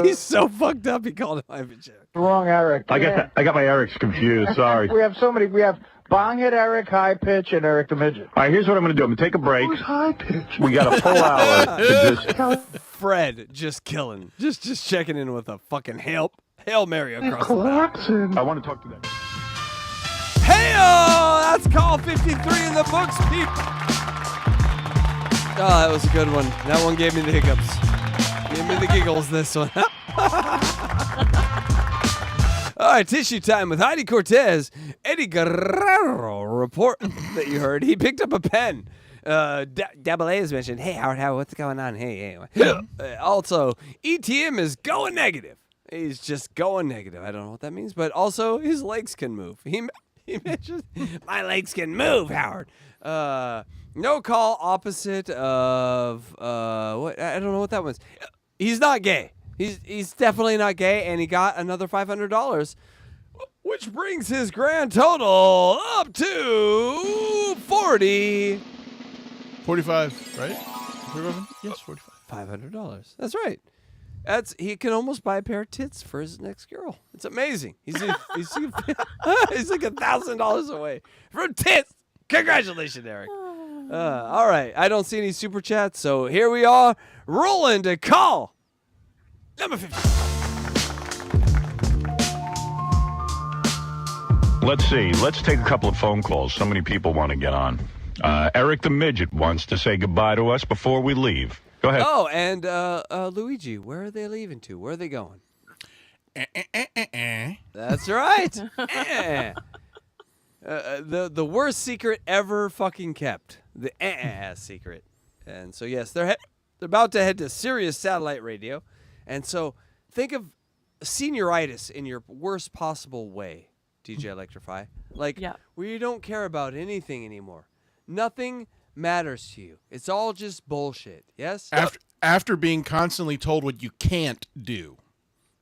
He's so fucked up. He called him Ivan Jack. Wrong Eric. I got my Erics confused. Sorry. We have so many. We have Bonghead Eric, High Pitch, and Eric the Midget. All right, here's what I'm going to do. I'm going to take a break. Who's High Pitch? We got a full hour to just... Fred just killing. Just checking in with a fucking Hail Mary across the Clarkson. I want to talk to them. Hey-oh! That's call 53 in the books, people. Oh, that was a good one. That one gave me the hiccups. Gave me the giggles, this one. All right, tissue time with Heidi Cortez. Eddie Guerrero report that you heard. He picked up a pen. Double A has mentioned, hey, Howard, what's going on? Hey. Also, ETM is going negative. He's just going negative. I don't know what that means, but also his legs can move. He mentioned, my legs can move, Howard. No call opposite of what? I don't know what that was. He's not gay. He's definitely not gay, and he got another $500, which brings his grand total up to 45, right? 45? Yes, 45. $500. That's right. He can almost buy a pair of tits for his next girl. It's amazing. He's like $1,000 away from tits. Congratulations, Eric. All right. I don't see any super chats, so here we are, rolling to call number 50. Let's see. Let's take a couple of phone calls. So many people want to get on. Eric the Midget wants to say goodbye to us before we leave. Go ahead. Oh, and Luigi, where are they leaving to? Where are they going? That's right. The worst secret ever fucking kept. The secret. And so, yes, they're about to head to Sirius Satellite Radio. And so think of senioritis in your worst possible way, DJ Electrify. Like, where you don't care about anything anymore. Nothing matters to you. It's all just bullshit. Yes? After being constantly told what you can't do.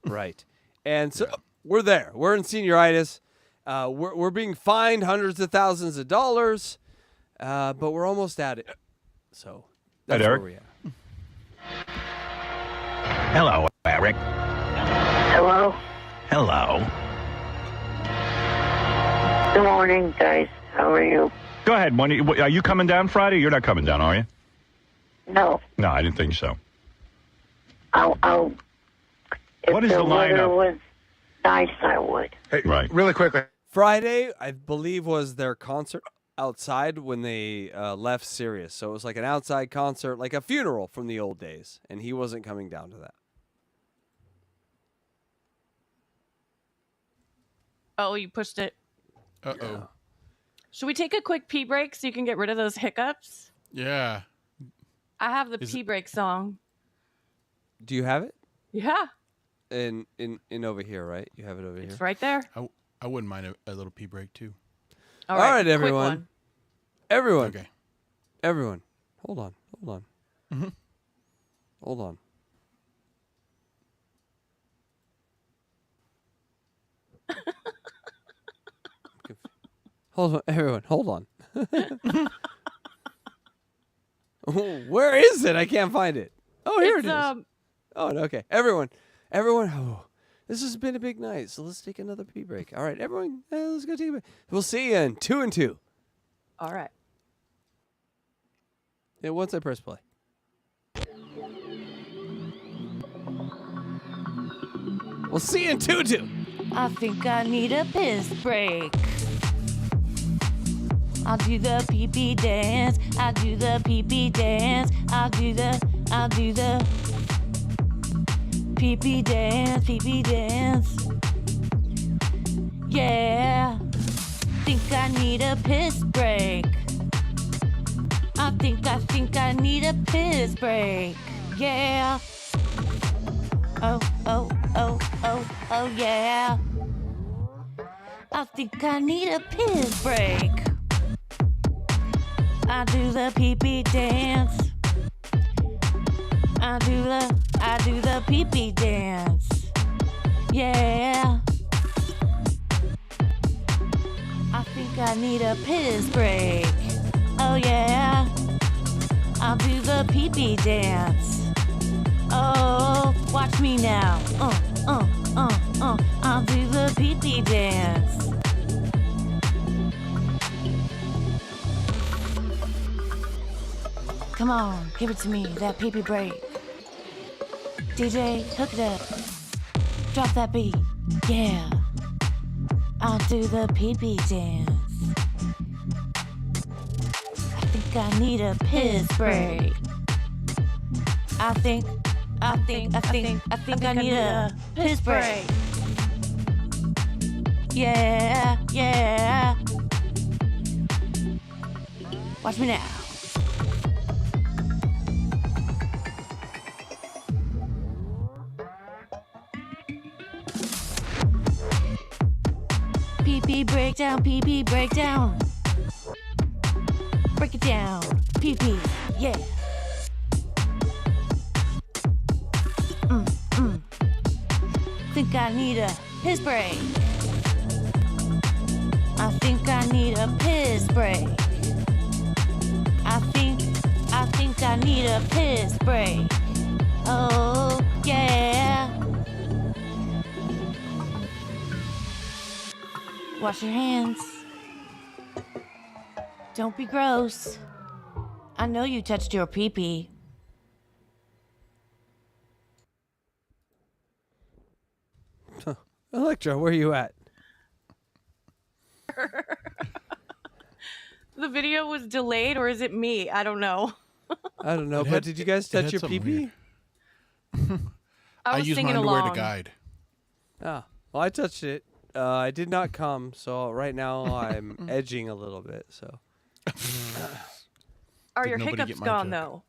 Right. And so we're there. We're in senioritis. We're being fined hundreds of thousands of dollars, but we're almost at it. So that's where we're at. Hello, Eric. Hello. Hello. Good morning, guys. How are you? Go ahead. Are you coming down Friday? You're not coming down, are you? No. No, I didn't think so. I'll if What is the weather lineup? was nice, I would. Hey, right. Really quickly. Friday, I believe, was their concert outside when they left Sirius. So it was like an outside concert, like a funeral from the old days. And he wasn't coming down to that. Oh, you pushed it. Uh-oh. Should we take a quick pee break so you can get rid of those hiccups? Yeah. I have the pee break song. Do you have it? Yeah. In over here, right? You have it over here. It's right there. I wouldn't mind a little pee break, too. All right, quick everyone. one. Everyone. Okay. Everyone. Hold on. Mm-hmm. Hold on. Hold on, everyone. Hold on. Where is it? I can't find it. Oh, here It's, it is. Oh, okay. Everyone. Oh, this has been a big night, so let's take another pee break. All right, everyone, let's go take a break. We'll see you in 2 and 2. All right. Yeah, once I press play. We'll see you in 2 and 2. I think I need a piss break. I'll do the pee-pee dance. I'll do the pee-pee dance. I'll do the pee-pee dance, pee-pee dance. Yeah. Think I need a piss break. I think I need a piss break. Yeah. Oh, yeah. I think I need a piss break. I do the pee-pee dance. I do the pee-pee dance. Yeah. I think I need a piss break. Oh yeah. I'll do the pee-pee dance. Oh, watch me now. I'll do the pee-pee dance. Come on, give it to me, that pee-pee break. DJ, hook it up. Drop that beat. Yeah. I'll do the pee-pee dance. I think I need a piss break. I think I need a piss break. Yeah. Watch me now. Pee-pee breakdown, pee-pee breakdown. Break it down, pee-pee, yeah. Think I need a piss break. I think I need a piss break. I think I need a piss break. Oh, yeah. Wash your hands. Don't be gross. I know you touched your pee-pee. Electra, where are you at? The video was delayed, or is it me? I don't know. I don't know, but did you guys touch your pee-pee? I was use my singing underwear along. to guide. Ah, well, I touched it. I did not come, so right now I'm edging a little bit. So, Are Did your nobody hiccups get my gone joke? though?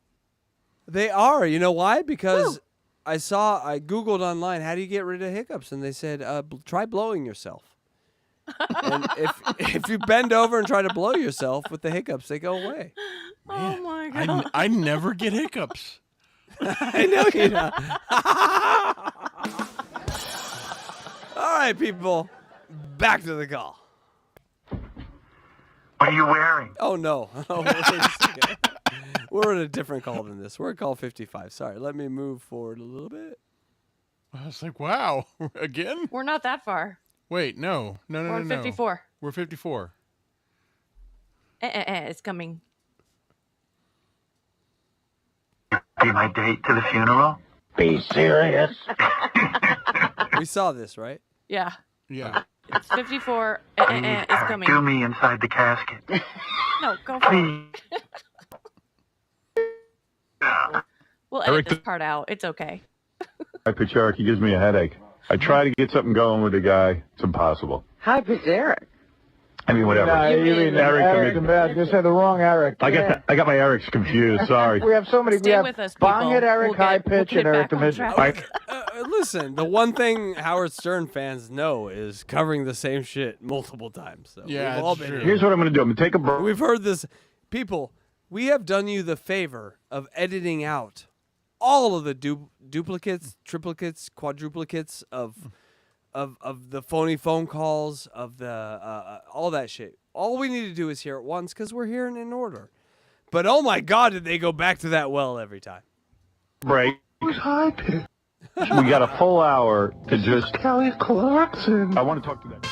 they are. You know why? Because I Googled online, how do you get rid of hiccups? And they said, try blowing yourself. And if you bend over and try to blow yourself with the hiccups, they go away. Oh my god! I never get hiccups. I know you know. All right, people, back to the call. What are you wearing? Oh no. Oh, we're in a different call than this. We're at call 55. Sorry, let me move forward a little bit. I was like, wow, again? We're not that far. Wait, no. We're on 54. We're 54. It's coming. Be my date to the funeral? Be serious. We saw this, right? Yeah. Yeah. It's 54. It's coming. Do me inside the casket. No, go for it. We'll edit Eric, this part out. It's okay. I pitch Eric, he gives me a headache. I try to get something going with the guy. It's impossible. Hi, it's Eric. I mean, whatever. No, you mean Eric the Bad. You said the wrong Eric. I got my Erics confused. Sorry. We have so many. Stay we have with us, people. Bong Hit Eric, High Pitch, get and Eric back the on Midget. track. Listen, the one thing Howard Stern fans know is covering the same shit multiple times. So Yeah, we've all it's been true. here. Here's what I'm going to do. I'm going to take a break. We've heard this. People, we have done you the favor of editing out all of the duplicates, triplicates, quadruplicates of the phony phone calls, of the all that shit. All we need to do is hear it once because we're hearing in order. But oh my God, did they go back to that well every time? Break. Who's high pitch? We got a full hour to just. Kelly Clarkson. I want to talk to that.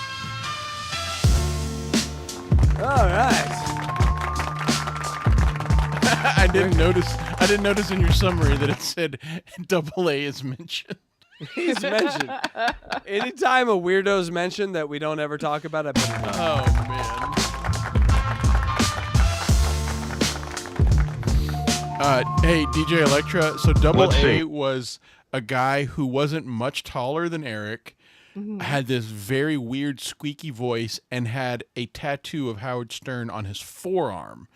All right. I didn't notice in your summary that it said AA is mentioned. He's mentioned. Anytime a weirdo's mentioned that we don't ever talk about, I put it on. Oh, man. Hey, DJ Electra. So AA was a guy who wasn't much taller than Eric, had this very weird squeaky voice, and had a tattoo of Howard Stern on his forearm.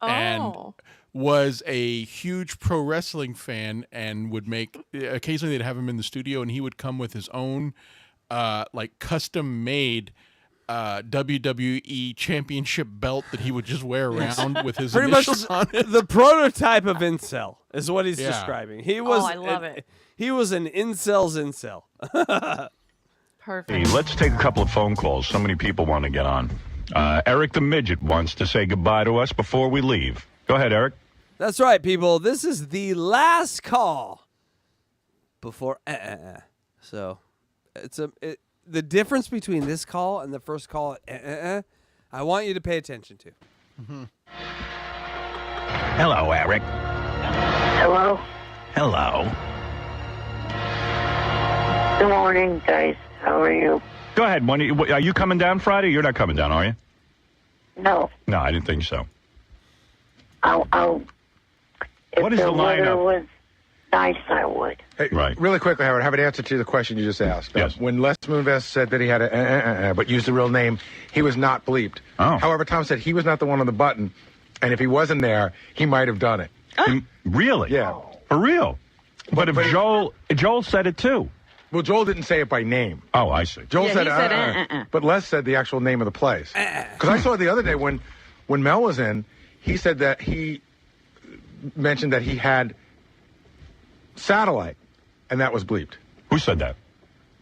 And was a huge pro wrestling fan and would make, occasionally they'd have him in the studio and he would come with his own like custom made WWE championship belt that he would just wear around with his pretty much initials on it. the prototype of incel is what he's Yeah. describing. He was I love it. He was an incel's incel. Perfect. Hey, let's take a couple of phone calls. So many people want to get on. Eric the Midget wants to say goodbye to us before we leave. Go ahead, Eric. That's right, people. This is the last call before. So, the difference between this call and the first call at I want you to pay attention to. Hello, Eric. Hello? Hello. Good morning, guys. How are you? Go ahead. Are you coming down Friday? You're not coming down, are you? No. No, I didn't think so. I'll if What is the weather lineup? was nice, I would. Hey, Right. Really quickly, Howard, I have an answer to the question you just asked. Yes. When Les Moonves said that he had a but used the real name, he was not bleeped. Oh. However, Tom said he was not the one on the button, and if he wasn't there, he might have done it. Really? Yeah. For real? But if Joel said it too. Well, Joel didn't say it by name. Oh, I see. Joel Yeah, said, he said, but Les said the actual name of the place. Because I saw it the other day when Mel was in, he said that he mentioned that he had satellite, and that was bleeped. Who said that?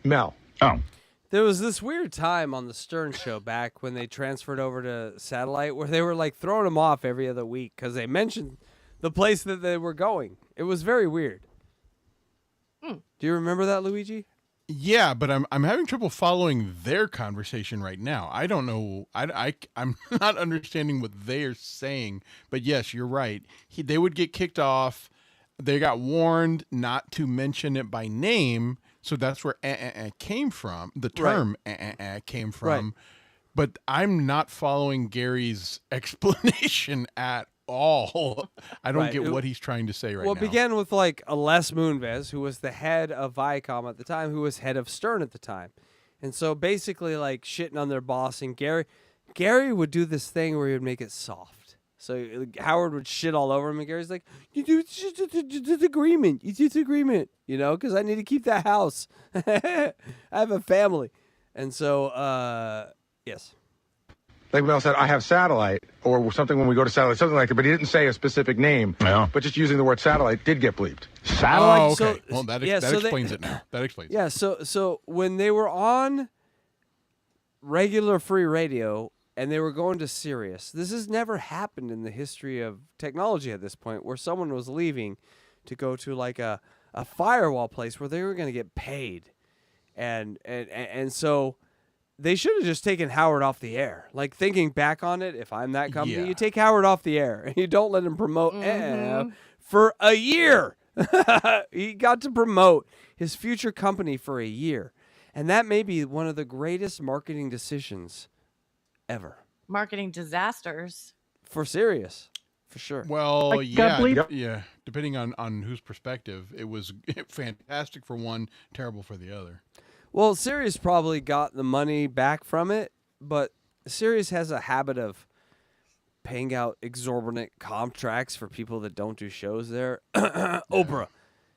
Mel. Oh. There was this weird time on the Stern Show back when they transferred over to satellite where they were like throwing him off every other week because they mentioned the place that they were going. It was very weird. Do you remember that, Luigi? Yeah, but I'm having trouble following their conversation right now. I don't know. I'm not understanding what they're saying. But yes, you're right. They would get kicked off. They got warned not to mention it by name, so that's where came from. The term came from. Right. But I'm not following Gary's explanation at all. I don't get what he's trying to say right now. Well, it began with like a Les Moonves, who was the head of Viacom at the time, who was head of Stern at the time. And so basically like shitting on their boss. And Gary would do this thing where he would make it soft. So Howard would shit all over him, and Gary's like, "You do disagreement. You disagreement, you know, because I need to keep that house. I have a family." And so, yes. Like Mel said, I have satellite, or something when we go to satellite, something like that, but he didn't say a specific name. Yeah. But just using the word satellite did get bleeped. Satellite? Oh, okay. So- Well, that yeah, so they- explains it now. That explains it. Yeah, so when they were on regular free radio and they were going to Sirius, this has never happened in the history of technology at this point, where someone was leaving to go to like a firewall place where they were going to get paid, and so they should have just taken Howard off the air. Like, thinking back on it, if I'm that company, Yeah. you take Howard off the air and you don't let him promote for a year. He got to promote his future company for a year. And that may be one of the greatest marketing decisions ever. Marketing disasters. For Sirius, for sure. Well, Like, bleep. yeah. Depending on whose perspective, it was fantastic for one, terrible for the other. Well, Sirius probably got the money back from it, but Sirius has a habit of paying out exorbitant contracts for people that don't do shows there. Oprah,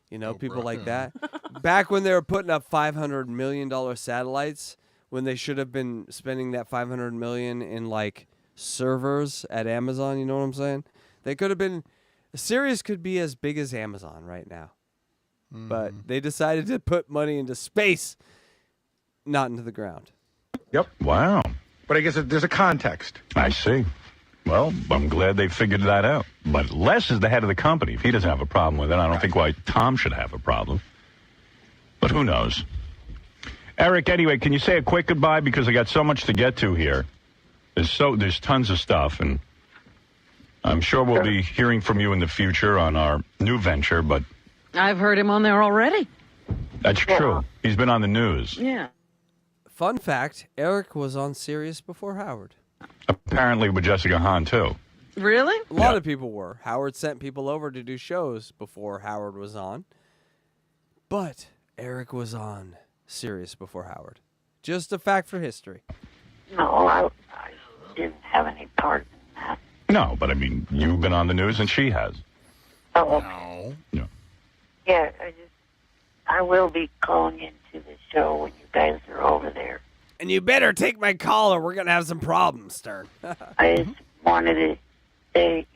you know, people like that. Back when they were putting up $500 million satellites, when they should have been spending that $500 million in like servers at Amazon, you know what I'm saying? They could have been. Sirius could be as big as Amazon right now, but they decided to put money into space, not into the ground. Yep. Wow. But I guess there's a context. I see. Well, I'm glad they figured that out. But Les is the head of the company. If he doesn't have a problem with it, I don't think why Tom should have a problem. But who knows? Eric, anyway, can you say a quick goodbye? Because I got so much to get to here. There's tons of stuff, and I'm sure we'll be hearing from you in the future on our new venture, but... I've heard him on there already. That's true. He's been on the news. Yeah. Fun fact, Eric was on Sirius before Howard. Apparently with Jessica Hahn, too. Really? A lot of people were. Howard sent people over to do shows before Howard was on. But Eric was on Sirius before Howard. Just a fact for history. No, I didn't have any part in that. No, but I mean, you've been on the news and she has. Oh, okay. No. Yeah, I will be calling into the show when you guys are over there. And you better take my call or we're going to have some problems, Stern. I just wanted to say,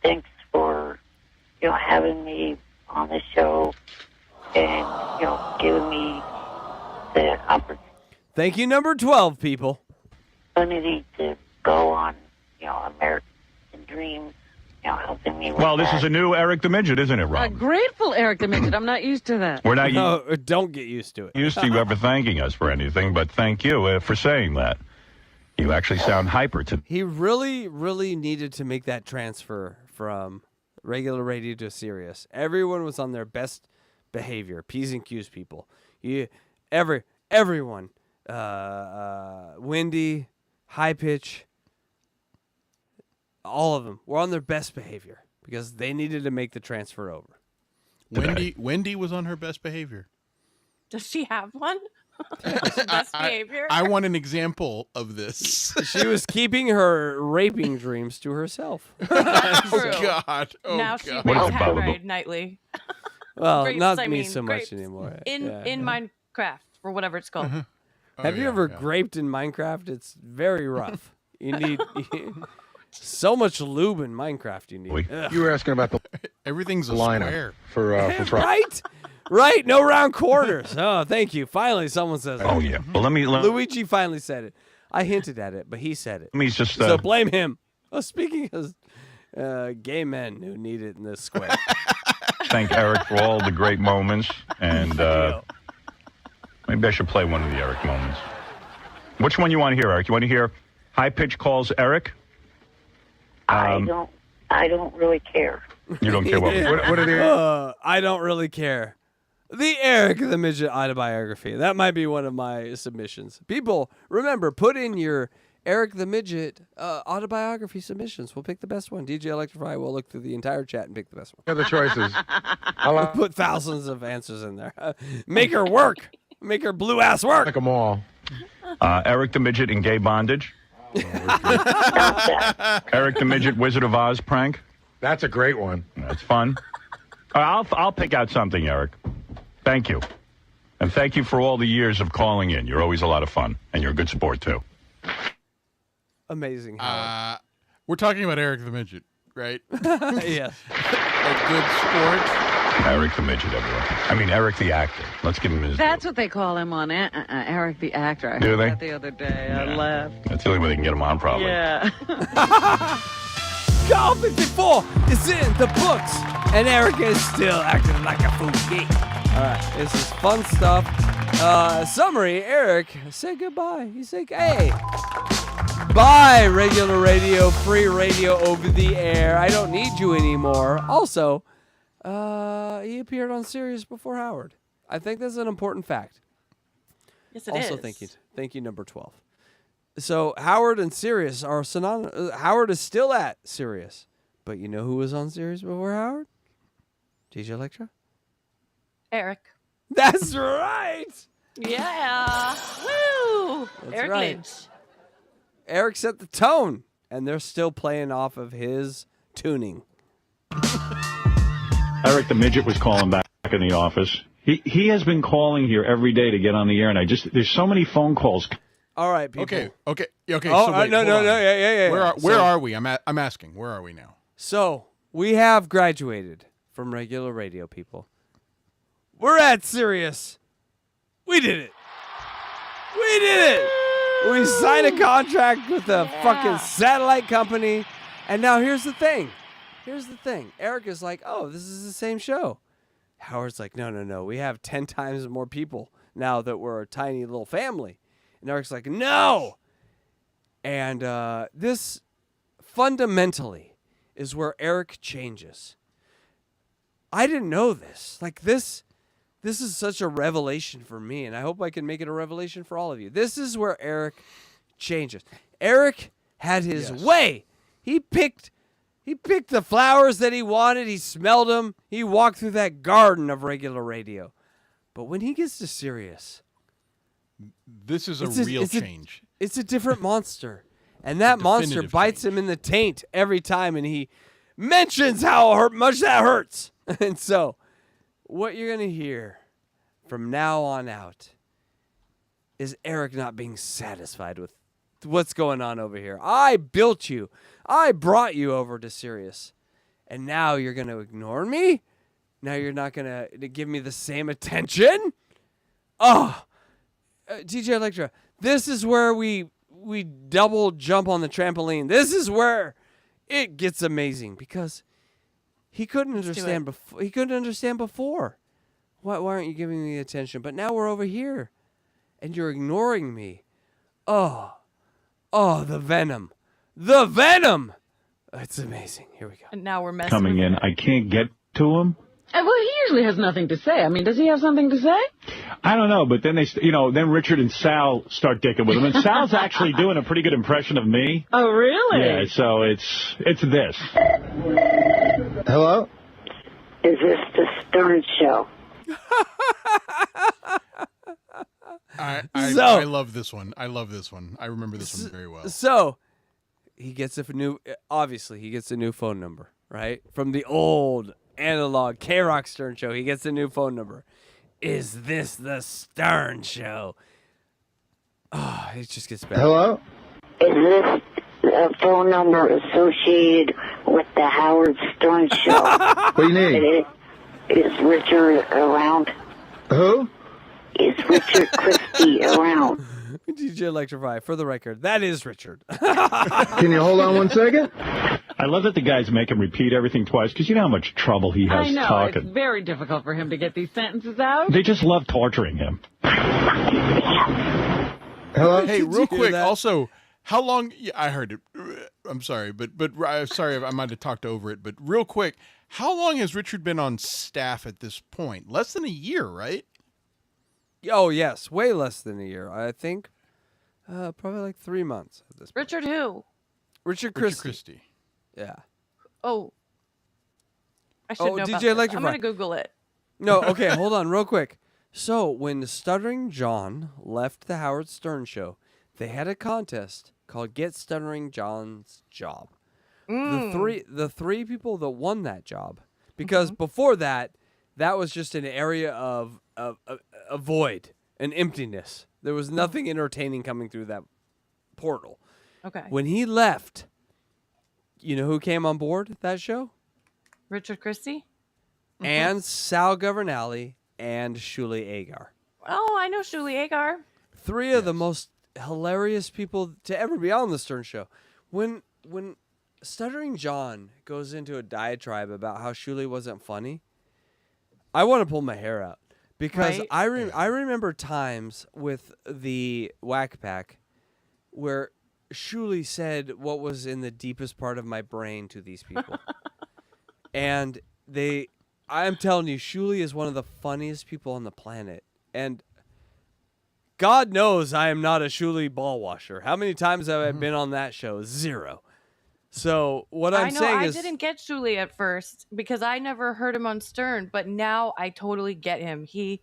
thanks for, having me on the show and, giving me the Thank you, number 12, people. opportunity to go on, American Dreams, helping me with Well, this that. is a new Eric the Midget, isn't it, Rob? Grateful, Eric the Midget. I'm not used to that. We're not No, don't get used to it. used to you ever thanking us for anything, but thank you for saying that. You actually sound hyper to... He really, really needed to make that transfer from regular radio to Sirius. Everyone was on their best behavior. P's and Q's people. Everyone. Windy, high pitch, all of them were on their best behavior because they needed to make the transfer over. Wendy was on her best behavior. Does she have one? Best behavior? I want an example of this. She was keeping her raping dreams to herself. Oh, God. Oh, now she God. rapes Hagrid nightly. Well, Grapes, not I me mean, so grapes. much anymore. In Minecraft, or whatever it's called. Have you ever graped in Minecraft? It's very rough. You need so much lube in Minecraft. You need. Ugh. You were asking about the everything's a lineup square for Right? No round quarters. Oh, thank you. Finally, someone says. Oh, yeah. Well, Luigi finally said it. I hinted at it, but he said it. Let me just... So blame him. Oh, speaking of gay men who need it in this square. Thank Eric for all the great moments, and maybe I should play one of the Eric moments. Which one you want to hear, Eric? You want to hear high pitch calls Eric? I don't really care. You don't care what are the? I don't really care. The Eric the Midget autobiography. That might be one of my submissions. People, remember, put in your Eric the Midget autobiography submissions. We'll pick the best one. DJ Electrify will look through the entire chat and pick the best one. other choices. We'll put thousands of answers in there. Make her work. Make her blue ass work. Like them all. Eric the Midget in gay bondage. Eric the Midget Wizard of Oz prank. That's a great one. That's fun. I'll pick out something, Eric. Thank you. And thank you for all the years of calling in. You're always a lot of fun, and you're a good sport, too. Amazing. We're talking about Eric the Midget, right? Yes. A good sport. Eric the Midget, everyone. I mean, Eric the actor. Let's give him his... That's what they call him on Eric the actor. I Do heard they? that the other day. I laughed. That's the only way they can get him on, probably. Yeah. Call 54 is in the books, and Eric is still acting like a fool geek. All right, this is fun stuff. Summary, Eric said goodbye. He said, hey, bye, regular radio, free radio over the air. I don't need you anymore. Also, he appeared on Sirius before Howard. I think that's an important fact. Yes, it is. Also, thank you, number 12. So Howard and Sirius are synonymous. Howard is still at Sirius, but you know who was on Sirius before Howard? DJ Electra. Eric. That's right. Yeah. Woo. That's Eric right. Lynch. Eric set the tone, and they're still playing off of his tuning. Eric the Midget was calling back in the office. He has been calling here every day to get on the air, and there's so many phone calls. All right, people. Okay. Oh, So wait, no, hold on. yeah. Where are we? I'm asking. Where are we now? So we have graduated from regular radio, people. We're at Sirius. We did it. We did it. We signed a contract with a fucking satellite company. And now here's the thing. Eric is like, oh, this is the same show. Howard's like, no. We have 10 times more people now that we're a tiny little family. And Eric's like, no. And this fundamentally is where Eric changes. I didn't know this. Like this is such a revelation for me, and I hope I can make it a revelation for all of you. This is where Eric changes. Eric had his way. He picked the flowers that he wanted. He smelled them. He walked through that garden of regular radio. But when he gets to Sirius, this is a real change. It's a different monster. And that monster bites him in the taint every time, and he mentions how much that hurts. And so, what you're going to hear from now on out is Eric not being satisfied with what's going on over here. I built you. I brought you over to Sirius. And now you're going to ignore me? Now you're not going to give me the same attention? Oh, DJ Electra, this is where we double jump on the trampoline. This is where it gets amazing because he couldn't understand before. He couldn't understand before. Why aren't you giving me attention? But now we're over here, and you're ignoring me. Oh, the venom. It's amazing. Here we go. And now we're messing Coming with in, I can't get to him. Well, he usually has nothing to say. I mean, does he have something to say? I don't know, but then then Richard and Sal start dicking with him, and Sal's actually doing a pretty good impression of me. Oh, really? Yeah, so it's this. Hello? Is this the Stern Show? I love this one. I remember this one very well. So he gets obviously he gets a new phone number, right? From the old analog K-Rock Stern Show. He gets a new phone number. Is this the Stern Show? Oh, it just gets better. Hello? Is this a phone number associated with the Howard Stern Show? What do you need? Is Richard around? Who? Is Richard Christie around? DJ Electrify, for the record, that is Richard. Can you hold on 1 second? I love that the guys make him repeat everything twice because you know how much trouble he has I know. talking. It's very difficult for him to get these sentences out. They just love torturing him. Hello? Hey, real quick, also, how long... Yeah, I heard it. I'm sorry, but sorry, I might have talked over it, but real quick, how long has Richard been on staff at this point? Less than a year, right? Oh, yes. Way less than a year. I think probably like 3 months at this point. Richard who? Richard Christie. Yeah. Oh. I should know about DJ this. Electrify. I'm going to Google it. No, okay, hold on real quick. So when Stuttering John left the Howard Stern Show, they had a contest called Get Stuttering John's Job. The three people that won that job, because before that was just an area of a void, an emptiness. There was nothing entertaining coming through that portal. Okay. When he left, you know who came on board that show? Richard Christie? And Sal Governale and Shuli Agar. Oh, I know Shuli Agar. Three of the most hilarious people to ever be on the Stern Show. When Stuttering John goes into a diatribe about how Shuli wasn't funny, I want to pull my hair out. Because Right? I remember times with the Wack Pack where Shuli said what was in the deepest part of my brain to these people. And I'm telling you, Shuli is one of the funniest people on the planet. And God knows I am not a Shuli ball washer. How many times have I been on that show? 0. So what I'm saying is... I didn't get Shuli at first because I never heard him on Stern, but now I totally get him. He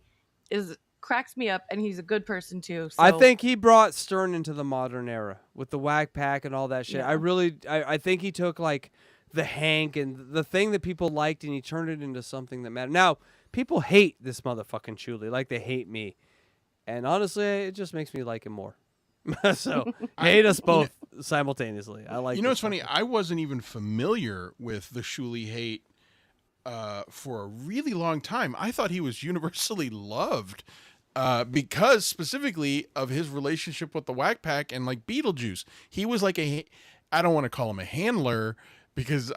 cracks me up, and he's a good person too. So. I think he brought Stern into the modern era with the Wack Pack and all that shit. Yeah. I think he took like the Hank and the thing that people liked, and he turned it into something that mattered. Now, people hate this motherfucking Shuli like they hate me. And honestly, it just makes me like him more. So, hate us both simultaneously. I like. You know what's funny? I wasn't even familiar with the Shuli hate for a really long time. I thought he was universally loved. because specifically of his relationship with the Wack Pack and like Beetlejuice. He was like I don't want to call him a handler because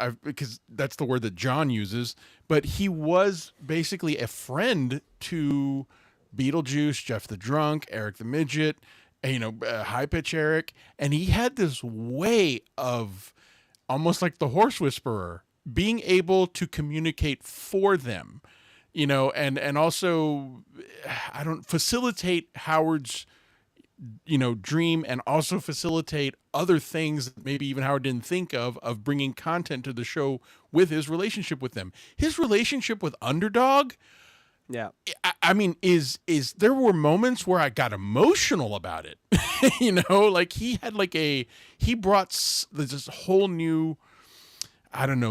that's the word that John uses, but he was basically a friend to Beetlejuice, Jeff the Drunk, Eric the Midget, High Pitch Eric, and he had this way of almost like the Horse Whisperer, being able to communicate for them, and also facilitate Howard's dream, and also facilitate other things that maybe even Howard didn't think of bringing content to the show with his relationship with them. His relationship with Underdog, yeah, I mean, is there were moments where I got emotional about it. Like he had he brought this whole new,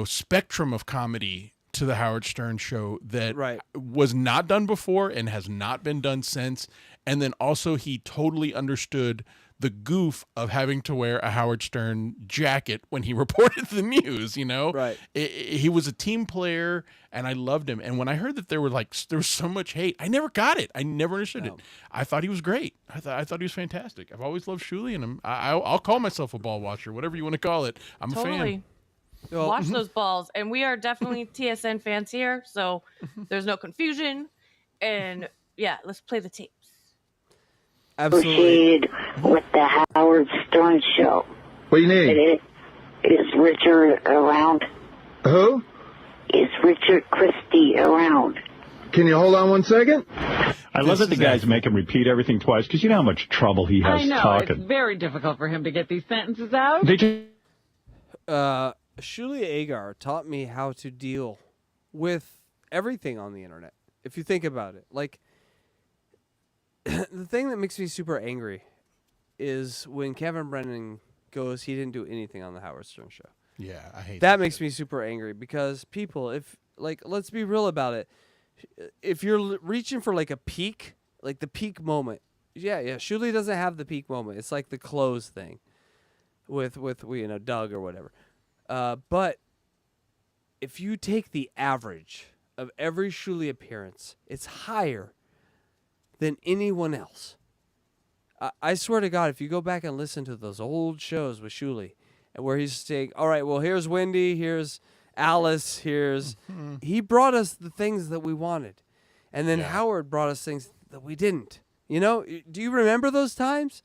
spectrum of comedy to the Howard Stern show that was not done before and has not been done since. And then also he totally understood the goof of having to wear a Howard Stern jacket when he reported the news, Right. He was a team player and I loved him. And when I heard that there was so much hate, I never got it. I never understood it. I thought he was great. I thought he was fantastic. I've always loved Shuley, and I'll call myself a ball watcher, whatever you want to call it. I'm a fan. Watch those balls. And we are definitely TSN fans here, so there's no confusion. And yeah, let's play the tapes. Absolutely. With the Howard Stern show. What do you need? Is Richard around? Who? Is Richard Christie around? Can you hold on one second? I love that the guys make him repeat everything twice, because you know how much trouble he has I know, talking. it's very difficult for him to get these sentences out. They just... Shuli Agar taught me how to deal with everything on the internet. If you think about it, like the thing that makes me super angry is when Kevin Brennan goes, he didn't do anything on the Howard Stern show. Yeah, I hate that. Makes me super angry because people, let's be real about it. If you're reaching for like a peak, like the peak moment, yeah, Shuli doesn't have the peak moment. It's like the close thing with Doug or whatever. But if you take the average of every Shuli appearance, it's higher than anyone else. I swear to God, if you go back and listen to those old shows with Shuli, where he's saying, all right, well, here's Wendy, here's Alice, he brought us the things that we wanted. And then Howard brought us things that we didn't. Do you remember those times?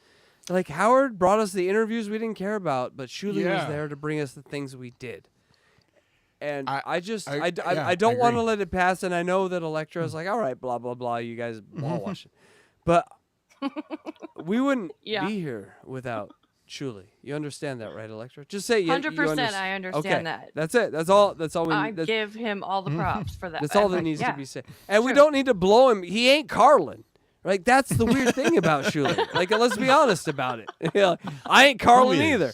Like Howard brought us the interviews we didn't care about, but Shuli was there to bring us the things we did. And I don't want to let it pass. And I know that Electra is like, all right, blah, blah, blah. You guys ball watch it. But we wouldn't be here without Shuli. You understand that, right, Electra? Just say 100%. I understand that. That's it. That's all we I give him all the props for that. That's all that needs to be said. And we don't need to blow him. He ain't Carlin. Like, that's the weird thing about Shuli. Like, let's be honest about it. I ain't Carlin either.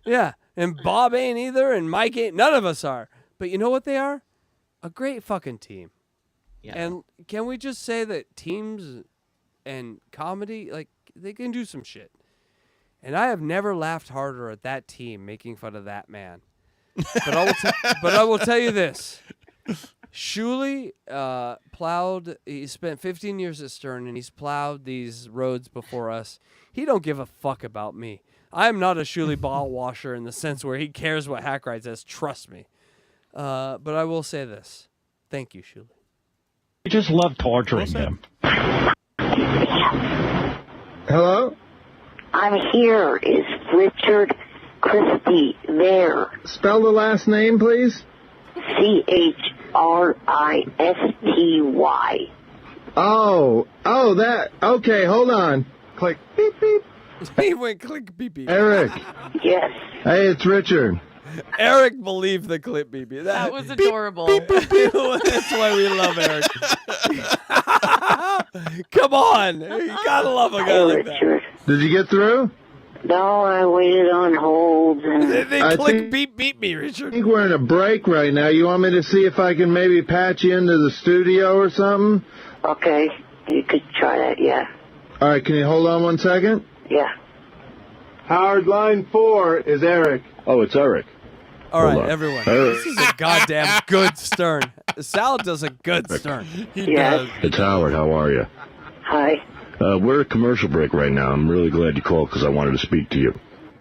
Yeah. And Bob ain't either, and Mike ain't. None of us are. But you know what they are? A great fucking team. Yeah. And can we just say that teams and comedy, like, they can do some shit. And I have never laughed harder at that team making fun of that man. But I will tell you this. Shuli plowed, he spent 15 years at Stern, and he's plowed these roads before us. He don't give a fuck about me. I am not a Shuli ball washer in the sense where he cares what Hackride says. Trust me. But I will say this. Thank you, Shuli. I just love torturing him. Hello? I'm here. Is Richard Christie there? Spell the last name, please. Christy. Oh, that. Okay, hold on. Click. Beep, beep. He went click, beep, beep. Eric. Yes. Hey, it's Richard. Eric believed the clip, beep, beep. That was adorable. Beep, beep, beep. That's why we love Eric. Come on. You gotta love a guy like that. Did you get through? No, I waited on hold. They click beep beep me, Richard. I think we're in a break right now. You want me to see if I can maybe patch you into the studio or something? Okay, you could try that, yeah. All right, can you hold on 1 second? Yeah. Howard, line 4 is Eric. Oh, it's Eric. All right, everyone. This is a goddamn good Stern. Sal does a good Stern. He does. It's Howard. How are you? Hi. We're at commercial break right now. I'm really glad you called because I wanted to speak to you.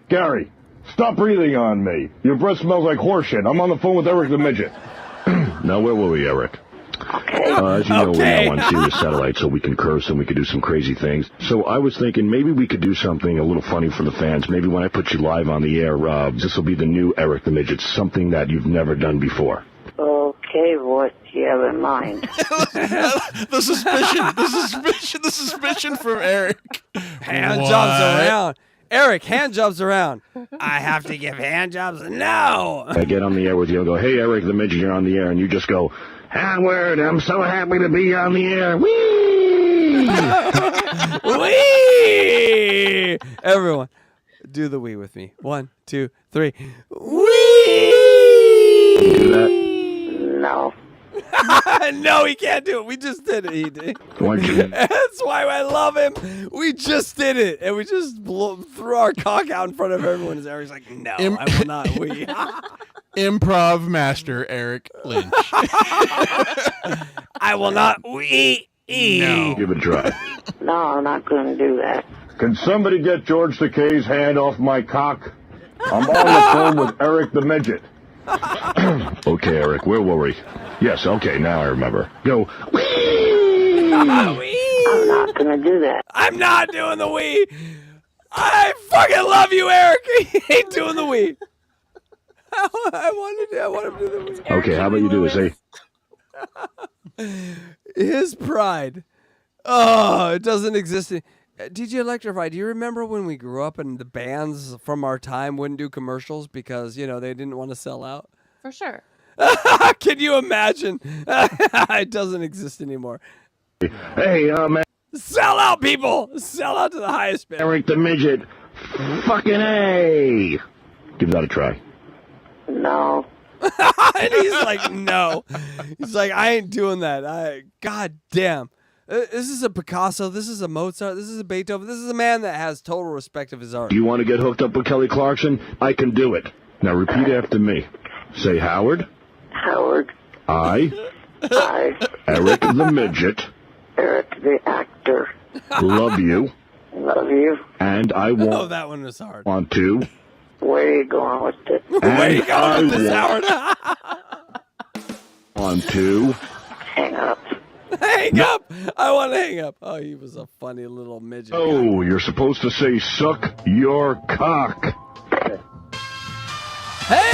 Gary, stop breathing on me. Your breath smells like horseshit. I'm on the phone with Eric the Midget. Now, where were we, Eric? As you know, we're now on Sirius Satellite, so we can curse and we can do some crazy things. So I was thinking maybe we could do something a little funny for the fans. Maybe when I put you live on the air, this will be the new Eric the Midget, something that you've never done before. Okay, what do you have in mind? The suspicion from Eric. Hand jobs around. Eric, hand jobs around. I have to give hand jobs. No. I get on the air with you and go, hey, Eric the Midget, you're on the air. And you just go, Howard, I'm so happy to be on the air. Whee! Wee! Everyone, do the wee with me. 1, 2, 3. Wee! No. No, he can't do it. We just did it. He did. That's why I love him. We just did it, and we just threw our cock out in front of everyone. And Eric's like, no, I will not. We. Improv master Eric Lynch. I will not. We. No. Give it a try. No, I'm not going to do that. Can somebody get George Takei's hand off my cock? I'm on the phone with Eric the Midget. Okay, Eric, where were we? Yes, okay, now I remember. Go. Wee! I'm not going to do that. I'm not doing the wee. I fucking love you, Eric. He ain't doing the wee. I want him to do the wee. Okay, how about you do it? Say. His pride. Oh, it doesn't exist. DJ Electrify, do you remember when we grew up and the bands from our time wouldn't do commercials because, they didn't want to sell out? For sure. Can you imagine? It doesn't exist anymore. Hey, man. Sell out, people! Sell out to the highest bidder. Eric the Midget. Fucking A. Give that a try. No. And he's like, no. He's like, I ain't doing that. God damn. This is a Picasso. This is a Mozart. This is a Beethoven. This is a man that has total respect of his art. You want to get hooked up with Kelly Clarkson? I can do it. Now repeat after me. Say Howard. Howard. I. Eric the Midget. Eric the actor. Love you. Love you. And I want. Oh, that one was hard. Want to. Where are you going with it? Where are you going with this, Howard? Want to. Hang up. Hang up. I want to hang up. Oh, he was a funny little midget. Oh, you're supposed to say suck your cock. Hey!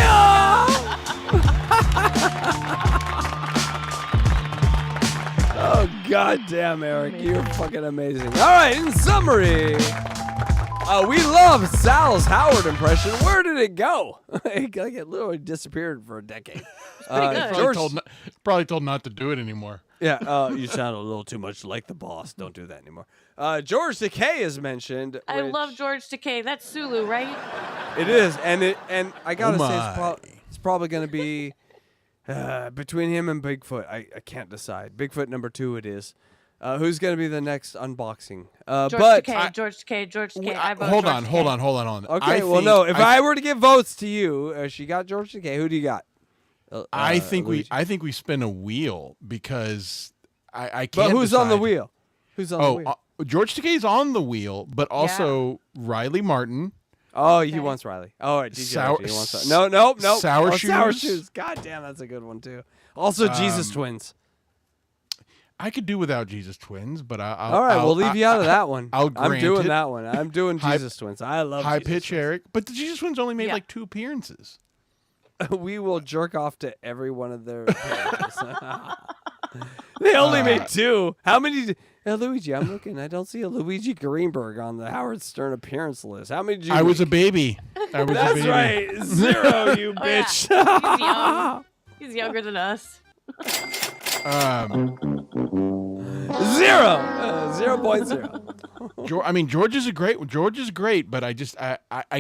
Oh, goddamn, Eric. You're fucking amazing. All right, in summary, we love Sal's Howard impression. Where did it go? It literally disappeared for a decade. George probably told not to do it anymore. Yeah, you sound a little too much like the boss. Don't do that anymore. George Takei is mentioned. I love George Takei. That's Sulu, right? It is, and I gotta say, it's probably gonna be between him and Bigfoot. I can't decide. Bigfoot number 2 it is. Who's gonna be the next unboxing? George Takei. I vote hold George on. Okay, if I were to give votes to you, she got George Takei. Who do you got? I think we spin a wheel because I can't. But who's decide. on the wheel? Who's on the wheel? George Takei's on the wheel, but also Riley Martin. Oh, he wants Riley. Oh, right, DJ he wants no. Sour Shoes. Sour Shoes. God damn, that's a good one too. Also, Jesus Twins. I could do without Jesus Twins, but all right, we'll leave you out of that one. I'm doing that one. I'm doing Jesus Twins. I love High Jesus Pitch Twins. Eric, but the Jesus Twins only made like 2 appearances. We will jerk off to every one of their appearances. They only made 2. How many? Luigi, I'm looking. I don't see a Luigi Greenberg on the Howard Stern appearance list. How many did you I was a make? baby. That's right. 0, you bitch. Yeah. He's young. He's younger than us. 0.0. I mean, George is great, but I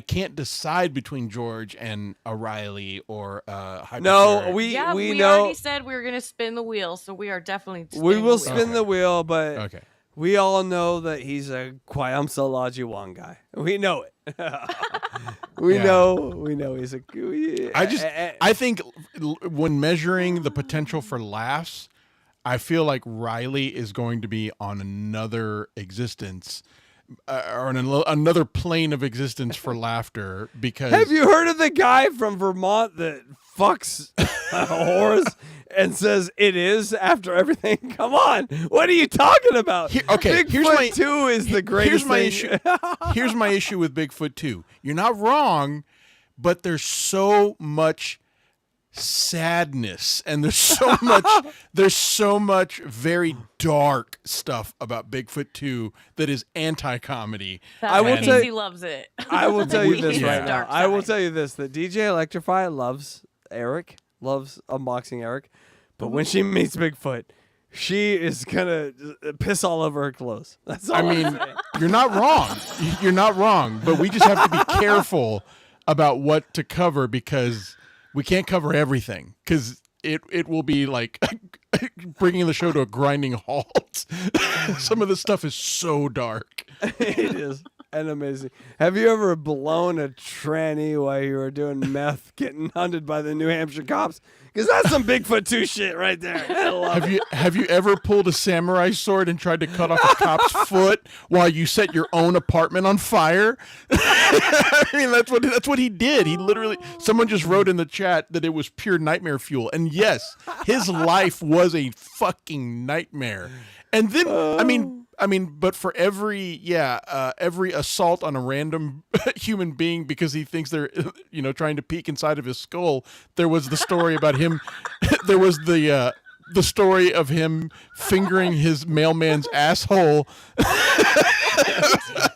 can't decide between George and a Riley or No, we know. already said we were going to spin the wheel, so we are definitely spin the wheel, but we all know that he's a Kwayam Wong guy. We know it. We know he's a. I think when measuring the potential for laughs, I feel like Riley is going to be on another existence. Or on another plane of existence for laughter because... Have you heard of the guy from Vermont that fucks a horse and says it is after everything? Come on. What are you talking about? Bigfoot 2 is the greatest thing. Here's my issue with Bigfoot 2. You're not wrong, but there's so much sadness and there's so much very dark stuff about Bigfoot 2 that is anti-comedy. I will tell you, loves it. I will tell you this right now. Dark I will side. tell you this: that DJ Electrify loves Eric, loves unboxing Eric, but when she meets Bigfoot, she is gonna piss all over her clothes. That's all. I mean, you're not wrong. You're not wrong, but we just have to be careful about what to cover because we can't cover everything because it will be like bringing the show to a grinding halt. Some of the stuff is so dark. It is. And amazing. Have you ever blown a tranny while you were doing meth, getting hunted by the New Hampshire cops? Because that's some Bigfoot 2 shit right there. I love it. Have you ever pulled a samurai sword and tried to cut off a cop's foot while you set your own apartment on fire? I mean, that's what he did. He literally. Someone just wrote in the chat that it was pure nightmare fuel, and yes, his life was a fucking nightmare. And then, I mean, but for every assault on a random human being because he thinks they're, trying to peek inside of his skull, there was the story about him. There was the story of him fingering his mailman's asshole.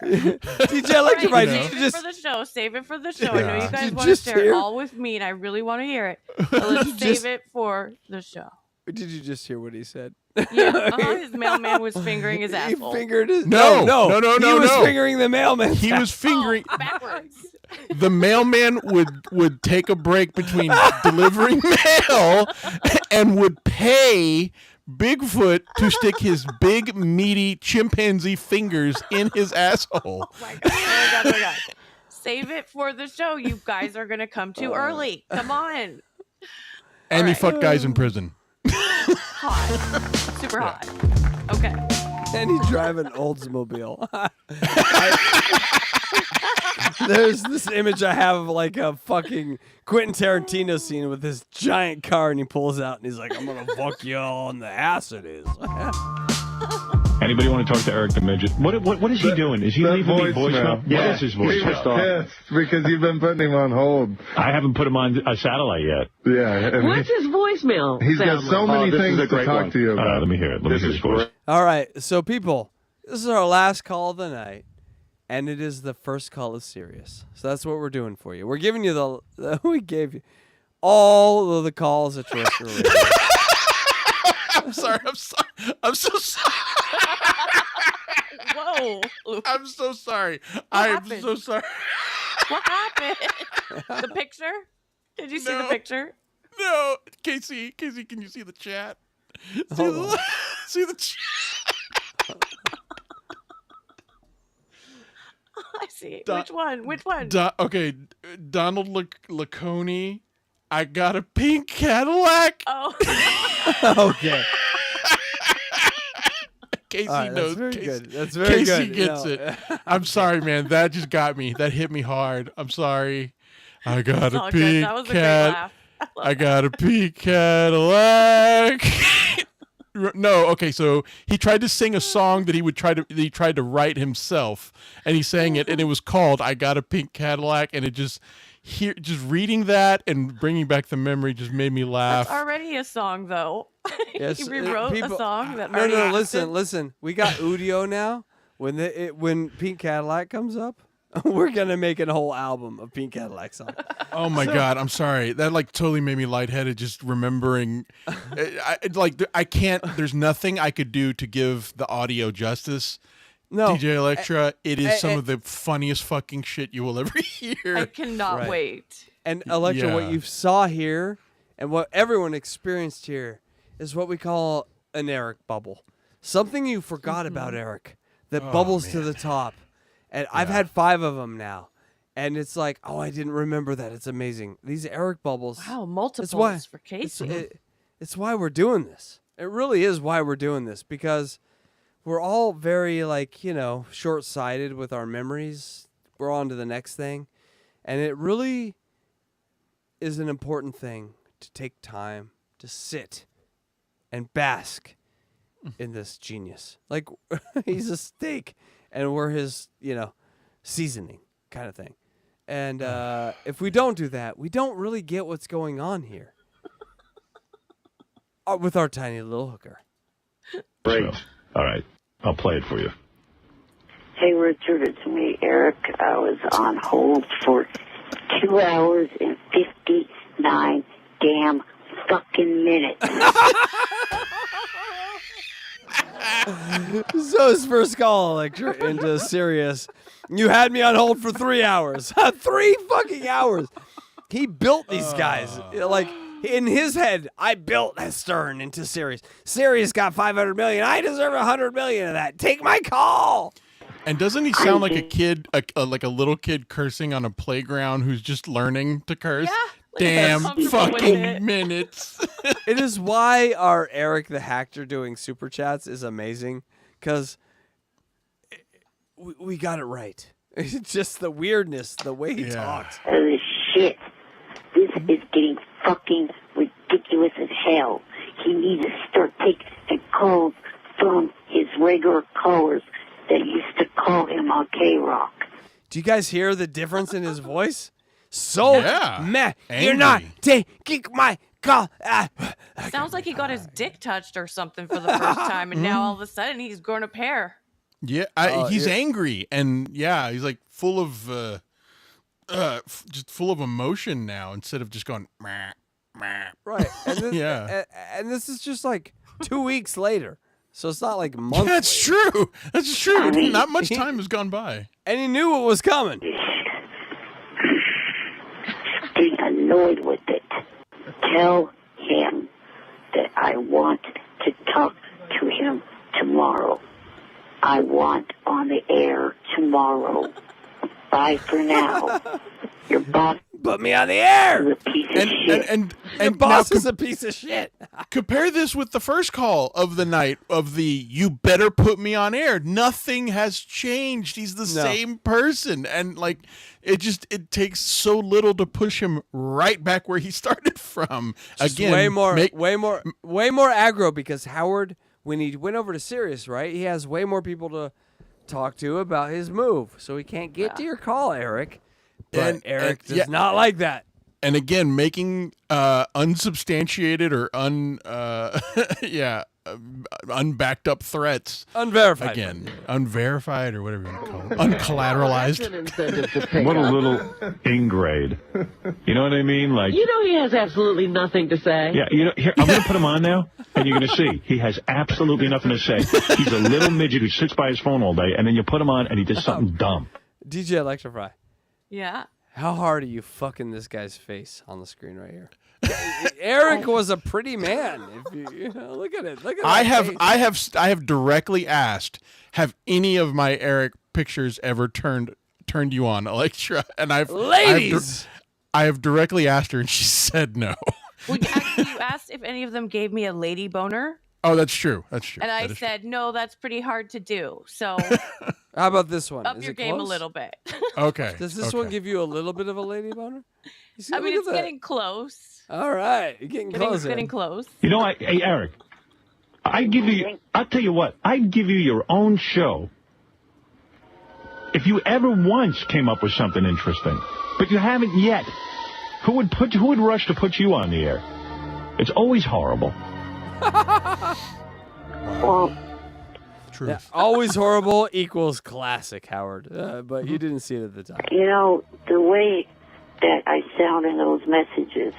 DJ Electrify, Save it for the show. Save it for the show. I know you guys want to share it all with me, and I really want to hear it. But let's save it for the show. Did you just hear what he said? Yeah, his mailman was fingering his asshole. He fingered his... No. He was fingering the mailman. He was fingering... backwards. The mailman would take a break between delivering mail and would pay Bigfoot to stick his big, meaty chimpanzee fingers in his asshole. Oh my God. Save it for the show. You guys are going to come too early. Come on. And he fucked guys in prison. Hot. Super hot. Okay. And he's driving Oldsmobile. There's this image I have of like a fucking Quentin Tarantino scene with this giant car, and he pulls out and he's like, I'm gonna fuck you all on the ass it is. Anybody want to talk to Eric the Midget? What is he doing? Is he leaving me voicemail? Yeah. What is his He was voicemail? pissed because you've been putting him on hold. I haven't put him on a satellite yet. Yeah. What's his voicemail? He's got so many things to talk to you about. Let me hear it. Let me hear his voice. All right, so people, this is our last call of the night, and it is the first call of Sirius. So that's what we're doing for you. We're giving you we gave you all of the calls at terrestrial radio. I'm so sorry. Whoa. I'm so sorry. happened? So sorry. What happened? The picture? Did you see the picture? No. Casey, can you see the chat? See the chat? I see. Which one? Okay, Donald Laconi. I got a pink Cadillac. Oh. Okay. Casey All right, knows. That's very Casey, good. That's very good. Casey gets it. I'm sorry, man. That just got me. That hit me hard. I'm sorry. I got a pink That was a great laugh. I got a pink Cadillac. No, okay, so he tried to sing a song that he tried to write himself, and he sang it, and it was called "I Got a Pink Cadillac," and it just reading that and bringing back the memory just made me laugh. That's already a song, though. Yes, he rewrote a song that No, listen. We got Udio now. When Pink Cadillac comes up, we're gonna make a whole album of Pink Cadillac songs. Oh my God, I'm sorry. That totally made me lightheaded just remembering. I can't. There's nothing I could do to give the audio justice. No, DJ Electra, it is some of the funniest fucking shit you will ever hear. I cannot wait. And Electra, what you saw here and what everyone experienced here is what we call an Eric bubble. Something you forgot about Eric that bubbles to the top. And I've had 5 of them now. And it's like, I didn't remember that. It's amazing. These Eric bubbles. Wow, multiples for Casey. It's why we're doing this. It really is why we're doing this, because we're all very, like, short-sighted with our memories. We're on to the next thing. And it really is an important thing to take time to sit and bask in this genius. Like, he's a steak, and we're his, seasoning kind of thing. And if we don't do that, we don't really get what's going on here with our tiny little hooker. Great. All right. I'll play it for you. Hey, Richard, it's me, Eric. I was on hold for 2 hours and 59 damn fucking minutes. So his first call, Electra, into Sirius. You had me on hold for 3 hours. 3 fucking hours. He built these guys. Like, in his head, I built Stern into Sirius. Sirius got 500 million. I deserve 100 million of that. Take my call. And doesn't he sound like a kid, like a little kid cursing on a playground who's just learning to curse? Yeah. Damn fucking minutes. It is why our Eric the Hacker doing super chats is amazing, because we got it right. It's just the weirdness, the way he talks. Holy shit. This is getting fucking ridiculous as hell. He needs to start taking the calls from his regular callers that used to call him on K-Rock. Do you guys hear the difference in his voice? So mad. Angry. You're not taking my call. Sounds like he got his dick touched or something for the first time, and now all of a sudden he's grown a pair. Yeah, he's angry, and he's like full of just full of emotion now instead of just going meh, meh. Right. And this, and this is just like 2 weeks later. So it's not like months. That's true. That's true. Not much time has gone by. And he knew what was coming. Getting annoyed with it. Tell him that I want to talk to him tomorrow. I want on the air tomorrow. Bye for now. Your boss put me on the air. Is a piece of shit. And your boss now is a piece of shit. Compare this with the first call of the night of the "you better put me on air." Nothing has changed. He's the same person, and like it takes so little to push him right back where he started from. Just Again, way more aggro, because Howard, when he went over to Sirius, right, he has way more people to talk to about his move, so he can't get to your call, Eric. But Eric does not like that. And again, making unsubstantiated or unbacked up threats. Unverified. Again, unverified or whatever you want to call it. Uncollateralized. What a little ingrate. You know what I mean? Like, You know he has absolutely nothing to say. yeah, here, I'm going to put him on now, and you're going to see. He has absolutely nothing to say. He's a little midget who sits by his phone all day, and then you put him on, and he does something dumb. DJ Electrify. Yeah. How hard are you fucking this guy's face on the screen right here? Eric was a pretty man. If you look at it, look at I face. have directly asked, have any of my Eric pictures ever turned you on, Electra? And I have directly asked her, and she said no. Well, you asked if any of them gave me a lady boner. Oh, that's true. That's true. And I said, no, that's pretty hard to do. So how about this one? Up Is your it game close? a little bit. Okay. Does this one give you a little bit of a lady boner? I mean, it's getting close. All right, you're getting closer. Getting close. You know, hey, Eric, I'll tell you what, I'd give you your own show if you ever once came up with something interesting. But you haven't yet. Who would rush to put you on the air? It's always horrible. Truth. Yeah, always horrible equals classic, Howard. But you didn't see it at the time. You know, the way that I sound in those messages,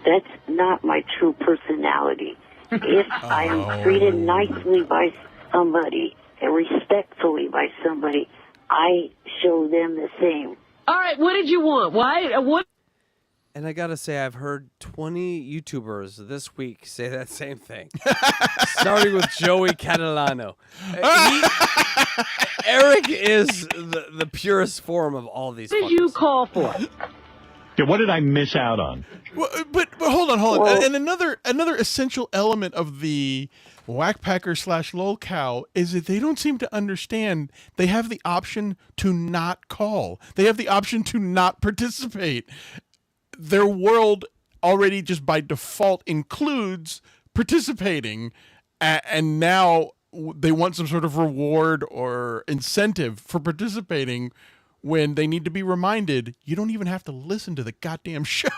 that's not my true personality. If I am treated nicely by somebody and respectfully by somebody, I show them the same. All right, what did you want? Why? What? And I gotta say, I've heard 20 YouTubers this week say that same thing, starting with Joey Catalano. Eric is the purest form of all these. What did you call for? Yeah, what did I miss out on? Well, but hold on. And another essential element of the Wack Packer / lolcow is that they don't seem to understand they have the option to not call. They have the option to not participate. Their world already just by default includes participating, and now they want some sort of reward or incentive for participating when they need to be reminded you don't even have to listen to the goddamn show.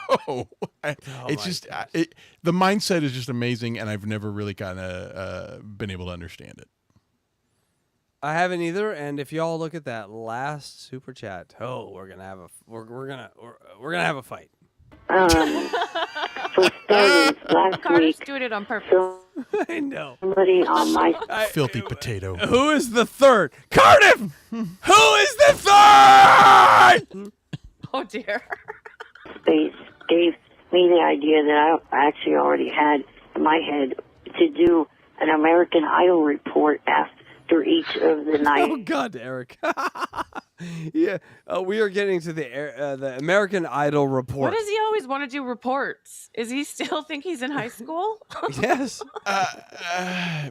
It's just the mindset is just amazing, and I've never really kind of been able to understand it. I haven't either, and if y'all look at that last super chat, we're gonna have a fight. For starters, last Carter's week, doing it on purpose. I know. somebody on my Filthy potato. Who is the third? Cardiff! Who is the third? Oh, dear. space gave me the idea that I actually already had in my head to do an American Idol report after each of the nights. Oh, God, Eric. Yeah, we are getting to the American Idol report. Why does he always want to do reports? Is he still think he's in high school? Yes.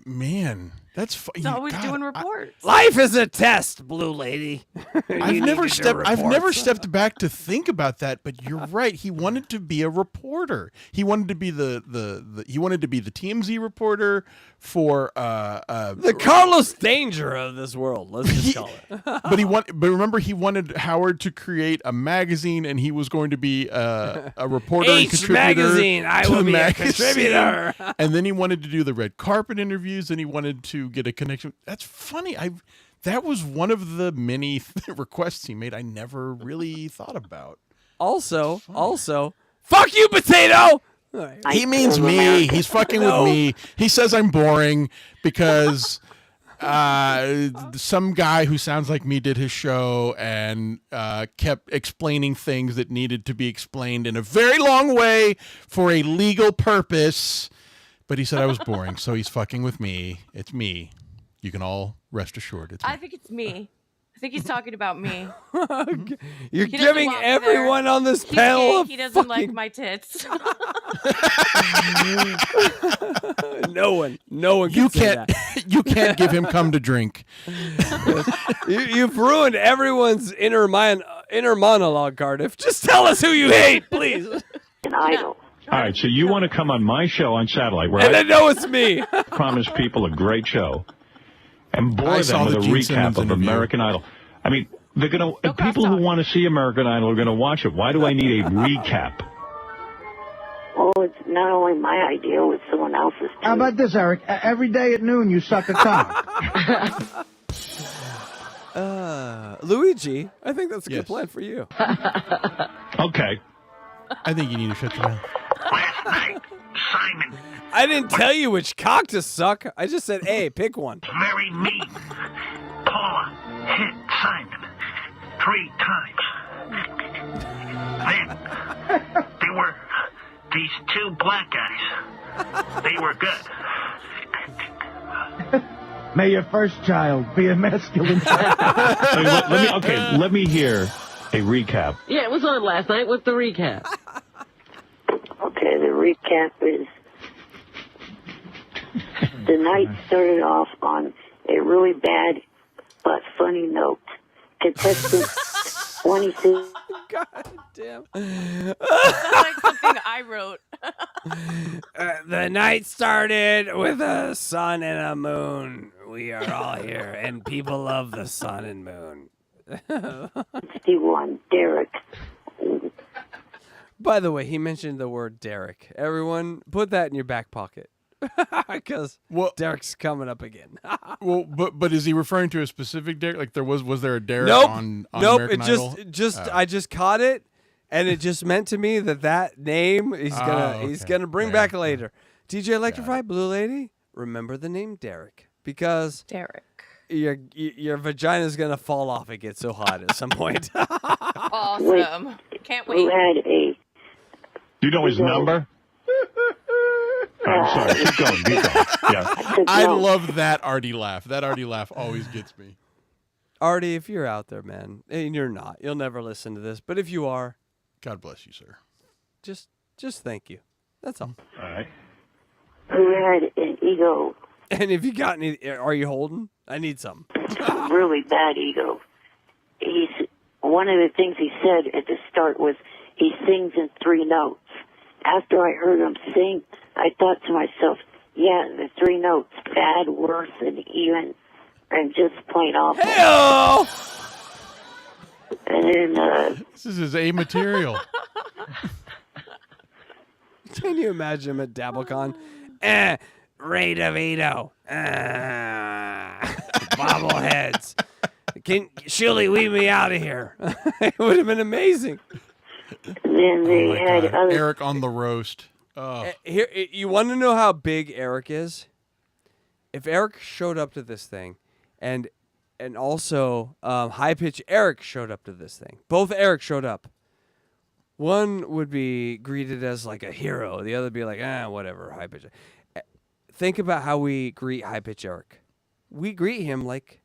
Man, that's He's always doing reports. Life is a test, Blue Lady. I've never stepped back to think about that, but you're right. He wanted to be a reporter. He wanted to be the he wanted to be the TMZ reporter for the Carlos Danger of this world. Let's just call it. But remember, he wanted Howard to create a magazine, and he was going to be a reporter and contributor magazine. I will be a contributor. And then he wanted to do the red carpet interviews, and he wanted to get a connection. That's funny. That was one of the many requests he made I never really thought about. Also, fuck you, potato. He means me. He's fucking with me. He says I'm boring because some guy who sounds like me did his show and kept explaining things that needed to be explained in a very long way for a legal purpose. But he said I was boring, so he's fucking with me. It's me. You can all rest assured. It's me. I think it's me. I think he's talking about me. You're giving everyone on this panel he doesn't like my tits. No one can say that. You can't give him cum to drink. You've ruined everyone's inner monologue, Cardiff. Just tell us who you hate, please. An idol. All right, so you want to come on my show on satellite, where and I know it's me. Promise people a great show and bore them with a recap of American Idol. I mean, they're gonna people who want to see American Idol are gonna watch it. Why do I need a recap? Oh, it's not only my idea, it's someone else's too. How about this, Eric? Every day at noon, you suck a cock. Luigi, I think that's a good plan for you. Okay. I think you need to shut your mouth. Last night, Simon. I didn't tell you which cock to suck. I just said, hey, pick one. Very mean. Paula hit Simon 3 times. Then, there were these 2 black guys. They were good. May your first child be a masculine child. Let me hear a recap. Yeah, it was on last night. What's the recap? Okay, the recap is the night started off on a really bad but funny note. Contestant 22. God damn. Sounds like something I wrote. The night started with a sun and a moon. We are all here, and people love the sun and moon. 61, Derek. By the way, he mentioned the word Derek. Everyone, put that in your back pocket. Because Derek's coming up again. Well, but is he referring to a specific Derek? Like was there a Derek nope. on nope. American Idol? I just caught it, and it just meant to me that name he's gonna bring back later. DJ Electrify, Blue Lady, remember the name Derek because Derek. Your vagina's gonna fall off. It gets so hot at some point. Awesome! Can't wait. Who had a? You know his number? I'm sorry. Keep going. Yeah. I love that Artie laugh. That Artie laugh always gets me. Artie, if you're out there, man, and you're not, you'll never listen to this. But if you are, God bless you, sir. Just thank you. That's all. All right. Who had an ego, And if you got any, are you holding? I need some. really bad ego. One of the things he said at the start was he sings in 3 notes. After I heard him sing, I thought to myself, yeah, the 3 notes, bad, worse, and even, and just plain awful. Hey-o! And then, This is his A material. Can you imagine him at DabbleCon? Ray DeVito. Bobbleheads. Can Shirley weave me out of here? It would have been amazing. then they had other... Eric on the roast. Oh. Here, you want to know how big Eric is? If Eric showed up to this thing, and also high pitch Eric showed up to this thing, both Eric showed up. One would be greeted as like a hero. The other would be like, whatever, high pitch. Think about how we greet high pitch Eric. We greet him like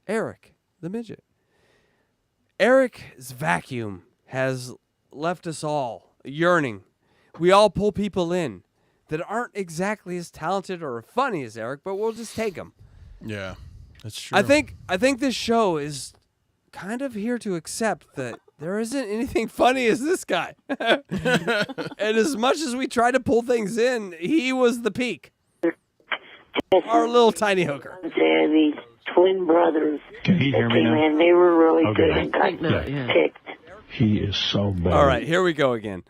Eric, the midget. Eric's vacuum has left us all yearning. We all pull people in that aren't exactly as talented or funny as Eric, but we'll just take them. Yeah, that's true. I think this show is kind of here to accept that there isn't anything funny as this guy. And as much as we try to pull things in, he was the peak. Our little tiny hooker. And these twin brothers. Can he hear me now? And they were really Okay. good and got picked. He is so bad. All right, here we go again.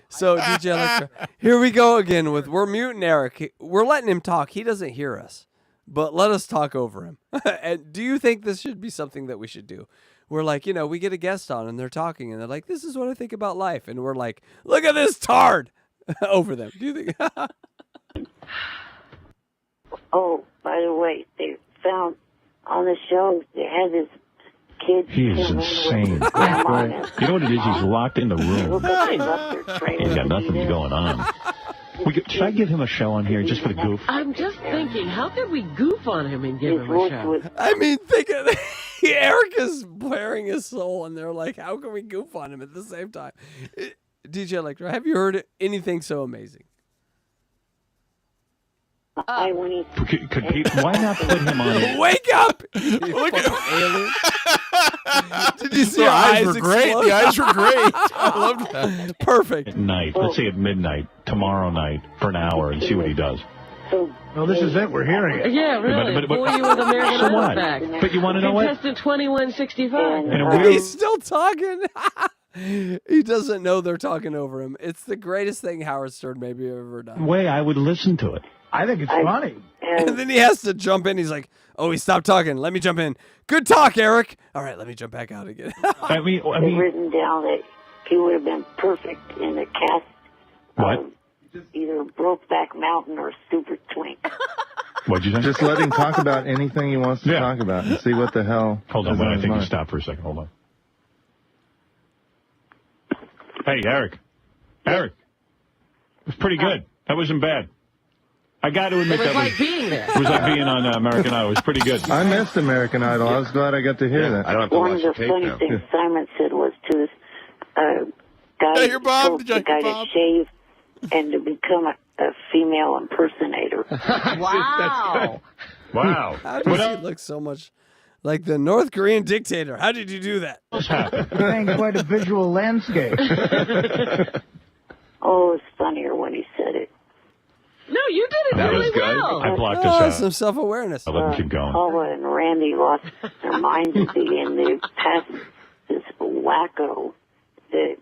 So, DJ Electra, here we go again we're muting Eric. We're letting him talk. He doesn't hear us, but let us talk over him. And do you think this should be something that we should do? We're like, we get a guest on and they're talking and they're like, this is what I think about life. And we're like, look at this tard over them. Do you think? Oh, by the way, they found on the show, they had this kid. He is insane. You know what it is? He's locked in the room. He's got nothing going on. Should I give him a show on here just for the goof? I'm just thinking, how could we goof on him and give him a show? I mean, think of Eric is bearing his soul, and they're like, how can we goof on him at the same time? DJ Electra, have you heard anything so amazing? Why not put him on it? Wake up! Look at alien. Did you see The her eyes were great. explode? The eyes were great. I loved that. Perfect. At night. Let's say at midnight, tomorrow night, for an hour, and see what he does. Well, this is it. We're hearing it. Yeah, really. Boy, you with American So Idol what? back. But you want to know what? Contestant 2165. In a weird, He's still talking. He doesn't know they're talking over him. It's the greatest thing Howard Stern maybe ever done. way, I would listen to it. I think it's funny. And then he has to jump in. He's like, oh, he stopped talking. Let me jump in. Good talk, Eric. All right, let me jump back out again. I mean, They've written down that he would have been perfect in the cast what? of either Brokeback Mountain or Super Twink. What'd you say? Just let him talk about anything he wants to talk about and see what the hell. Hold on, is wait, I his think you mind. stop for a second. Hold on. Hey, Eric. Eric. It was pretty good. That wasn't bad. I got to admit It was that like being there. It was like being on American Idol. It was pretty good. I missed American Idol. I was glad I got to hear that. I don't have to One watch of the the tape funny now. things Simon said was to this guy, Did I hear Bob? told Did you the guy hear to Bob? shave and to become a female impersonator. Wow. Wow. How does he look so much like the North Korean dictator? How did you do that? Playing quite a visual landscape. Oh, it was funnier when he said it. No, you did it That really was good. well. I blocked Oh, us some out. self-awareness. I'll let him keep going. Paula and Randy lost their minds at the end. They passed this wacko that...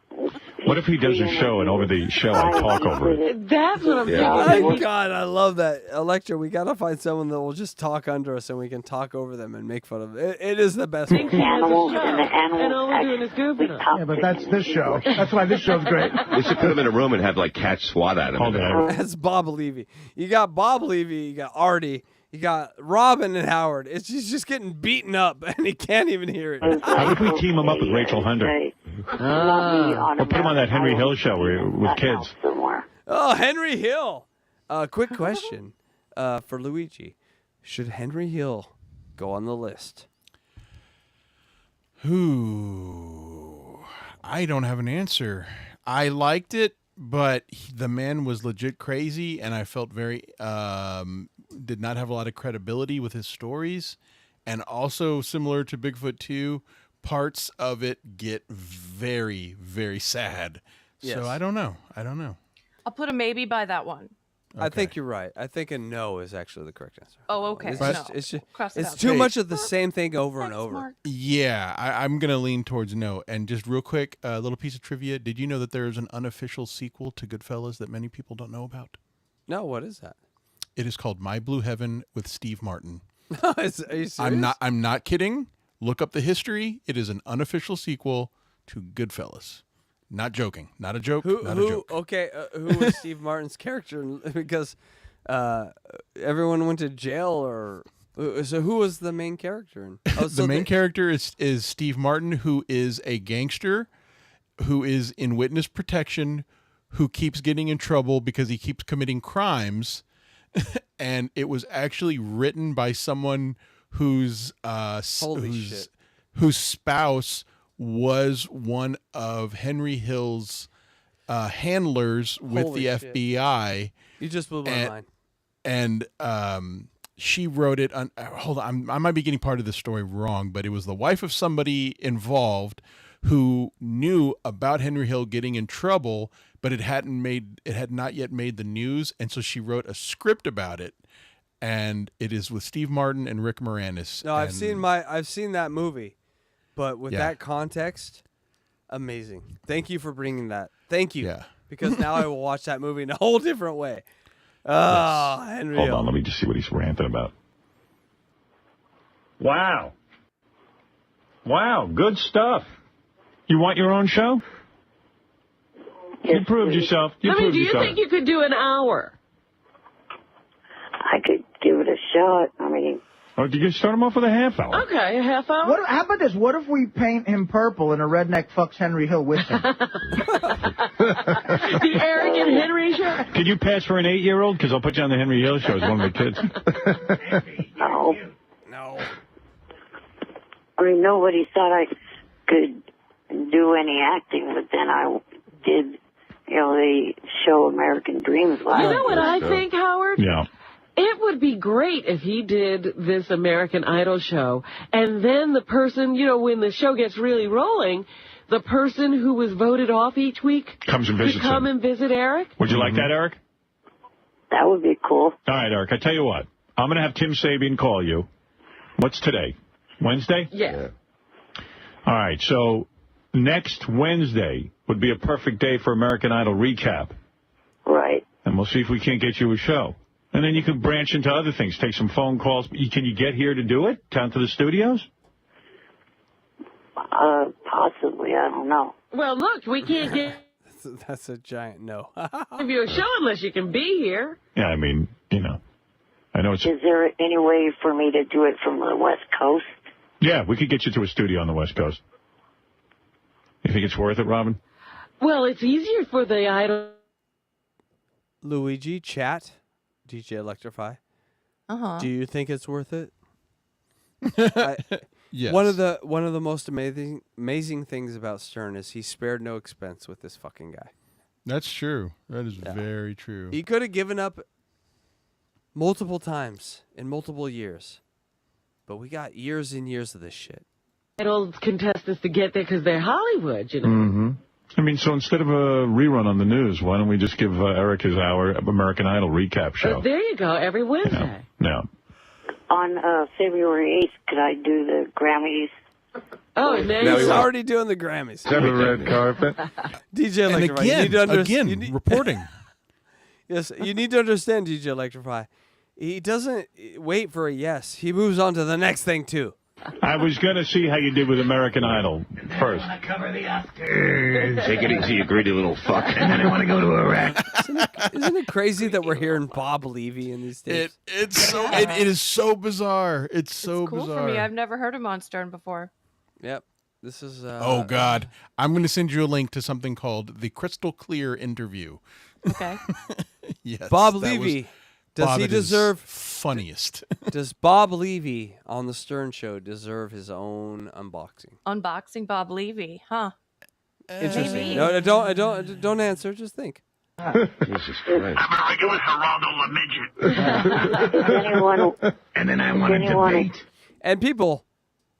What if he does a show and over the show I talk over it? That's what I'm Oh thinking. my God, I love that. Electra, we got to find someone that will just talk under us and we can talk over them and make fun of it. It is the best one. Animals and the animals And all we're doing is goofing them. Yeah, but that's this show. That's why this show's great. We should put him in a room and have like cats swat at him. Hold on. That's Bob Levy. You got Bob Levy, you got Artie, you got Robin and Howard. He's just getting beaten up and he can't even hear it. How if we team him up with Rachel Hunter? Or put him on that Henry Hill show with kids. Oh, Henry Hill. Quick question for Luigi. Should Henry Hill go on the list? Ooh. I don't have an answer. I liked it, but the man was legit crazy, and I felt very did not have a lot of credibility with his stories. And also, similar to Bigfoot 2, parts of it get very, very sad. Yes. So I don't know. I'll put a maybe by that one. I think you're right. I think a no is actually the correct answer. Oh, okay. It's No. just, it's just, Cross it it's out. too Hey. much of the same thing over and over. Mark. Yeah, I'm going to lean towards no. And just real quick, a little piece of trivia. Did you know that there is an unofficial sequel to Goodfellas that many people don't know about? No, what is that? It is called My Blue Heaven with Steve Martin. Are you serious? I'm not kidding. Look up the history. It is an unofficial sequel to Goodfellas. Not joking. Not a joke. Not a joke. Okay, who was Steve Martin's character? Because everyone went to jail, or so who was the main character? Oh, The main character is Steve Martin, who is a gangster, who is in witness protection, who keeps getting in trouble because he keeps committing crimes. And it was actually written by someone whose spouse was one of Henry Hill's handlers with Holy the shit. FBI. You just blew my mind. And she wrote it on. Hold on, I might be getting part of the story wrong, but it was the wife of somebody involved who knew about Henry Hill getting in trouble, but it had not yet made the news, and so she wrote a script about it, and it is with Steve Martin and Rick Moranis. No, and I've seen that movie, but with that context, amazing. Thank you for bringing that. Thank you. Yeah. Because now I will watch that movie in a whole different way. Oh, Henry. Hold on, let me just see what he's ranting about. Wow. Wow, good stuff. You want your own show? You proved yourself. Do you think you could do an hour? I could give it a shot. I mean, Oh, you can start him off with a half hour. Okay, a half hour. How about this? What if we paint him purple and a redneck fucks Henry Hill with him? The Eric and Henry show? Could you pass for an 8-year-old? Because I'll put you on the Henry Hill show as one of the kids. no. No. I mean, nobody thought I could do any acting, but then I did, the show American Dreams last You know what year. I think, Howard? Yeah. It would be great if he did this American Idol show, and then the person, when the show gets really rolling, the person who was voted off each week Comes and visits could come him. and visit Eric. Would you like that, Eric? That would be cool. All right, Eric, I tell you what. I'm going to have Tim Sabian call you. What's today? Wednesday? Yeah. All right, so next Wednesday would be a perfect day for American Idol recap. Right. And we'll see if we can't get you a show. And then you can branch into other things, take some phone calls. Can you get here to do it, down to the studios? Possibly. I don't know. Well, look, we can't give That's a giant no. you a show unless you can be here. Yeah, I mean, I know it's... Is there any way for me to do it from the West Coast? Yeah, we could get you to a studio on the West Coast. You think it's worth it, Robin? Well, it's easier for the Idol. Luigi, chat, DJ Electrify. Uh-huh. Do you think it's worth it? Yes. One of the most amazing things about Stern is he spared no expense with this fucking guy. That's true. That is very true. He could have given up multiple times in multiple years, but we got years and years of this shit. Idol contestants to get there because they're Hollywood, Mm-hmm. I mean, so instead of a rerun on the news, why don't we just give Eric his hour American Idol recap show? There you go, every Wednesday. No. On February 8th, could I do the Grammys? Oh, He's already doing the Grammys. The red carpet. DJ And Electrify. You need to again, reporting. Yes, you need to understand, DJ Electrify. He doesn't wait for a yes. He moves on to the next thing, too. I was going to see how you did with American Idol first. Cover the Oscars. Take it easy, you greedy little fuck. And then I want to go to Iraq. Isn't it crazy that we're hearing Bob Levy in these tapes? It is so bizarre. It's so Cool bizarre. for me. I've never heard him on Stern before. Yep. This is... oh, God. I'm going to send you a link to something called the Crystal Clear Interview. Okay. Yes. Bob that Levy. was- Does Bob, he it is deserve... funniest. Does Bob Levy on the Stern Show deserve his own unboxing? Unboxing Bob Levy, huh? Interesting. Maybe. No, don't answer. Just think. Jesus Christ. I'm a regular Geraldo the Midget. And then I want to debate. And people,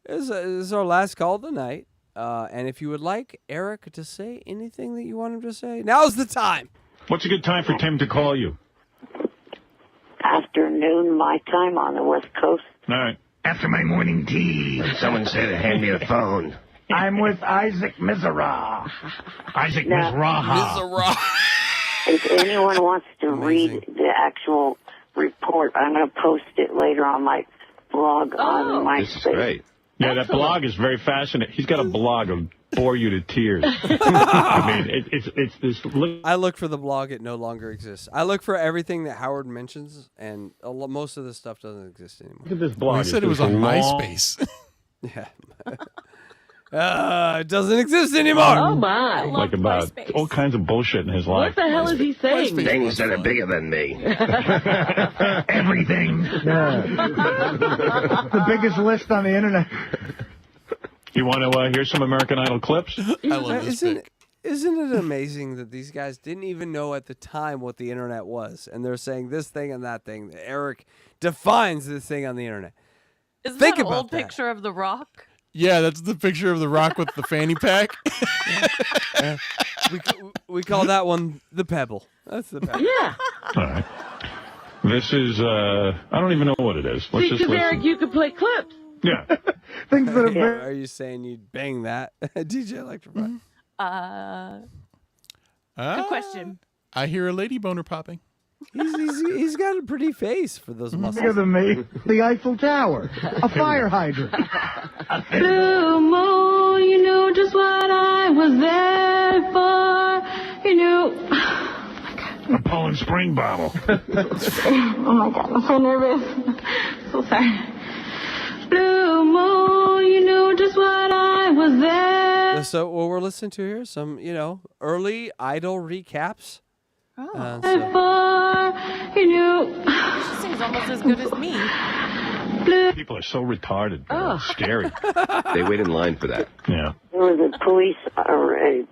this is our last call of the night. And if you would like Eric to say anything that you want him to say, now's the time. What's a good time for Tim to call you? Afternoon, my time on the West Coast. All right. After my morning tea. Someone said, hand me the phone. I'm with Isaac Mizraha. Isaac Now- Mizraha. If anyone wants to read the actual report, I'm going to post it later on my blog on MySpace. This is great. Yeah, that blog is very fascinating. He's got a blog of bore you to tears. I mean, it's this. I look for the blog; it no longer exists. I look for everything that Howard mentions, and most of this stuff doesn't exist anymore. Look at this blog. Well, he said it was on MySpace. Yeah. It doesn't exist anymore. Oh, my. Like about all kinds of bullshit in his life. What the hell is he saying? Things that are bigger than me. Everything. The biggest list on the internet. You want to hear some American Idol clips? I love this pic. Isn't it amazing that these guys didn't even know at the time what the internet was, and they're saying this thing and that thing? Eric defines this thing on the internet. Isn't Think that an about old that. picture of The Rock? Yeah, that's the picture of The Rock with the fanny pack. We call that one the Pebble. That's the Pebble. Yeah. All right. This is, I don't even know what it is. Let's See, just because Eric, listen. you could play clips. Yeah. Things that are Yeah, very... are you saying you'd bang that? DJ Electra. Good question. I hear a lady boner popping. He's got a pretty face for those muscles. Bigger than me. The Eiffel Tower. A fire hydrant. Blue moon, you knew just what I was there for. You knew. A Poland Spring bottle. Oh my God, I'm so nervous. So sorry. Blue moon, you knew just what I was there. So what we're listening to here, some early Idol recaps. Oh. For you knew. She sings almost as good as me. People are so retarded. Oh. It's scary. They wait in line for that. Yeah. There was a police or a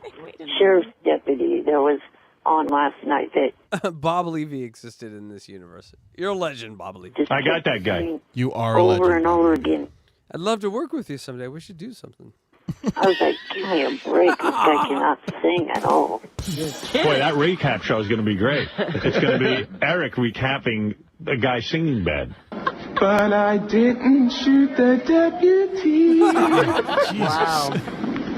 sheriff's deputy that was on last night that Bob Levy existed in this universe. You're a legend, Bob Levy. I got that guy. You are a over legend. and over again. I'd love to work with you someday. We should do something. I was like, give me a break. This guy cannot sing at all. Boy, that recap show is going to be great. It's going to be Eric recapping a guy singing bad. But I didn't shoot the deputy. Wow.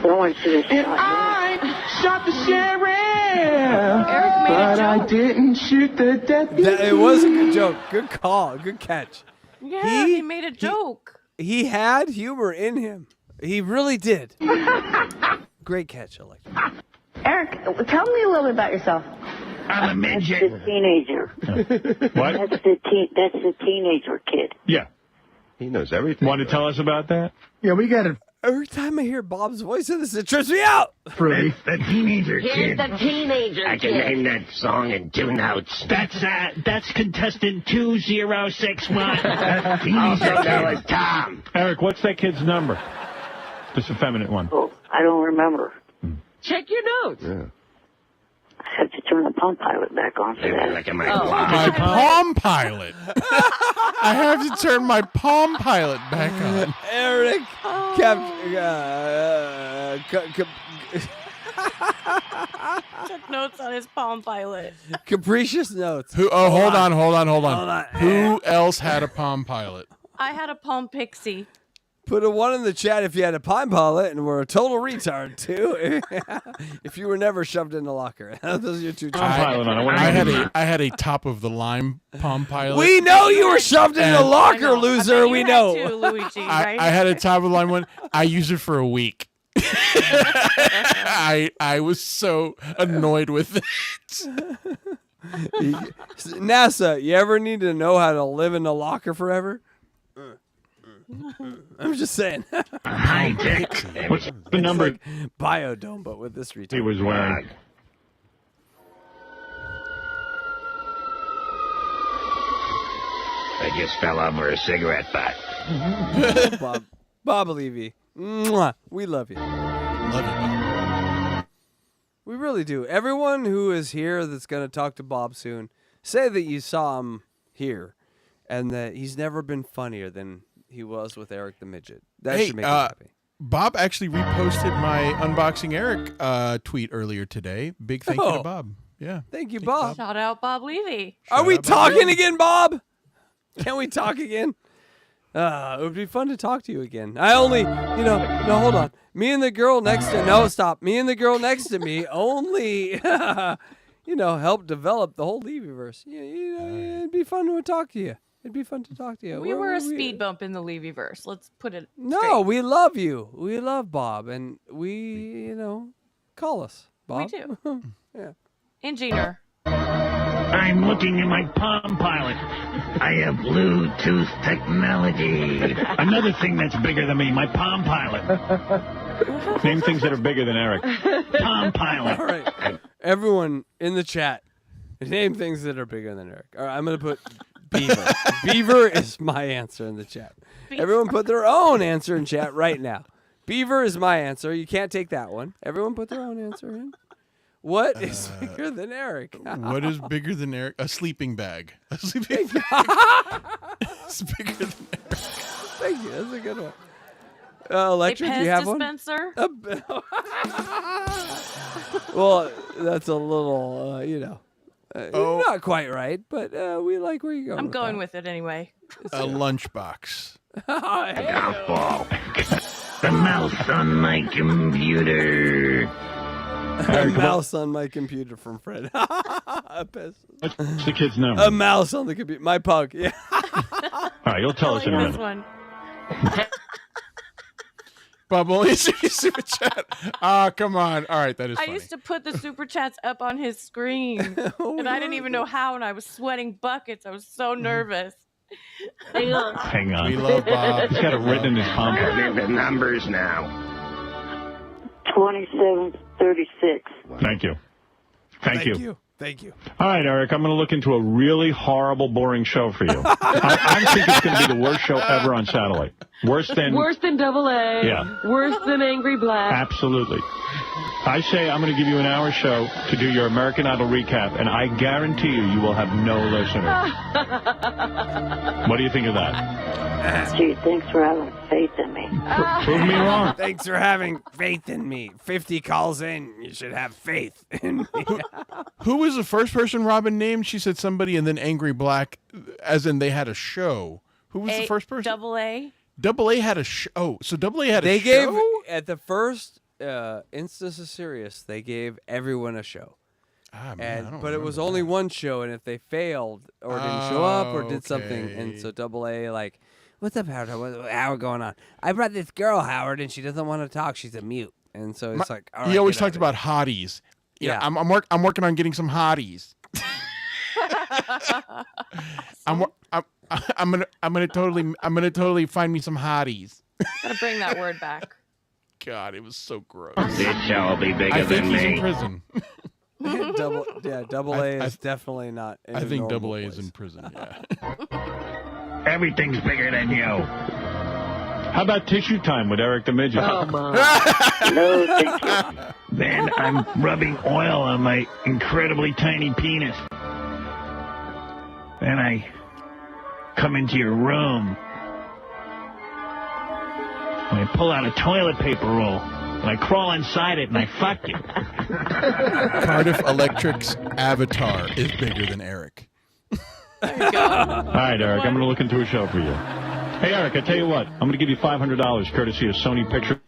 Someone should have And shot I shot the sheriff. Eric made a But I joke. didn't shoot the deputy. It was a good joke. Good call. Good catch. Yeah, he made a joke. He had humor in him. He really did. Great catch, Alexa. Eric, tell me a little bit about yourself. I'm a That's midget. the teenager. What? That's the teenager kid. Yeah. He knows everything. Want to tell us about that? Yeah, we got it. Every time I hear Bob's voice in this, it trips me out. Pretty. The teenager Here's kid. the teenager I can kid. name that song in 2 notes. That's contestant 2061. Also know as Tom. Eric, what's that kid's number? This effeminate one. Oh, I don't remember. Check your notes. Yeah. I have to turn the Palm Pilot back on for that. Look at my My Palm Pilot. I have to turn my Palm Pilot back on. Eric kept. Took notes on his Palm Pilot. Capricious notes. Hold on. Hold on. Who else had a Palm Pilot? I had a Palm Pixie. Put a 1 in the chat if you had a Palm Pilot and were a total retard too. If you were never shoved in the locker. Those are your two choices. I had a top of the line Palm Pilot. We know you were shoved in the locker, loser. We know. Too, Luigi, right? I had a top of the line one. I used it for a week. I was so annoyed with it. NASA, you ever need to know how to live in the locker forever? I'm just saying. High tech. What's the number like Biodome, but with this retard. he was wearing? I just fell over a cigarette butt. Bob Levy. Mwah. We love you. Love you, Bob. We really do. Everyone who is here that's going to talk to Bob soon, say that you saw him here and that he's never been funnier than he was with Eric the Midget. That should make me happy. Bob actually reposted my Unboxing Eric tweet earlier today. Big thank you to Bob. Yeah. Thank you, Bob. Shout out Bob Levy. Are we talking again, Bob? Can we talk again? It would be fun to talk to you again. I only, no, hold on. Me and the girl next to, stop. Me and the girl next to me only, helped develop the whole Levyverse. It'd be fun to talk to you. It'd be fun to talk to you. We were a speed bump in the Levyverse. Let's put it No, straight. we love you. We love Bob. And we, call us, Bob. We do. Yeah. And Jeaner. I'm looking at my Palm Pilot. I have Bluetooth technology. Another thing that's bigger than me, my Palm Pilot. Name things that are bigger than Eric. Palm Pilot. All right. Everyone in the chat, name things that are bigger than Eric. All right, I'm going to put Beaver. Beaver is my answer in the chat. Beaver. Everyone put their own answer in chat right now. Beaver is my answer. You can't take that one. Everyone put their own answer in. What is bigger than Eric? What is bigger than Eric? A sleeping bag. A sleeping bag. It's bigger than Eric. Thank you. That's a good one. Electra, do you have one? Dispenser? Well, that's a little, not quite right, but we like where you're going. I'm going with it anyway. A lunchbox. The mouse on my computer. A mouse on my computer from Fred. What's the kid's name? A mouse on the computer. My pug. Yeah. All right, you'll tell us in a minute. One. Bob only super chat. Come on. All right, that is I funny. used to put the super chats up on his screen, and I didn't even know how, and I was sweating buckets. I was so nervous. Hang on. We love Bob. He's got it written in his palm. The numbers now. 2736. Thank you. Thank you. Thank you. All right, Eric, I'm going to look into a really horrible, boring show for you. I think it's going to be the worst show ever on satellite. Worse than Double A. Yeah. Worse than Angry Black. Absolutely. I say I'm going to give you an hour show to do your American Idol recap, and I guarantee you will have no listeners. What do you think of that? Gee, thanks for having faith in me. Prove me wrong. Thanks for having faith in me. 50 calls in. You should have faith in me. Who was the first person Robin named? She said somebody, and then Angry Black, as in they had a show. Who was the first person? Double A. Double A had a show. Oh, so Double A had They a show? gave, at the first instance of Sirius, they gave everyone a show. But it was only one show, and if they failed or didn't show up or did something, and so Double A, like, what's up, Howard? What's Howard going on? I brought this girl, Howard, and she doesn't want to talk. She's a mute. And so it's like, all right. He always get out talked of about hotties. Yeah. I'm working on getting some hotties. I'm gonna totally find me some hotties. Gotta bring that word back. God, it was so gross. This shall be bigger I think than he's me. in prison. Double A is definitely not. In I a think normal Double A place. is in prison. Yeah. Everything's bigger than you. How about tissue time with Eric the Midget? Oh, my. No, thank you. Then I'm rubbing oil on my incredibly tiny penis. Then I come into your room. And I pull out a toilet paper roll. And I crawl inside it and I fuck you. Cardiff Electric's avatar is bigger than Eric. All right, Eric, I'm going to look into a show for you. Hey, Eric, I tell you what, I'm going to give you $500 courtesy of Sony Pictures.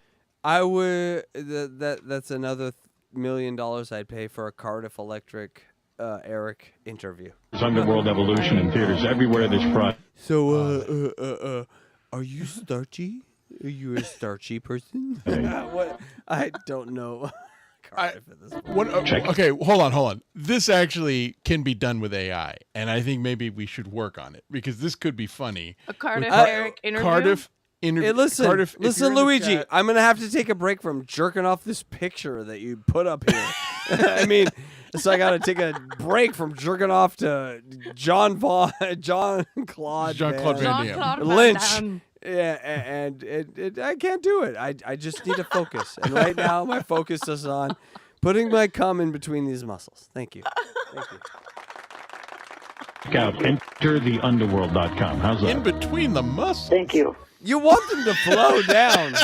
I would. That's another $1 million I'd pay for a Cardiff Electric Eric interview. Underworld Evolution in theaters everywhere this Friday. So, are you starchy? Are you a starchy person? What? I don't know. Cardiff at this point. Okay, hold on. This actually can be done with AI, and I think maybe we should work on it because this could be funny. A Cardiff Eric interview. Cardiff interview. Hey, listen, Cardiff, if listen, you're in the Luigi. chat- I'm gonna have to take a break from jerking off this picture that you put up here. I mean, so I gotta take a break from jerking off to Jean-Claude Van Damme. Lynch. Yeah, and I can't do it. I just need to focus. And right now, my focus is on Putting my cum in between these muscles. Thank you. Thank you. Check out entertheunderworld.com. How's that? In between the muscles. Thank you. You want them to flow down.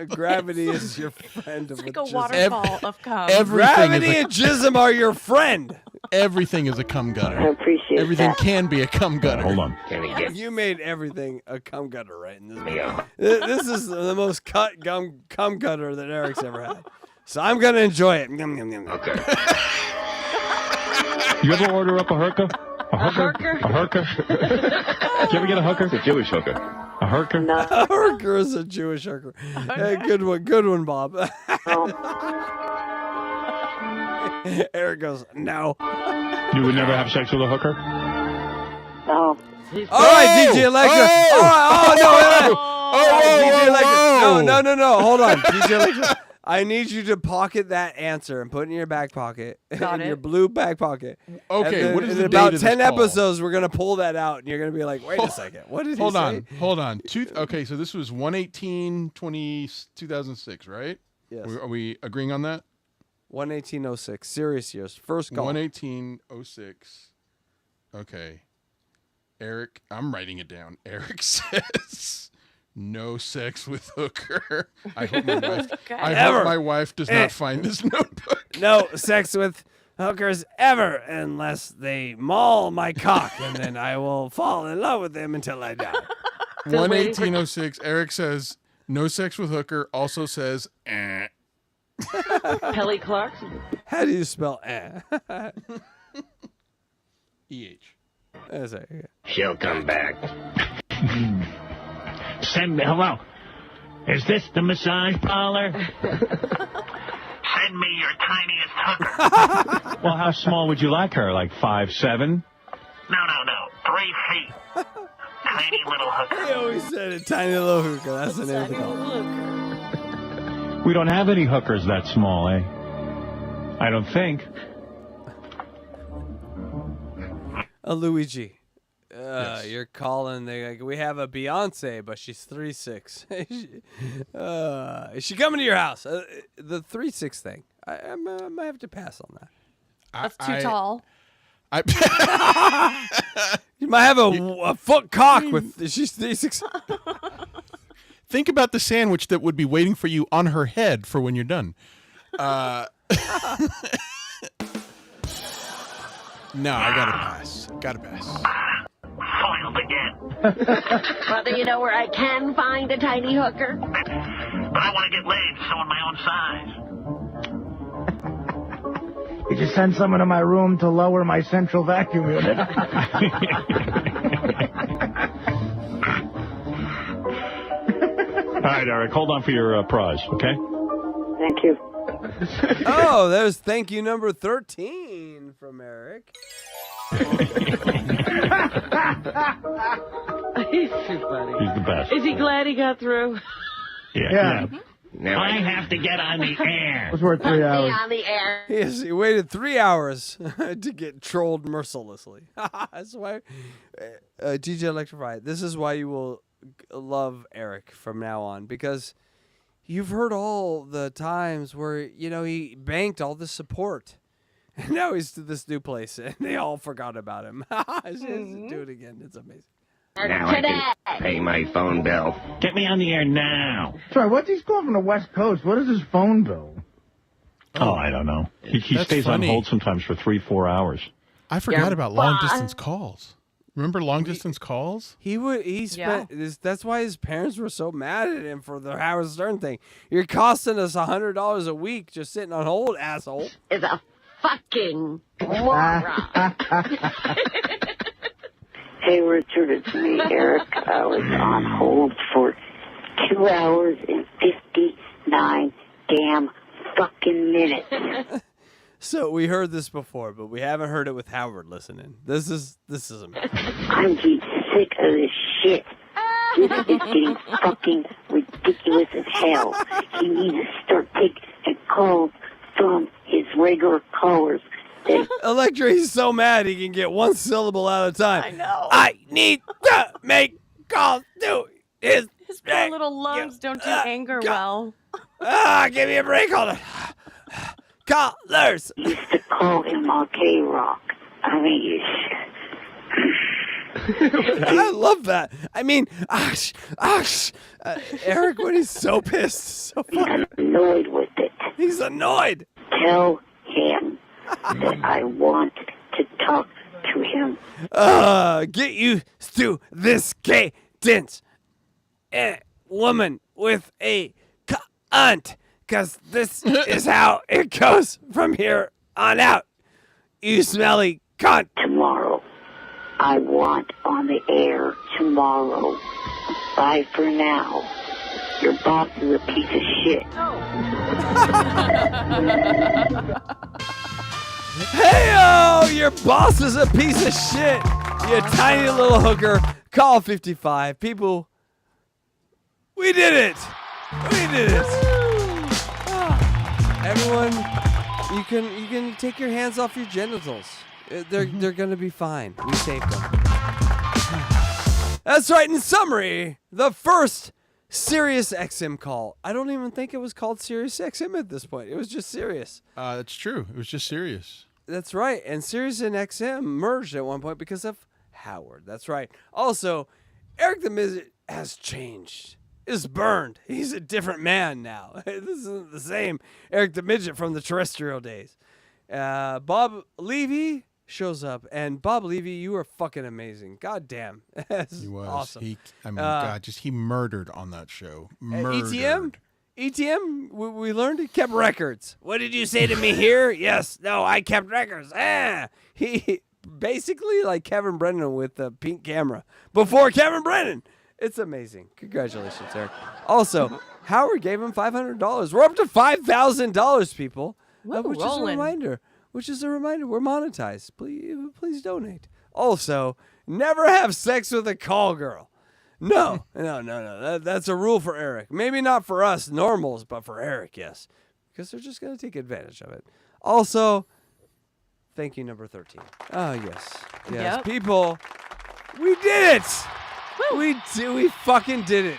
Gravity is your friend. It's like a waterfall of cum. Gravity and jism are your friend. Everything is a cum gutter. I appreciate Everything that. can be a cum gutter. Hold on. You made everything a cum gutter right in this video. This is the most cum gutter that Eric's ever had. So I'm going to enjoy it. Okay. You ever order up a hooker? A hooker? A hooker? Did you ever get a hooker? It's a Jewish hooker. A hooker? A hooker is a Jewish hooker. Hey, good one, Bob. Eric goes, no. You would never have sex with a hooker? No. All right, DJ Electra. DJ Electra. No. Hold on, DJ Electra. I need you to pocket that answer and put it in your back pocket. Got in it. your blue back pocket. Okay, then, what is in the about date of 10 this call? episodes, we're going to pull that out, and you're going to be like, wait a second. What did he say? Hold on. Okay, so this was 1/18/2006, right? Yes. Are we agreeing on that? 1/18/06, serious years. First call. 1/18/06. Okay. Eric, I'm writing it down. Eric says no sex with hooker. I hope my wife does not find this notebook. No sex with hookers ever unless they maul my cock, and then I will fall in love with them until I die. 1/18/06. Eric says no sex with hooker. Also says eh. Kelly Clarkson. How do you spell eh? E-H. That's it, yeah. She'll come back. Send me, hello. Is this the massage parlor? Send me your tiniest hooker. Well, how small would you like her? Like 5'7"? No. 3 feet. Tiny little hooker. He always said a tiny little hooker. That's the name of the call. We don't have any hookers that small, eh? I don't think. Luigi. You're calling. We have a Beyonce, but she's 3'6". Is she coming to your house? The 3'6" thing. I might have to pass on that. That's too tall. You might have a foot cock with. She's 3'6". Think about the sandwich that would be waiting for you on her head for when you're done. No, I gotta pass. Foiled again. Brother, you know where I can find a tiny hooker? But I want to get laid so in my own size. You just send someone to my room to lower my central vacuum unit. All right, Eric, hold on for your prize, okay? Thank you. Oh, there's thank you number 13 from Eric. He's too funny. He's the best. Is he glad he got through? Yeah. Now I have to get on the air. It was worth 3 hours. On the air. Yes, he waited 3 hours to get trolled mercilessly. That's why, DJ Electrify, this is why you will love Eric from now on, because you've heard all the times where, he banked all this support. And now he's to this new place, and they all forgot about him. He's gonna do it again. It's amazing. Now I can pay my phone bill. Get me on the air now. Sorry, what's he calling from the West Coast? What is his phone bill? Oh, I don't know. He stays funny. on hold sometimes for 3-4 hours. I forgot about long-distance calls. Remember long-distance calls? He spent that's why his parents were so mad at him for the Howard Stern thing. You're costing us $100 a week just sitting on hold, asshole. Is a fucking moron. Hey, Richard, it's me, Eric. I was on hold for 2 hours and 59 damn fucking minutes. So we heard this before, but we haven't heard it with Howard listening. This is amazing. I'm getting sick of this shit. This is getting fucking ridiculous as hell. He needs to start taking calls from his regular callers. Electra, he's so mad he can get one syllable at a time. I know. I need to make calls to his poor little lungs don't do anger well. Give me a break. Hold on. callers. Used to call him Arcade Rock. I mean, I love that. I mean, Eric, when he's so pissed, so funny. Annoyed with it. He's annoyed. Tell him that I want to talk to him. Get used to this cadence. Woman with a cunt. Because this is how it goes from here on out. You smelly cunt. Tomorrow. I want on the air tomorrow. Bye for now. Your boss is a piece of shit. Hey-o! Your boss is a piece of shit. You tiny little hooker. Call 55. People, we did it. We did it. Everyone, you can take your hands off your genitals. They're gonna be fine. We saved them. That's right. In summary, the first Sirius XM call. I don't even think it was called Sirius XM at this point. It was just Sirius. That's true. It was just Sirius. That's right. And Sirius and XM merged at one point because of Howard. That's right. Also, Eric the Midget has changed. Is burned. He's a different man now. This isn't the same Eric the Midget from the terrestrial days. Bob Levy shows up, and Bob Levy, you are fucking amazing. God damn. He was awesome. He murdered on that show. Murdered. ETM, we learned he kept records. What did you say to me here? Yes, no, I kept records. He basically like Kevin Brennan with the pink camera before Kevin Brennan. It's amazing. Congratulations, Eric. Also, Howard gave him $500. We're up to $5,000, people. Which is a reminder. We're monetized. Please donate. Also, never have sex with a call girl. No. That's a rule for Eric. Maybe not for us normals, but for Eric, yes. Because they're just going to take advantage of it. Also, thank you, number 13. Oh, yes. Yes, Yep. People, we did it. We fucking did it.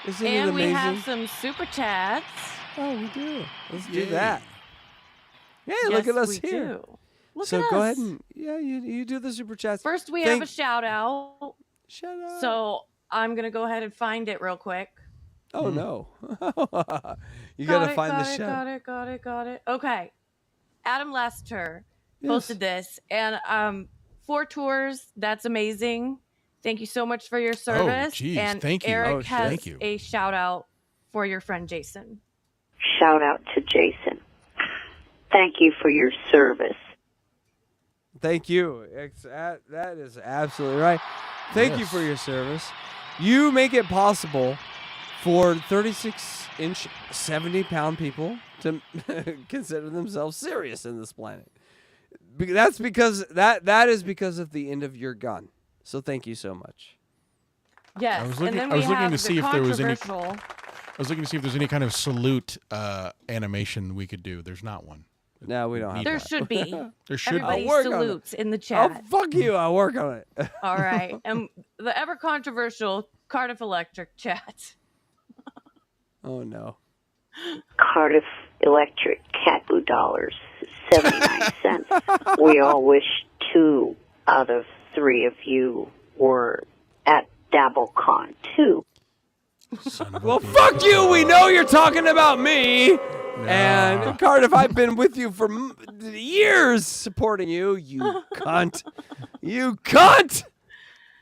Isn't it And amazing? we have some super chats. Oh, we do. Let's do that. Hey, Yes, look at us we here. do. Look So at go us. ahead and you do the super chats. First, we have a shout out. Shout out. So I'm gonna go ahead and find it real quick. Oh no. You gotta find the shout. Got it. Okay. Adam Lester posted this, and 4 tours. That's amazing. Thank you so much for your service. geez, and thank you. Eric has thank you. a shout out for your friend Jason. Shout out to Jason. Thank you for your service. Thank you. That is absolutely right. Thank you for your service. You make it possible for 36-inch, 70-pound people to consider themselves serious in this planet. That's because that is because of the end of your gun. So thank you so much. Yes, I was looking, and then I was we looking have to the see if there was any. controversial- I was looking to see if there's any kind of salute animation we could do. There's not one. No, we don't have There that. should be. There should be. Everybody I'll work on it. salutes in the chat. Oh, fuck you. I'll work on it. All right. And the ever controversial Cardiff Electric chat. Oh, no. Cardiff Electric cat food dollars, 79 cents. We all wish 2 out of 3 of you were at DabbleCon 2. Well, fuck you. We know you're talking about me. And Cardiff, I've been with you for years supporting you. You cunt. You cunt.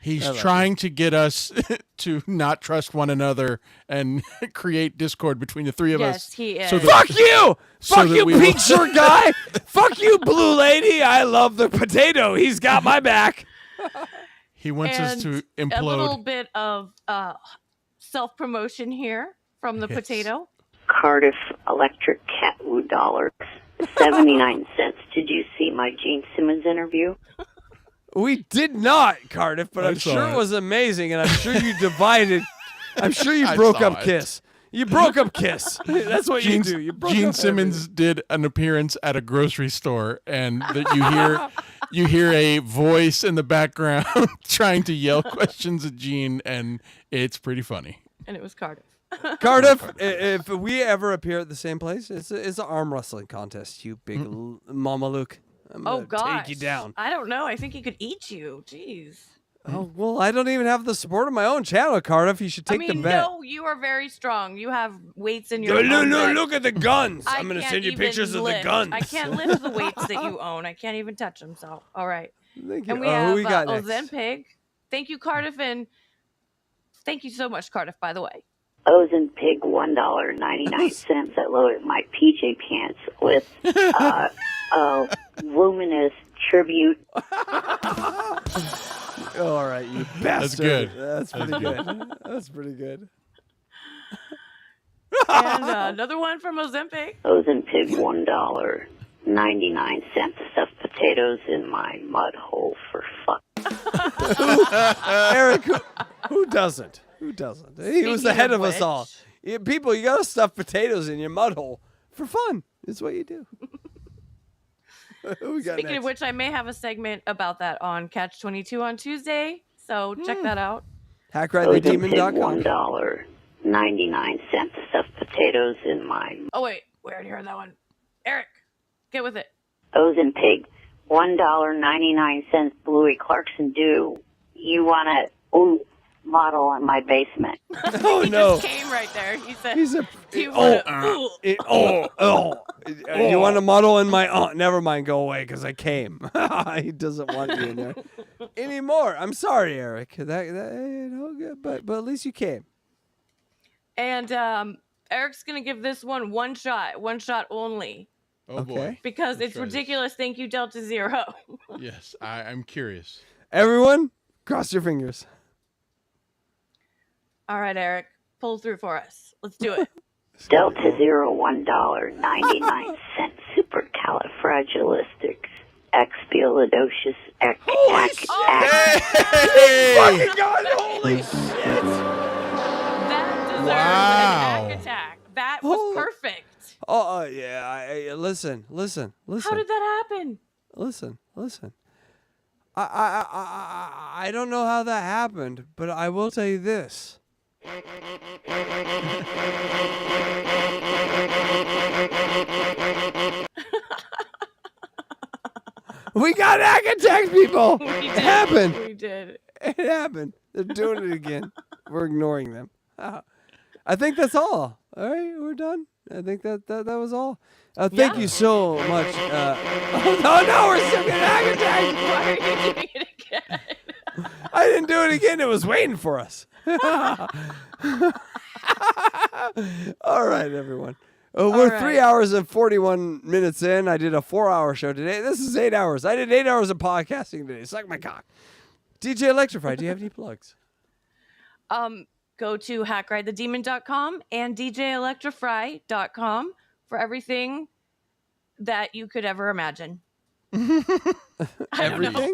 He's trying to get us to not trust one another and create discord between the three of us. Yes, he is. Fuck you! Fuck that you, we will- pink shirt guy! Fuck you, blue lady! I love the potato. He's got my back. He wants us to And a little implode. bit of self-promotion here from the potato. Cardiff Electric cat food dollars, 79 cents. Did you see my Gene Simmons interview? We did not, Cardiff, but I'm saw sure it it. was amazing, and I'm sure you divided. I'm sure you I broke saw up it. Kiss. You broke up Kiss. That's what you do. You broke Gene up Simmons did an appearance at a grocery store, and that you hear a voice in the background trying to yell questions at Gene, and it's pretty funny. And it was Cardiff. Cardiff, if we ever appear at the same place, it's an arm wrestling contest. You big Mama Luke. I'm Oh gonna gosh. take you down. I don't know. I think he could eat you. Jeez. Oh well, I don't even have the support of my own channel, Cardiff. You should take the bet. No, you are very strong. You have weights in your Look at the guns. I'm gonna can't send you even pictures of the lift. guns. I can't lift the weights that you own. I can't even touch them. So, all right. Thank you. And we Who have we got next? Ozempic. Thank you, Cardiff, and thank you so much, Cardiff. By the way. Ozempic, $1.99. I loaded my PJ pants with a luminous tribute. All right, you bastard. That's good. That's pretty good. That's pretty good. And another one from Ozempic. Ozempic, $1.99. Stuffed potatoes in my mud hole for fuck. Eric, who doesn't? Who doesn't? He was the head of us all. People, you gotta stuff potatoes in your mud hole for fun. It's what you do. Who we got Speaking next? of which, I may have a segment about that on Catch 22 on Tuesday. So check that out. HackRideTheDemon.com. $1.99. Stuffed potatoes in my. Oh wait, we already heard that one. Eric, get with it. Ozempic, $1.99. Bluey Clarkson do. You want to model in my basement? Oh He no! just came right there. He said, He's a. "Do you Oh, wanna- you want to model in my? Never mind. Go away because I came. He doesn't want you in there anymore. I'm sorry, Eric. But at least you came. And Eric's gonna give this one shot only. Oh boy. Because Let's it's try this. ridiculous. Thank you, Delta Zero. Yes, I'm curious. Everyone, cross your fingers. All right, Eric, pull through for us. Let's do it. Delta Zero, $1.99. Supercalifragilistic expialidocious Hey! Fucking God, holy shit! That deserves Wow. an attack. That was perfect. Oh yeah. Listen. How did that happen? Listen. I don't know how that happened, but I will tell you this. We got hack attacks, people. It happened. We did. It happened. They're doing it again. We're ignoring them. I think that's all. All right, we're done. I think that was all. Thank you so much. Oh no, we're still getting hack attacks. Why are you doing it again? I didn't do it again. It was waiting for us. All right, everyone. We're 3 hours and 41 minutes in. I did a 4-hour show today. This is 8 hours. I did 8 hours of podcasting today. Suck my cock. DJ Electrify, do you have any plugs? Go to hackridethedemon.com and djelectrify.com for everything that you could ever imagine. Everything?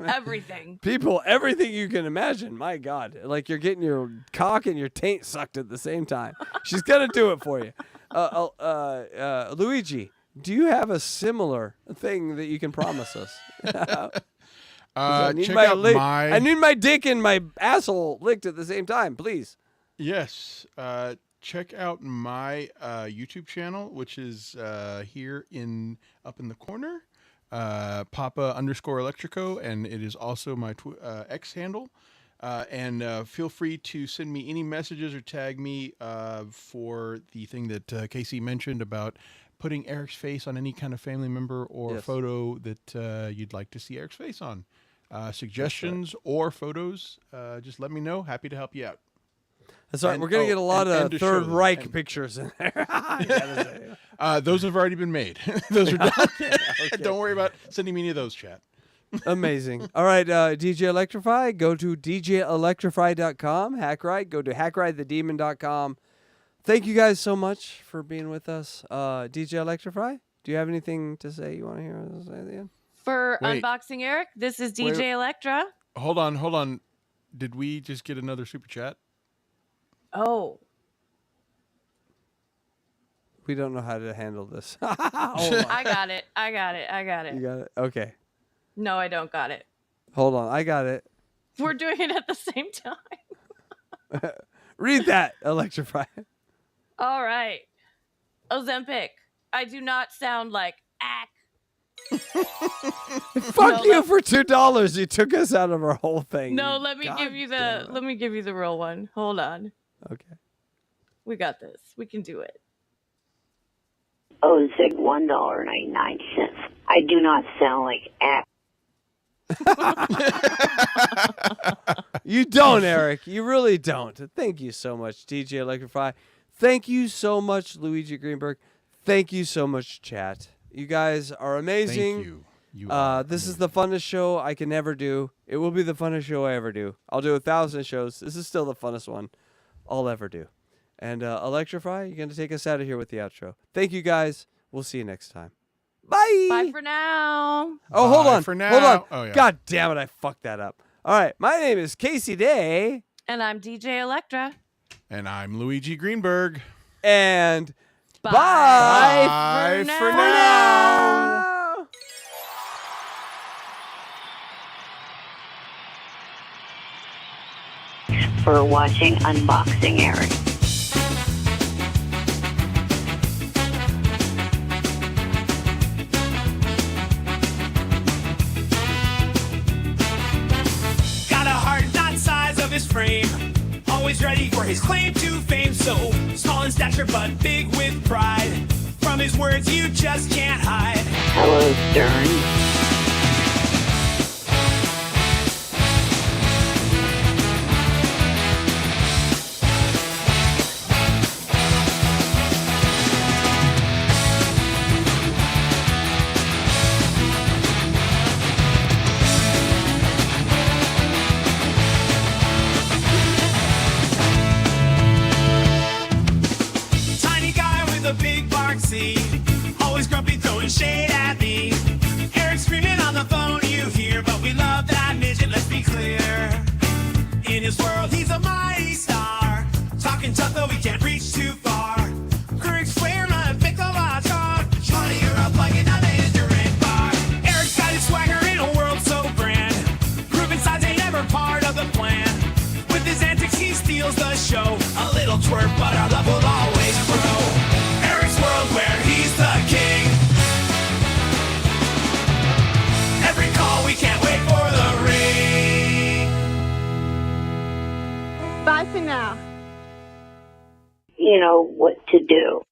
Everything. People, everything you can imagine. My God. Like you're getting your cock and your taint sucked at the same time. She's going to do it for you. Luigi, do you have a similar thing that you can promise us? I need check out I need my dick and my asshole licked at the same time, please. Yes. Check out my YouTube channel, which is here up in the corner. Papa_Electrico, and it is also my X handle. And feel free to send me any messages or tag me for the thing that Casey mentioned about putting Eric's face on any kind of family member or photo that you'd like to see Eric's face on. Suggestions or photos, just let me know. Happy to help you out. That's right. We're going to get a lot of Third Reich pictures in there. Those have already been made. Those are done. Okay. Don't worry about sending me any of those, chat. Amazing. All right, DJ Electrify, go to djelectrify.com. Hackride, go to hackridethedemon.com. Thank you guys so much for being with us. DJ Electrify, do you have anything to say you want to hear us say at the end? For Unboxing Eric, this is DJ Electra. Hold on. Did we just get another super chat? Oh. We don't know how to handle this. I got it. You got it? Okay. No, I don't got it. Hold on. I got it. We're doing it at the same time. Read that, Electrify. All right. Ozempic. I do not sound like ack. Fuck you for $2. You took us out of our whole thing. No, let me give you the real one. Hold on. Okay. We got this. We can do it. Ozig $1.99. I do not sound like ack. You don't, Eric. You really don't. Thank you so much, DJ Electrify. Thank you so much, Luigi Greenberg. Thank you so much, chat. You guys are amazing. Thank you. This is the funnest show I can ever do. It will be the funnest show I ever do. I'll do 1,000 shows. This is still the funnest one I'll ever do. And Electrify, you're going to take us out of here with the outro. Thank you, guys. We'll see you next time. Bye. Bye for now. Oh, hold on. for now. Hold on. Oh, yeah. God damn it. I fucked that up. All right. My name is Casey Day. And I'm DJ Electra. And I'm Luigi Greenberg. And bye for now. For watching Unboxing Eric. Got a heart not size of his frame. Always ready for his claim to fame. So small in stature but big with pride. From his words you just can't hide. Hello, Stern. Tiny guy with a big bark seat. Always grumpy throwing shade at me. Eric screaming on the phone you hear. But we love that midget, let's be clear. In his world he's a mighty star. Talking tough though he can't reach too far. Greg Squareman, pick the watch on. Johnny, you're up like another Endurance bar. Eric's got his swagger in a world so grand. Proving sides ain't ever part of the plan. With his antics he steals the show. A little twerp but our love will always grow. Eric's world where he's the king. Every call we can't wait for the ring. Bye for now. You know what to do.